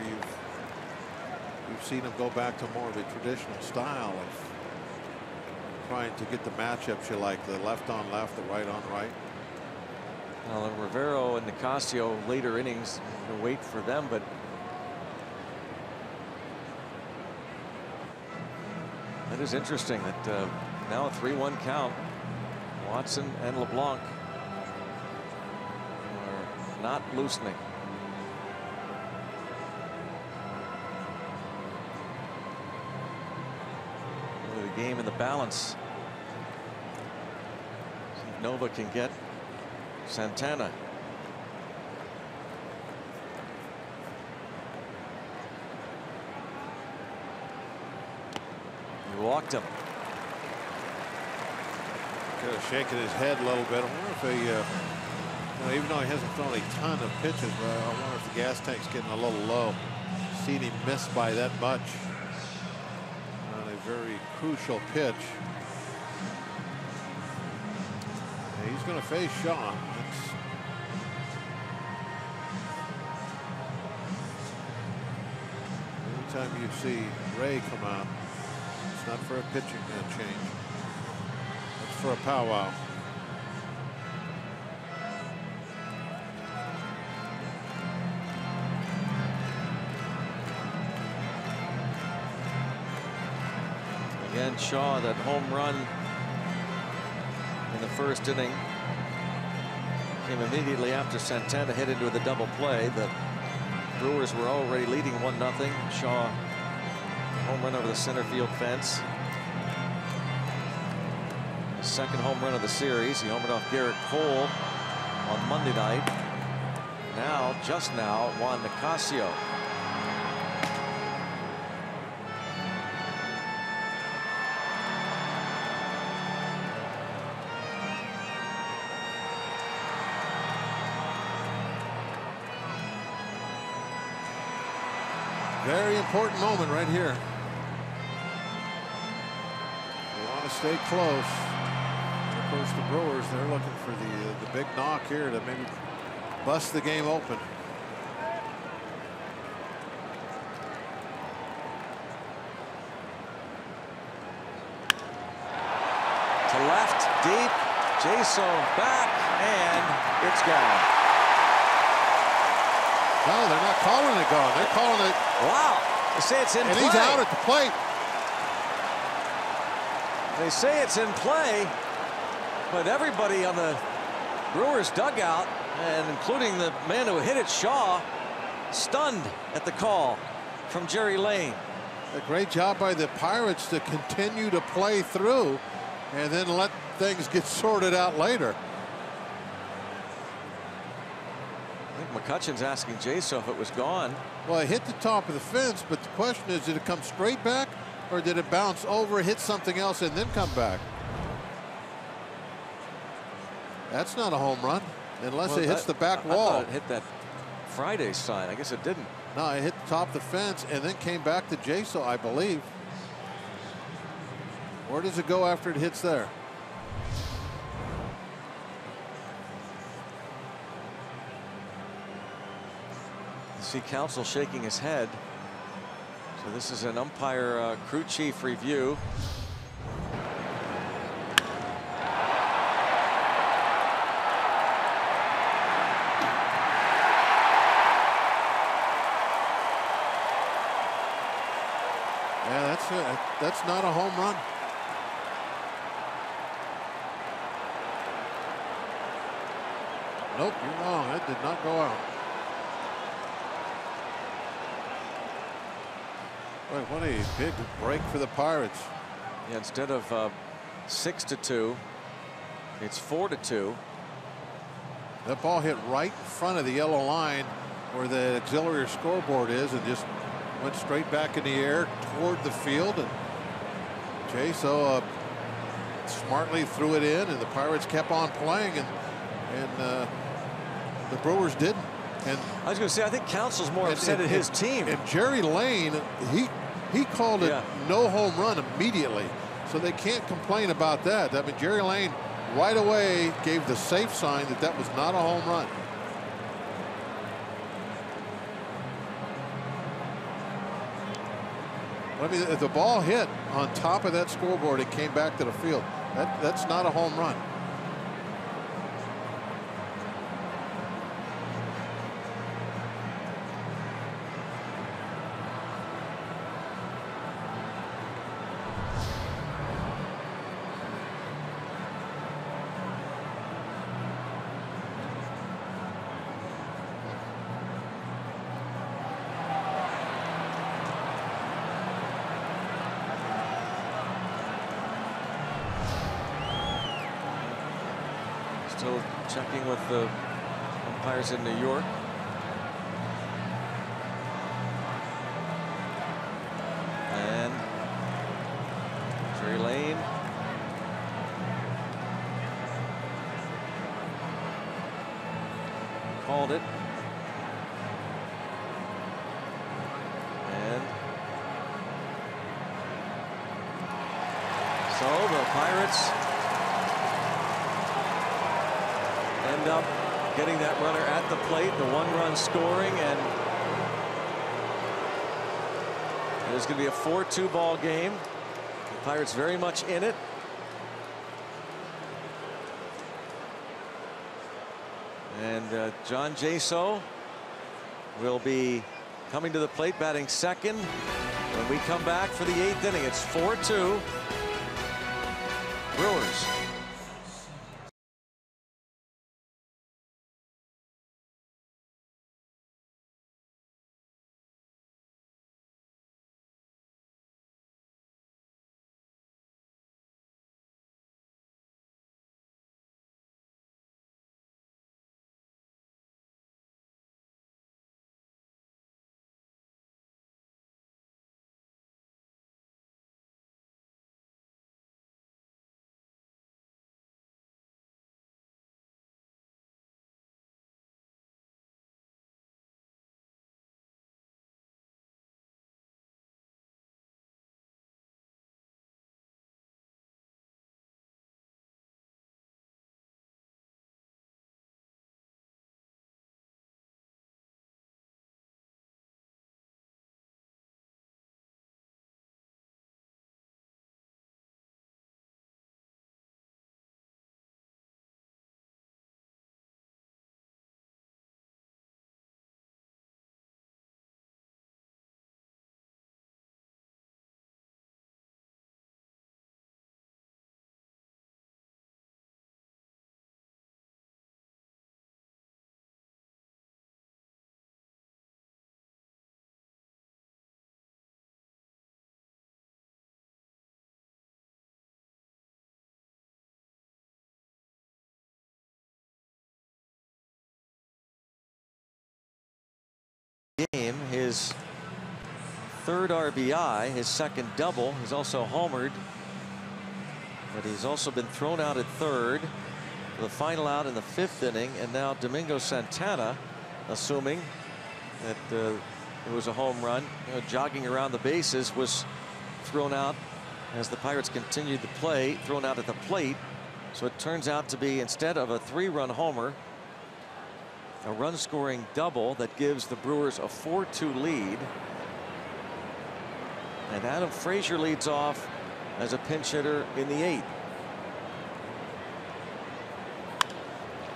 you've seen them go back to more of a traditional style of trying to get the matchups you like, the left on left, the right on right. Well, Rivero and Nicasio later innings, we'll wait for them, but that is interesting that now a 3-1 count. Watson and LeBlanc are not loosening. Really the game in the balance. See if Nova can get Santana. He walked him. Kind of shaking his head a little bit. I wonder if he, even though he hasn't thrown a ton of pitches, but I wonder if the gas tank's getting a little low. Seen him miss by that much on a very crucial pitch. And he's going to face Shaw. Anytime you see Ray come out, it's not for a pitching change. It's for a powwow. Again, Shaw, that home run in the first inning came immediately after Santana hit into the double play. The Brewers were already leading 1-0. Shaw home run over the center field fence. His second home run of the series. He homered off Garrett Cole on Monday night. Now, just now, Juan Nicasio. Very important moment right here. We want to stay close. And of course, the Brewers, they're looking for the big knock here to maybe bust the game open. To left, deep. Jason back, and it's gone. No, they're not calling it gone. They're calling it. Wow. They say it's in play. And he's out at the plate. They say it's in play, but everybody on the Brewers dugout, and including the man who hit it, Shaw, stunned at the call from Jerry Lane. A great job by the Pirates to continue to play through and then let things get sorted out later. I think McCutcheon's asking Jaso if it was gone. Well, it hit the top of the fence, but the question is, did it come straight back, or did it bounce over, hit something else, and then come back? That's not a home run, unless it hits the back wall. I thought it hit that Friday sign. I guess it didn't. No, it hit the top of the fence and then came back to Jaso, I believe. Where does it go after it hits there? See Counsell shaking his head. So this is an umpire crew chief review. Yeah, that's not a home run. Nope, you're wrong. That did not go out. Boy, what a big break for the Pirates. Yeah, instead of 6-2, it's 4-2. That ball hit right in front of the yellow line where the auxiliary scoreboard is and just went straight back in the air toward the field. And Jaso smartly threw it in, and the Pirates kept on playing, and the Brewers didn't. And I was going to say, I think Counsell's more upset at his team. And Jerry Lane, he called it no home run immediately, so they can't complain about that. I mean, Jerry Lane right away gave the safe sign that that was not a home run. I mean, if the ball hit on top of that scoreboard, it came back to the field. That's not a home run. Still checking with the umpires in New York. And Jerry Lane. Called it. And so the Pirates end up getting that runner at the plate, the one-run scoring, and there's going to be a 4-2 ball game. The Pirates very much in it. And John Jaso will be coming to the plate, batting second when we come back for the 8th inning. It's 4-2 Brewers. game, his third RBI, his second double. He's also homered, but he's also been thrown out at third. The final out in the 5th inning, and now Domingo Santana, assuming that it was a home run, jogging around the bases, was thrown out as the Pirates continued the play, thrown out at the plate. So it turns out to be, instead of a 3-run homer, a run-scoring double that gives the Brewers a 4-2 lead. And Adam Frazier leads off as a pinch hitter in the 8th.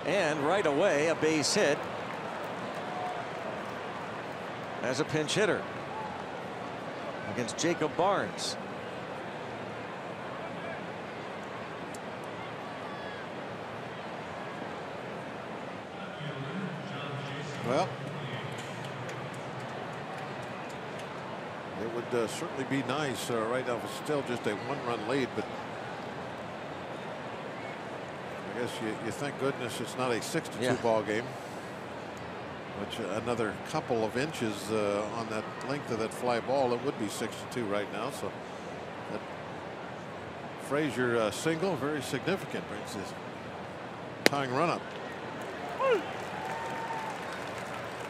And right away, a base hit as a pinch hitter against Jacob Barnes. Well, it would certainly be nice. Right now, it's still just a 1-run lead, but I guess you thank goodness it's not a 6-2 ball game. Which another couple of inches on that length of that fly ball, it would be 6-2 right now. So that Frazier single, very significant, brings his tying run up.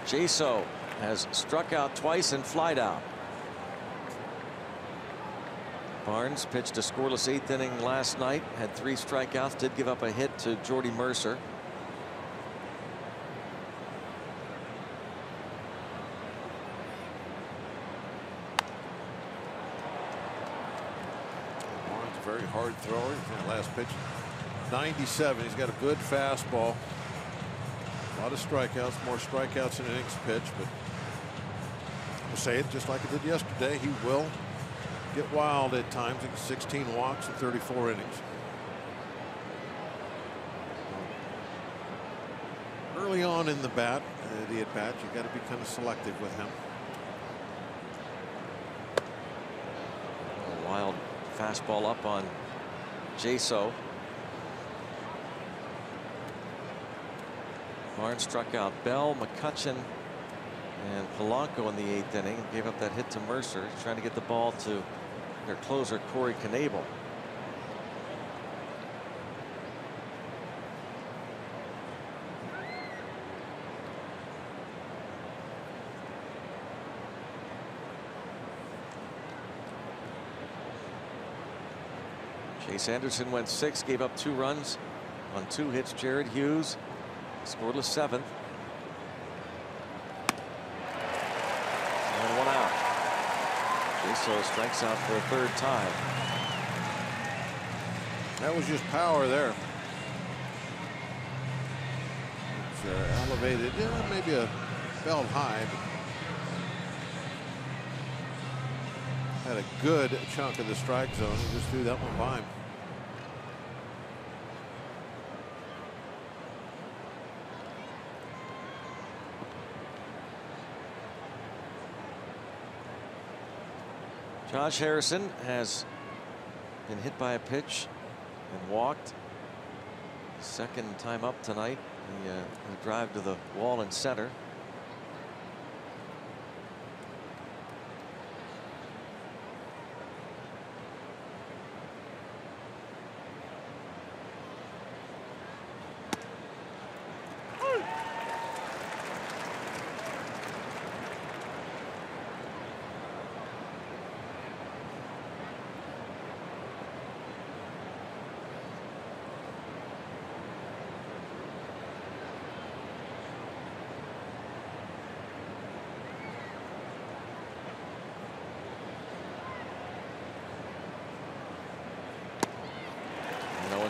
Jaso has struck out twice and flied out. Barnes pitched a scoreless 8th inning last night, had 3 strikeouts, did give up a hit to Jordy Mercer. Barnes, a very hard thrower. Last pitch, 97. He's got a good fastball. A lot of strikeouts, more strikeouts in an innings pitch, but we'll say it just like it did yesterday. He will get wild at times. 16 walks in 34 innings. Early on in the at bat, you got to be kind of selective with him. A wild fastball up on Jaso. Barnes struck out Bell, McCutchen, and Polanco in the 8th inning. Gave up that hit to Mercer. He's trying to get the ball to their closer, Corey Knebel. Chase Anderson went 6, gave up 2 runs on 2 hits. Jared Hughes scoreless 7th. And 1 out. Jaso strikes out for a 3rd time. That was just power there. It's elevated, maybe a belt high, but had a good chunk of the strike zone. He just threw that one by him. Josh Harrison has been hit by a pitch and walked. 2nd time up tonight. He drive to the wall in center.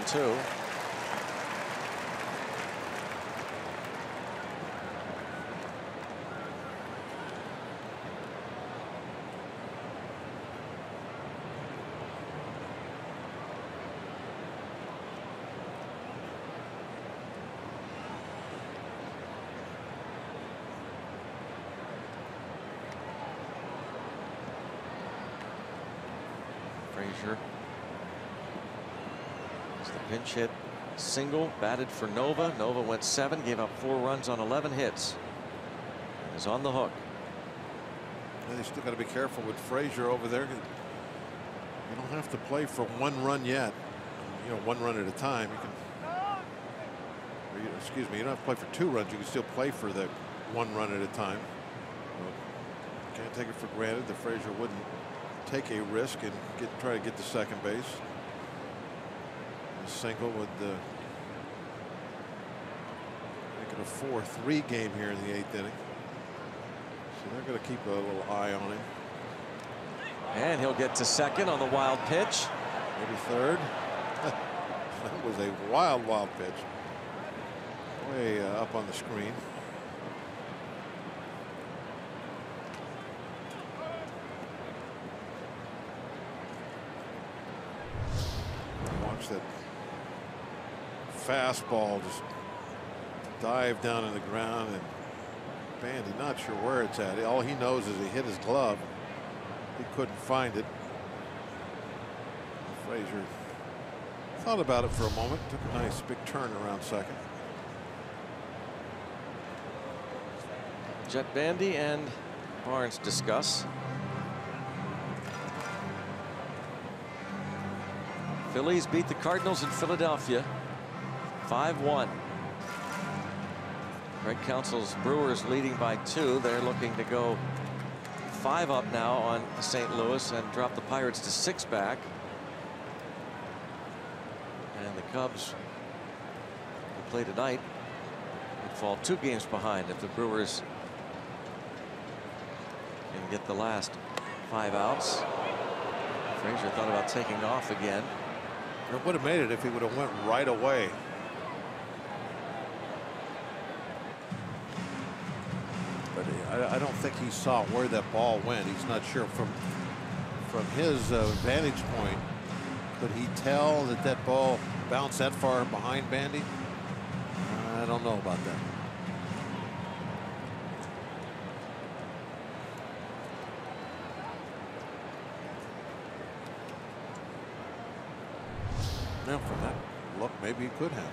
Two. Frazier. The pinch hit single, batted for Nova. Nova went 7, gave up 4 runs on 11 hits. And is on the hook. And they still got to be careful with Frazier over there. You don't have to play for 1 run yet. You know, 1 run at a time. You can. Excuse me. You don't have to play for 2 runs. You can still play for the 1 run at a time. Can't take it for granted that Frazier wouldn't take a risk and try to get to second base. A single would make it a 4-3 game here in the 8th inning. So they're going to keep a little eye on him. And he'll get to second on the wild pitch. Maybe third. That was a wild pitch. Way up on the screen. Watch that fastball just dive down in the ground, and Bandy not sure where it's at. All he knows is he hit his glove. He couldn't find it. Frazier thought about it for a moment. Took a nice big turn around second. Jet Bandy and Barnes discuss. Phillies beat the Cardinals in Philadelphia 5-1. Greg Counsell's Brewers leading by 2. They're looking to go 5 up now on St. Louis and drop the Pirates to 6 back. And the Cubs, who play tonight, would fall 2 games behind if the Brewers can get the last 5 outs. Frazier thought about taking off again. It would have made it if he would have went right away. But I don't think he saw where that ball went. He's not sure from his vantage point. Could he tell that that ball bounced that far behind Bandy? I don't know about that. Now from that look, maybe he could have.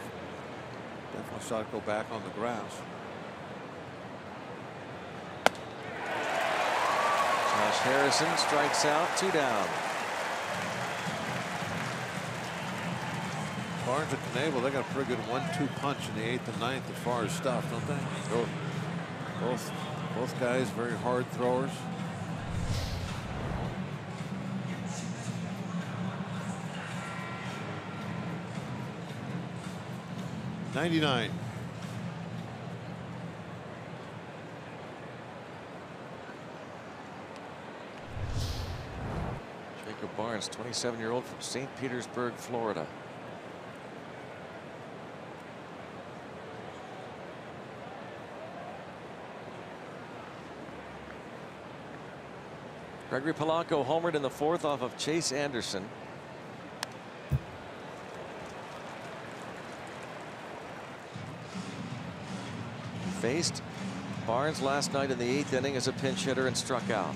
Definitely saw it go back on the grass. Josh Harrison strikes out, 2 down. Barnes and Knebel, they got a pretty good 1-2 punch in the 8th and 9th as far as stuff, don't they? Both guys very hard throwers. '99. Jacob Barnes, 27-year-old from St. Petersburg, Florida. Gregory Polanco homered in the 4th off of Chase Anderson. Faced Barnes last night in the 8th inning as a pinch hitter and struck out.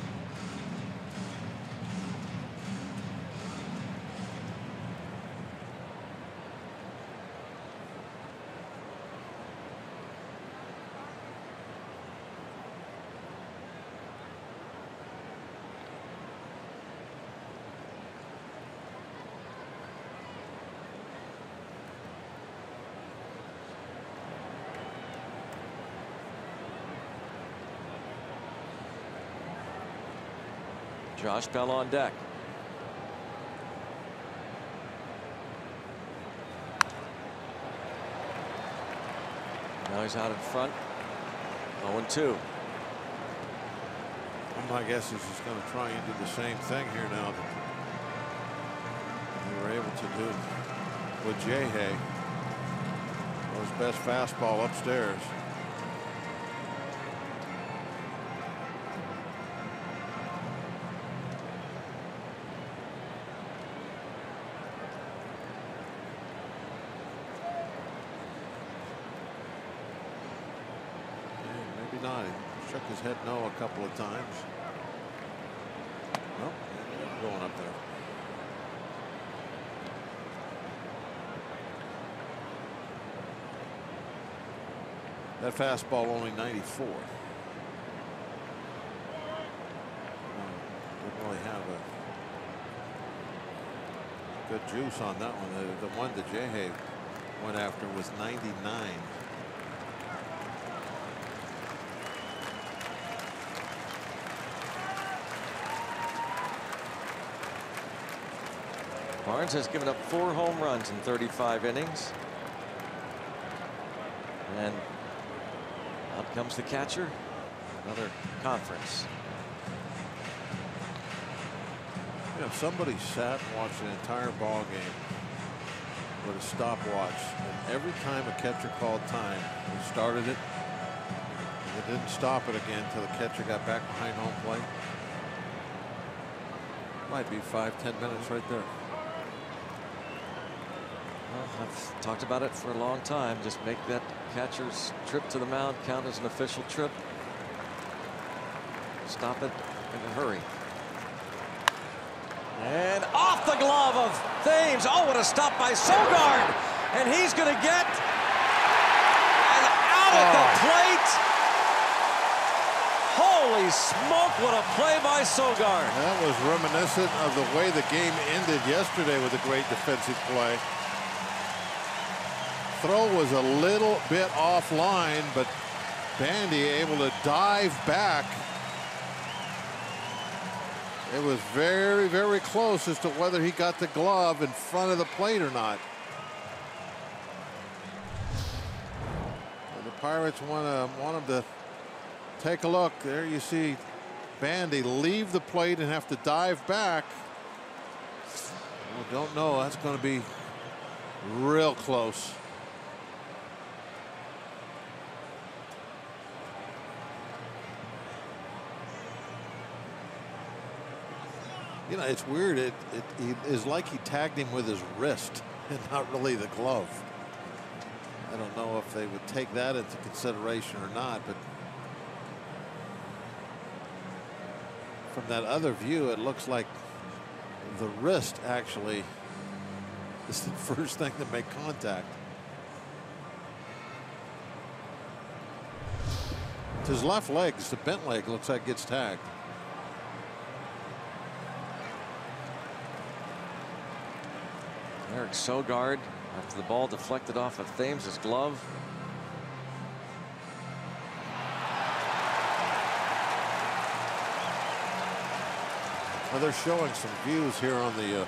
Josh Bell on deck. Now he's out in front. 0-2. My guess is he's going to try and do the same thing here now that they were able to do with Jay-Hay. His best fastball upstairs. Not. He shook his head no a couple of times. Well, going up there. That fastball only 94. really have a good juice on that one. The one that Jay went after was 99. Barnes has given up 4 home runs in 35 innings. And out comes the catcher. Another conference. You know, if somebody sat and watched an entire ball game with a stopwatch, and every time a catcher called time, they started it, and they didn't stop it again until the catcher got back behind home plate. Might be 5-10 minutes right there. Well, I've talked about it for a long time. Just make that catcher's trip to the mound count as an official trip. Stop it in a hurry. And off the glove of Thames. Oh, what a stop by Sogard. And he's going to get and out at the plate. Holy smoke, what a play by Sogard. That was reminiscent of the way the game ended yesterday with a great defensive play. Throw was a little bit offline, but Bandy able to dive back. It was very, very close as to whether he got the glove in front of the plate or not. And the Pirates want him to take a look. There you see Bandy leave the plate and have to dive back. Well, don't know. That's going to be real close. You know, it's weird. It is like he tagged him with his wrist and not really the glove. I don't know if they would take that into consideration or not, but from that other view, it looks like the wrist actually is the first thing to make contact. It's his left leg, it's the bent leg, looks like gets tagged. Eric Sogard, after the ball deflected off of Thames's glove. Well, they're showing some views here on the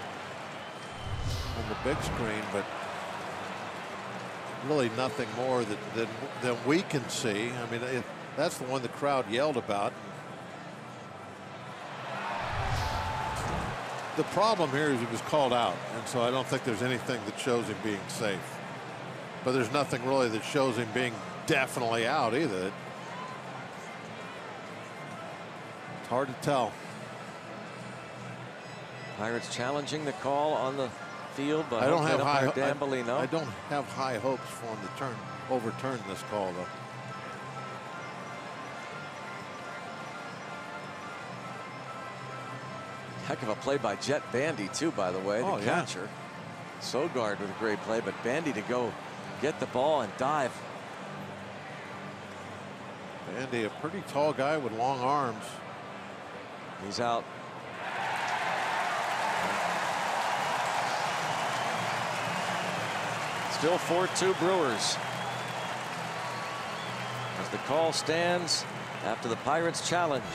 big screen, but really nothing more than we can see. I mean, that's the one the crowd yelled about. The problem here is he was called out, and so I don't think there's anything that shows him being safe. But there's nothing really that shows him being definitely out either. It's hard to tell. Pirates challenging the call on the field, but I don't have high. I don't have high hopes for him to overturn this call, though. Heck of a play by Jet Bandy, too, by the way, the catcher. Sogard with a great play, but Bandy to go get the ball and dive. Bandy, a pretty tall guy with long arms. He's out. Still 4-2 Brewers. As the call stands after the Pirates challenge.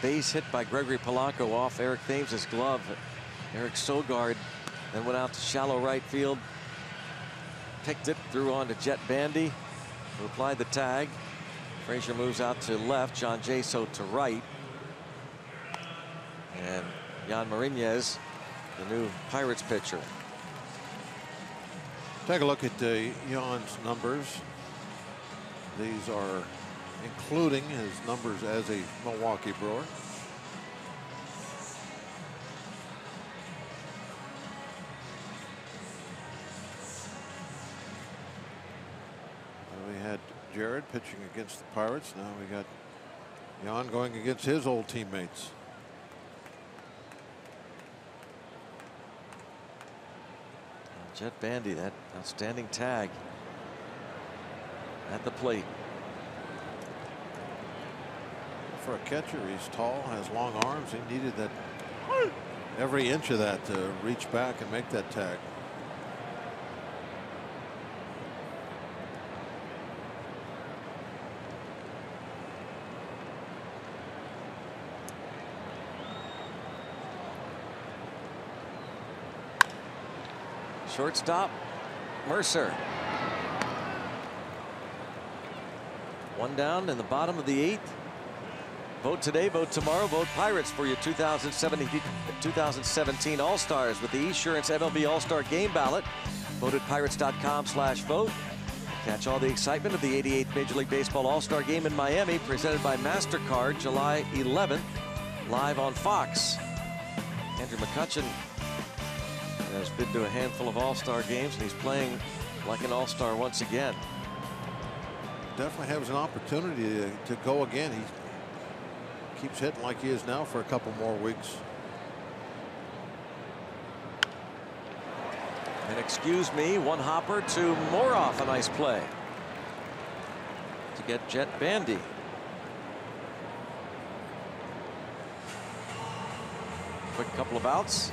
Base hit by Gregory Polanco off Eric Thames's glove. Eric Sogard then went out to shallow right field. Picked it, threw on to Jet Bandy, who applied the tag. Frazier moves out to left, John Jaso to right. And Jan Marinez, the new Pirates pitcher. Take a look at Jan's numbers. These are including his numbers as a Milwaukee Brewer. We had Jared pitching against the Pirates. Now we got Jan going against his old teammates. Jet Bandy, that outstanding tag at the plate. For a catcher, he's tall, has long arms. He needed that every inch of that to reach back and make that tag. Shortstop, Mercer. One down in the bottom of the 8th. Vote today, vote tomorrow, vote Pirates for your 2017 All-Stars with the Esurance MLB All-Star Game ballot. Vote at pirates.com/vote. Catch all the excitement of the 88th Major League Baseball All-Star Game in Miami, presented by MasterCard, July 11th, live on Fox. Andrew McCutchen has been to a handful of All-Star games, and he's playing like an All-Star once again. Definitely has an opportunity to go again. He keeps hitting like he is now for a couple more weeks. And excuse me, one hopper to Moroff, a nice play to get Jet Bandy. Quick couple of outs.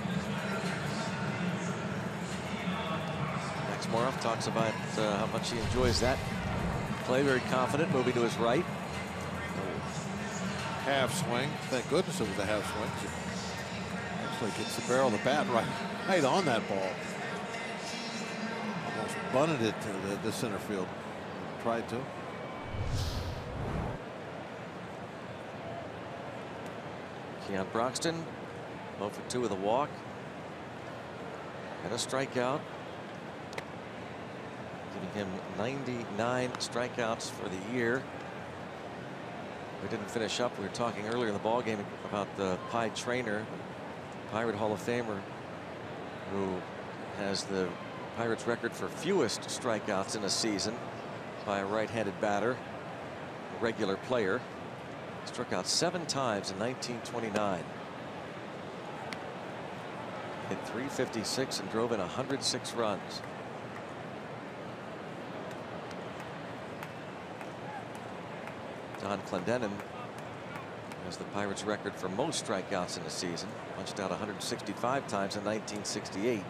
Max Moroff talks about how much he enjoys that play. Very confident, moving to his right. Half swing. Thank goodness it was a half swing. Actually gets the barrel of the bat right on that ball. Almost bunted it to the center field. Tried to. Keon Broxton, 0 for 2 with a walk and a strikeout, giving him 99 strikeouts for the year. We didn't finish up. We were talking earlier in the ball game about the Pied Trainer, Pirate Hall of Famer, who has the Pirates record for fewest strikeouts in a season by a right-handed batter, a regular player. Struck out 7 times in 1929. Hit .356 and drove in 106 runs. Don Clendenin has the Pirates record for most strikeouts in a season, punched out 165 times in 1968.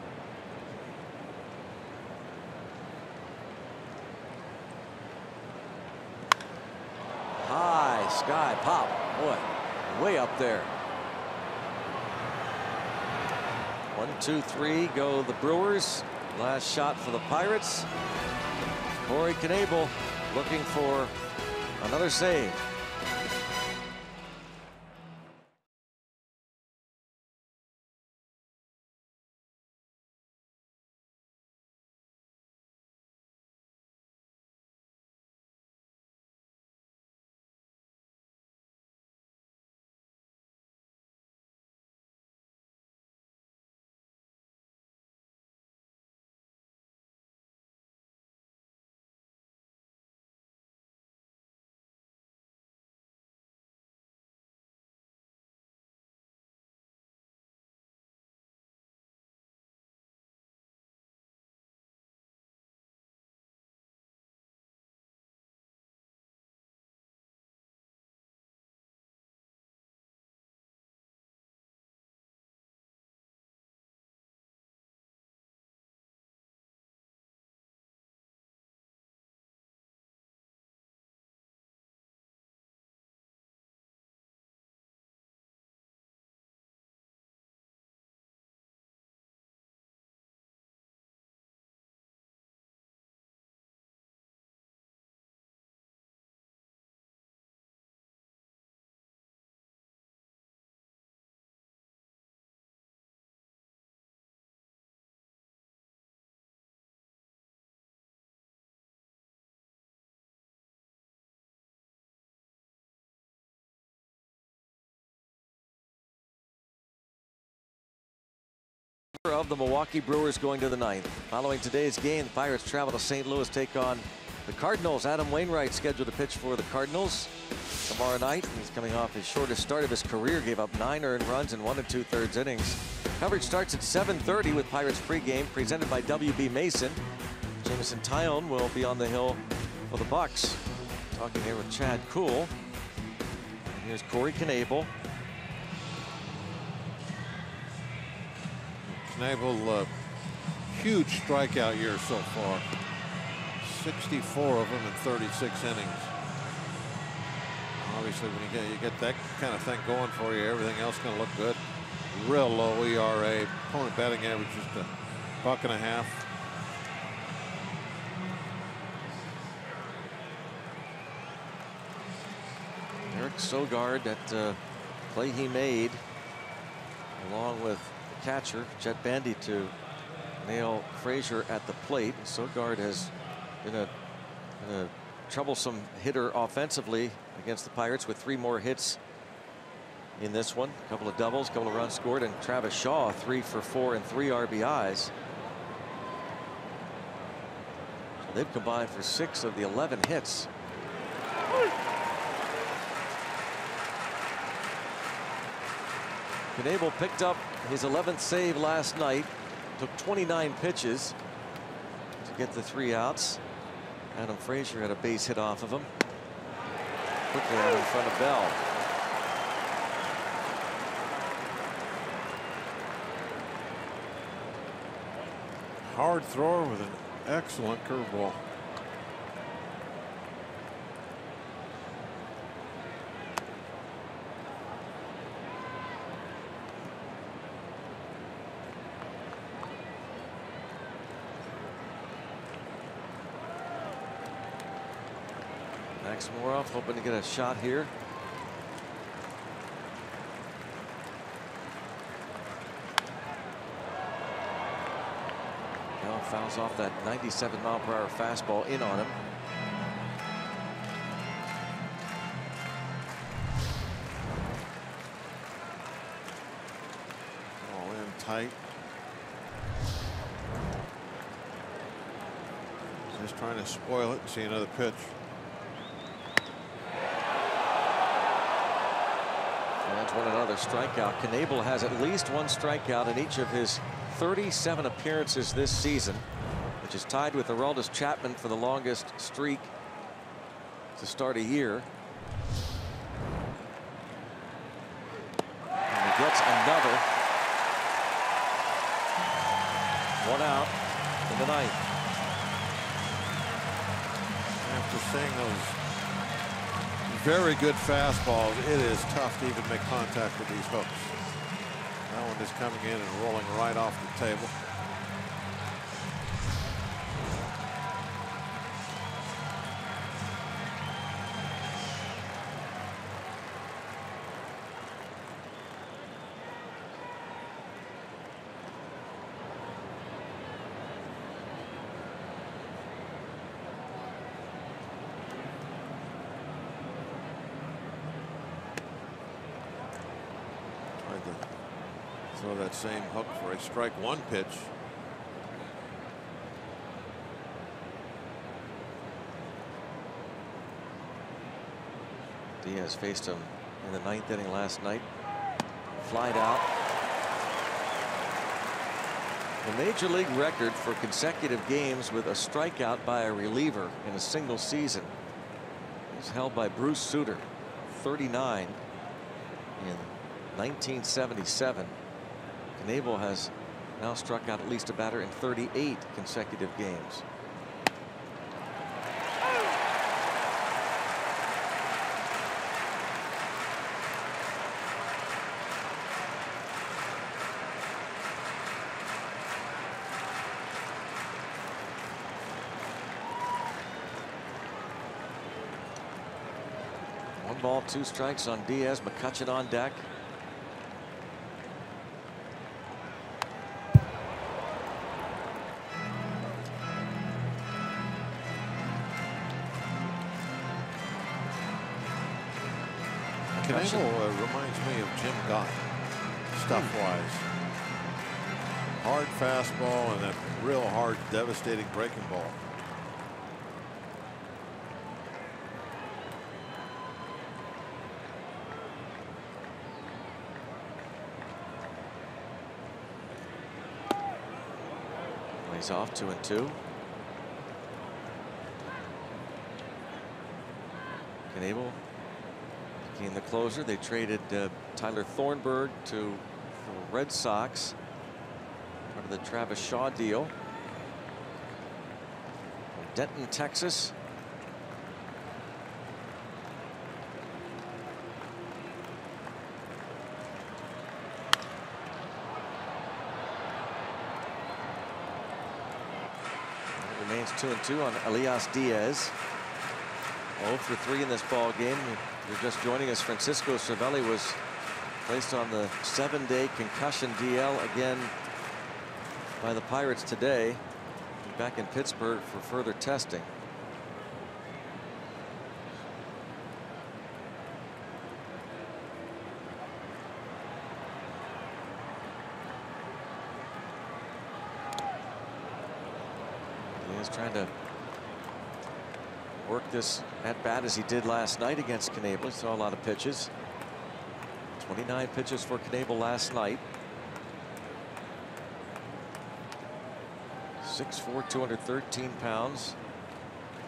High sky pop, boy, way up there. 1, 2, 3 go the Brewers. Last shot for the Pirates. Corey Knebel looking for another save. of the Milwaukee Brewers going to the ninth. Following today's game, the Pirates travel to St. Louis, take on the Cardinals. Adam Wainwright scheduled to pitch for the Cardinals tomorrow night. He's coming off his shortest start of his career, gave up 9 earned runs in 1 2/3 innings. Coverage starts at 7:30 with Pirates pregame presented by WB Mason. Jameson Tyone will be on the hill for the Bucks. Talking here with Chad Kuhl. And here's Corey Knebel. Knebel, huge strikeout year so far. 64 of them in 36 innings. Obviously, when you get that kind of thing going for you, everything else going to look good. Real low ERA. Opponent batting average just $1.50. Eric Sogard, that play he made, along with the catcher Jet Bandy, to nail Frazier at the plate. Sogard has been a troublesome hitter offensively against the Pirates, with 3 more hits in this one. A couple of doubles, a couple of runs scored, and Travis Shaw 3 for 4 and 3 RBIs. So they've combined for 6 of the 11 hits. Knebel picked up his 11th save last night. Took 29 pitches to get the 3 outs. Adam Frazier had a base hit off of him. Quickly out in front of Bell. Hard thrower with an excellent curveball. Maximorov hoping to get a shot here. Now fouls off that 97-mile-per-hour fastball in on him. All in tight. Just trying to spoil it and see another pitch. That's one another strikeout. Knebel has at least 1 strikeout in each of his 37 appearances this season, which is tied with Aroldis Chapman for the longest streak to start a year. And he gets another. 1 out in the ninth. After seeing those very good fastballs, it is tough to even make contact with these hooks. That one is coming in and rolling right off the table. Throw that same hook for a strike 1 pitch. Diaz faced him in the 9th inning last night. Flied out. The major league record for consecutive games with a strikeout by a reliever in a single season is held by Bruce Sutter, 39 in 1977. Knebel has now struck out at least a batter in 38 consecutive games. One ball, 2 strikes on Diaz. McCutchen on deck. Knebel reminds me of Jim Gott, stuff-wise. Hard fastball and that real hard, devastating breaking ball. He's off 2-2. Knebel became the closer. They traded Tyler Thornburg to the Red Sox, part of the Travis Shaw deal. From Denton, Texas. Remains 2-2 on Elias Diaz. 0 for 3 in this ball game. You're just joining us. Francisco Cervelli was placed on the 7-day concussion DL again by the Pirates today. Back in Pittsburgh for further testing. He is trying to work this at bat as he did last night against Knebel. Saw a lot of pitches. 29 pitches for Knebel last night. 6'4", 213 pounds.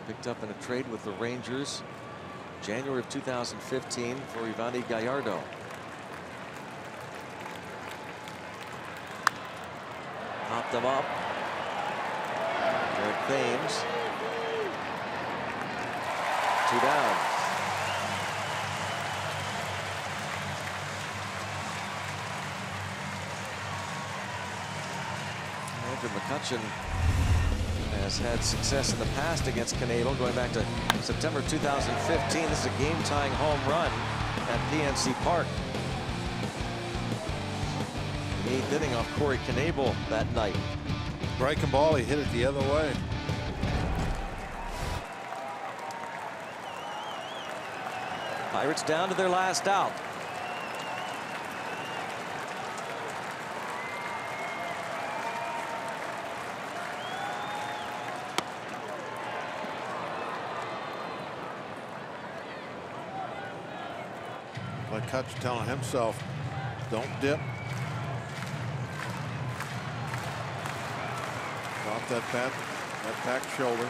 Picked up in a trade with the Rangers January of 2015 for Ivani Gallardo. Popped them up. Derek Thames. 2 down. Andrew McCutcheon has had success in the past against Knebel, going back to September 2015. This is a game-tying home run at PNC Park. The 8th inning off Corey Knebel that night. Breaking ball, he hit it the other way. Pirates down to their last out. Like Kutch telling himself, don't dip. Off that back shoulder.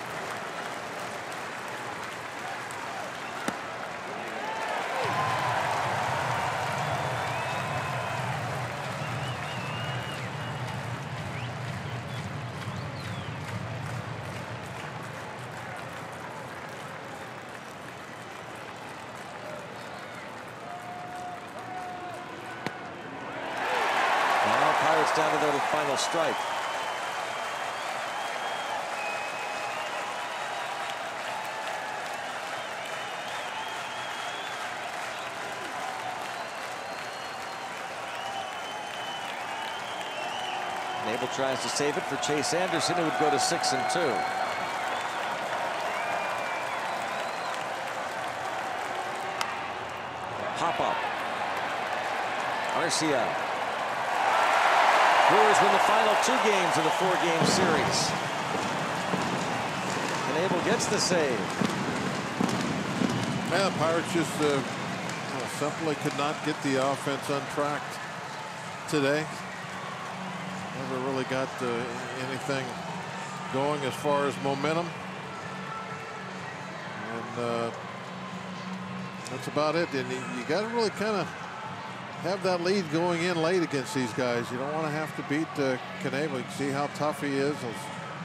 Down to their final strike. Knebel tries to save it for Chase Anderson. It would go to 6-2. Pop up. Arcia. Brewers win the final 2 games of the 4-game series. Knebel gets the save. Yeah, the Pirates just simply could not get the offense untracked today. Never really got anything going as far as momentum. And that's about it. And you got to really kind of have that lead going in late against these guys. You don't want to have to beat Knebel. You can see how tough he is. Those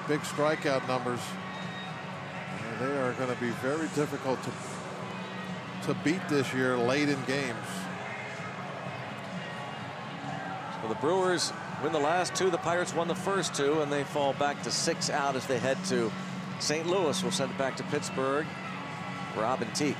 big strikeout numbers. They are going to be very difficult to beat this year late in games. So the Brewers win the last 2. The Pirates won the first 2, and they fall back to 6 out as they head to St. Louis. We'll send it back to Pittsburgh. Robin Teague.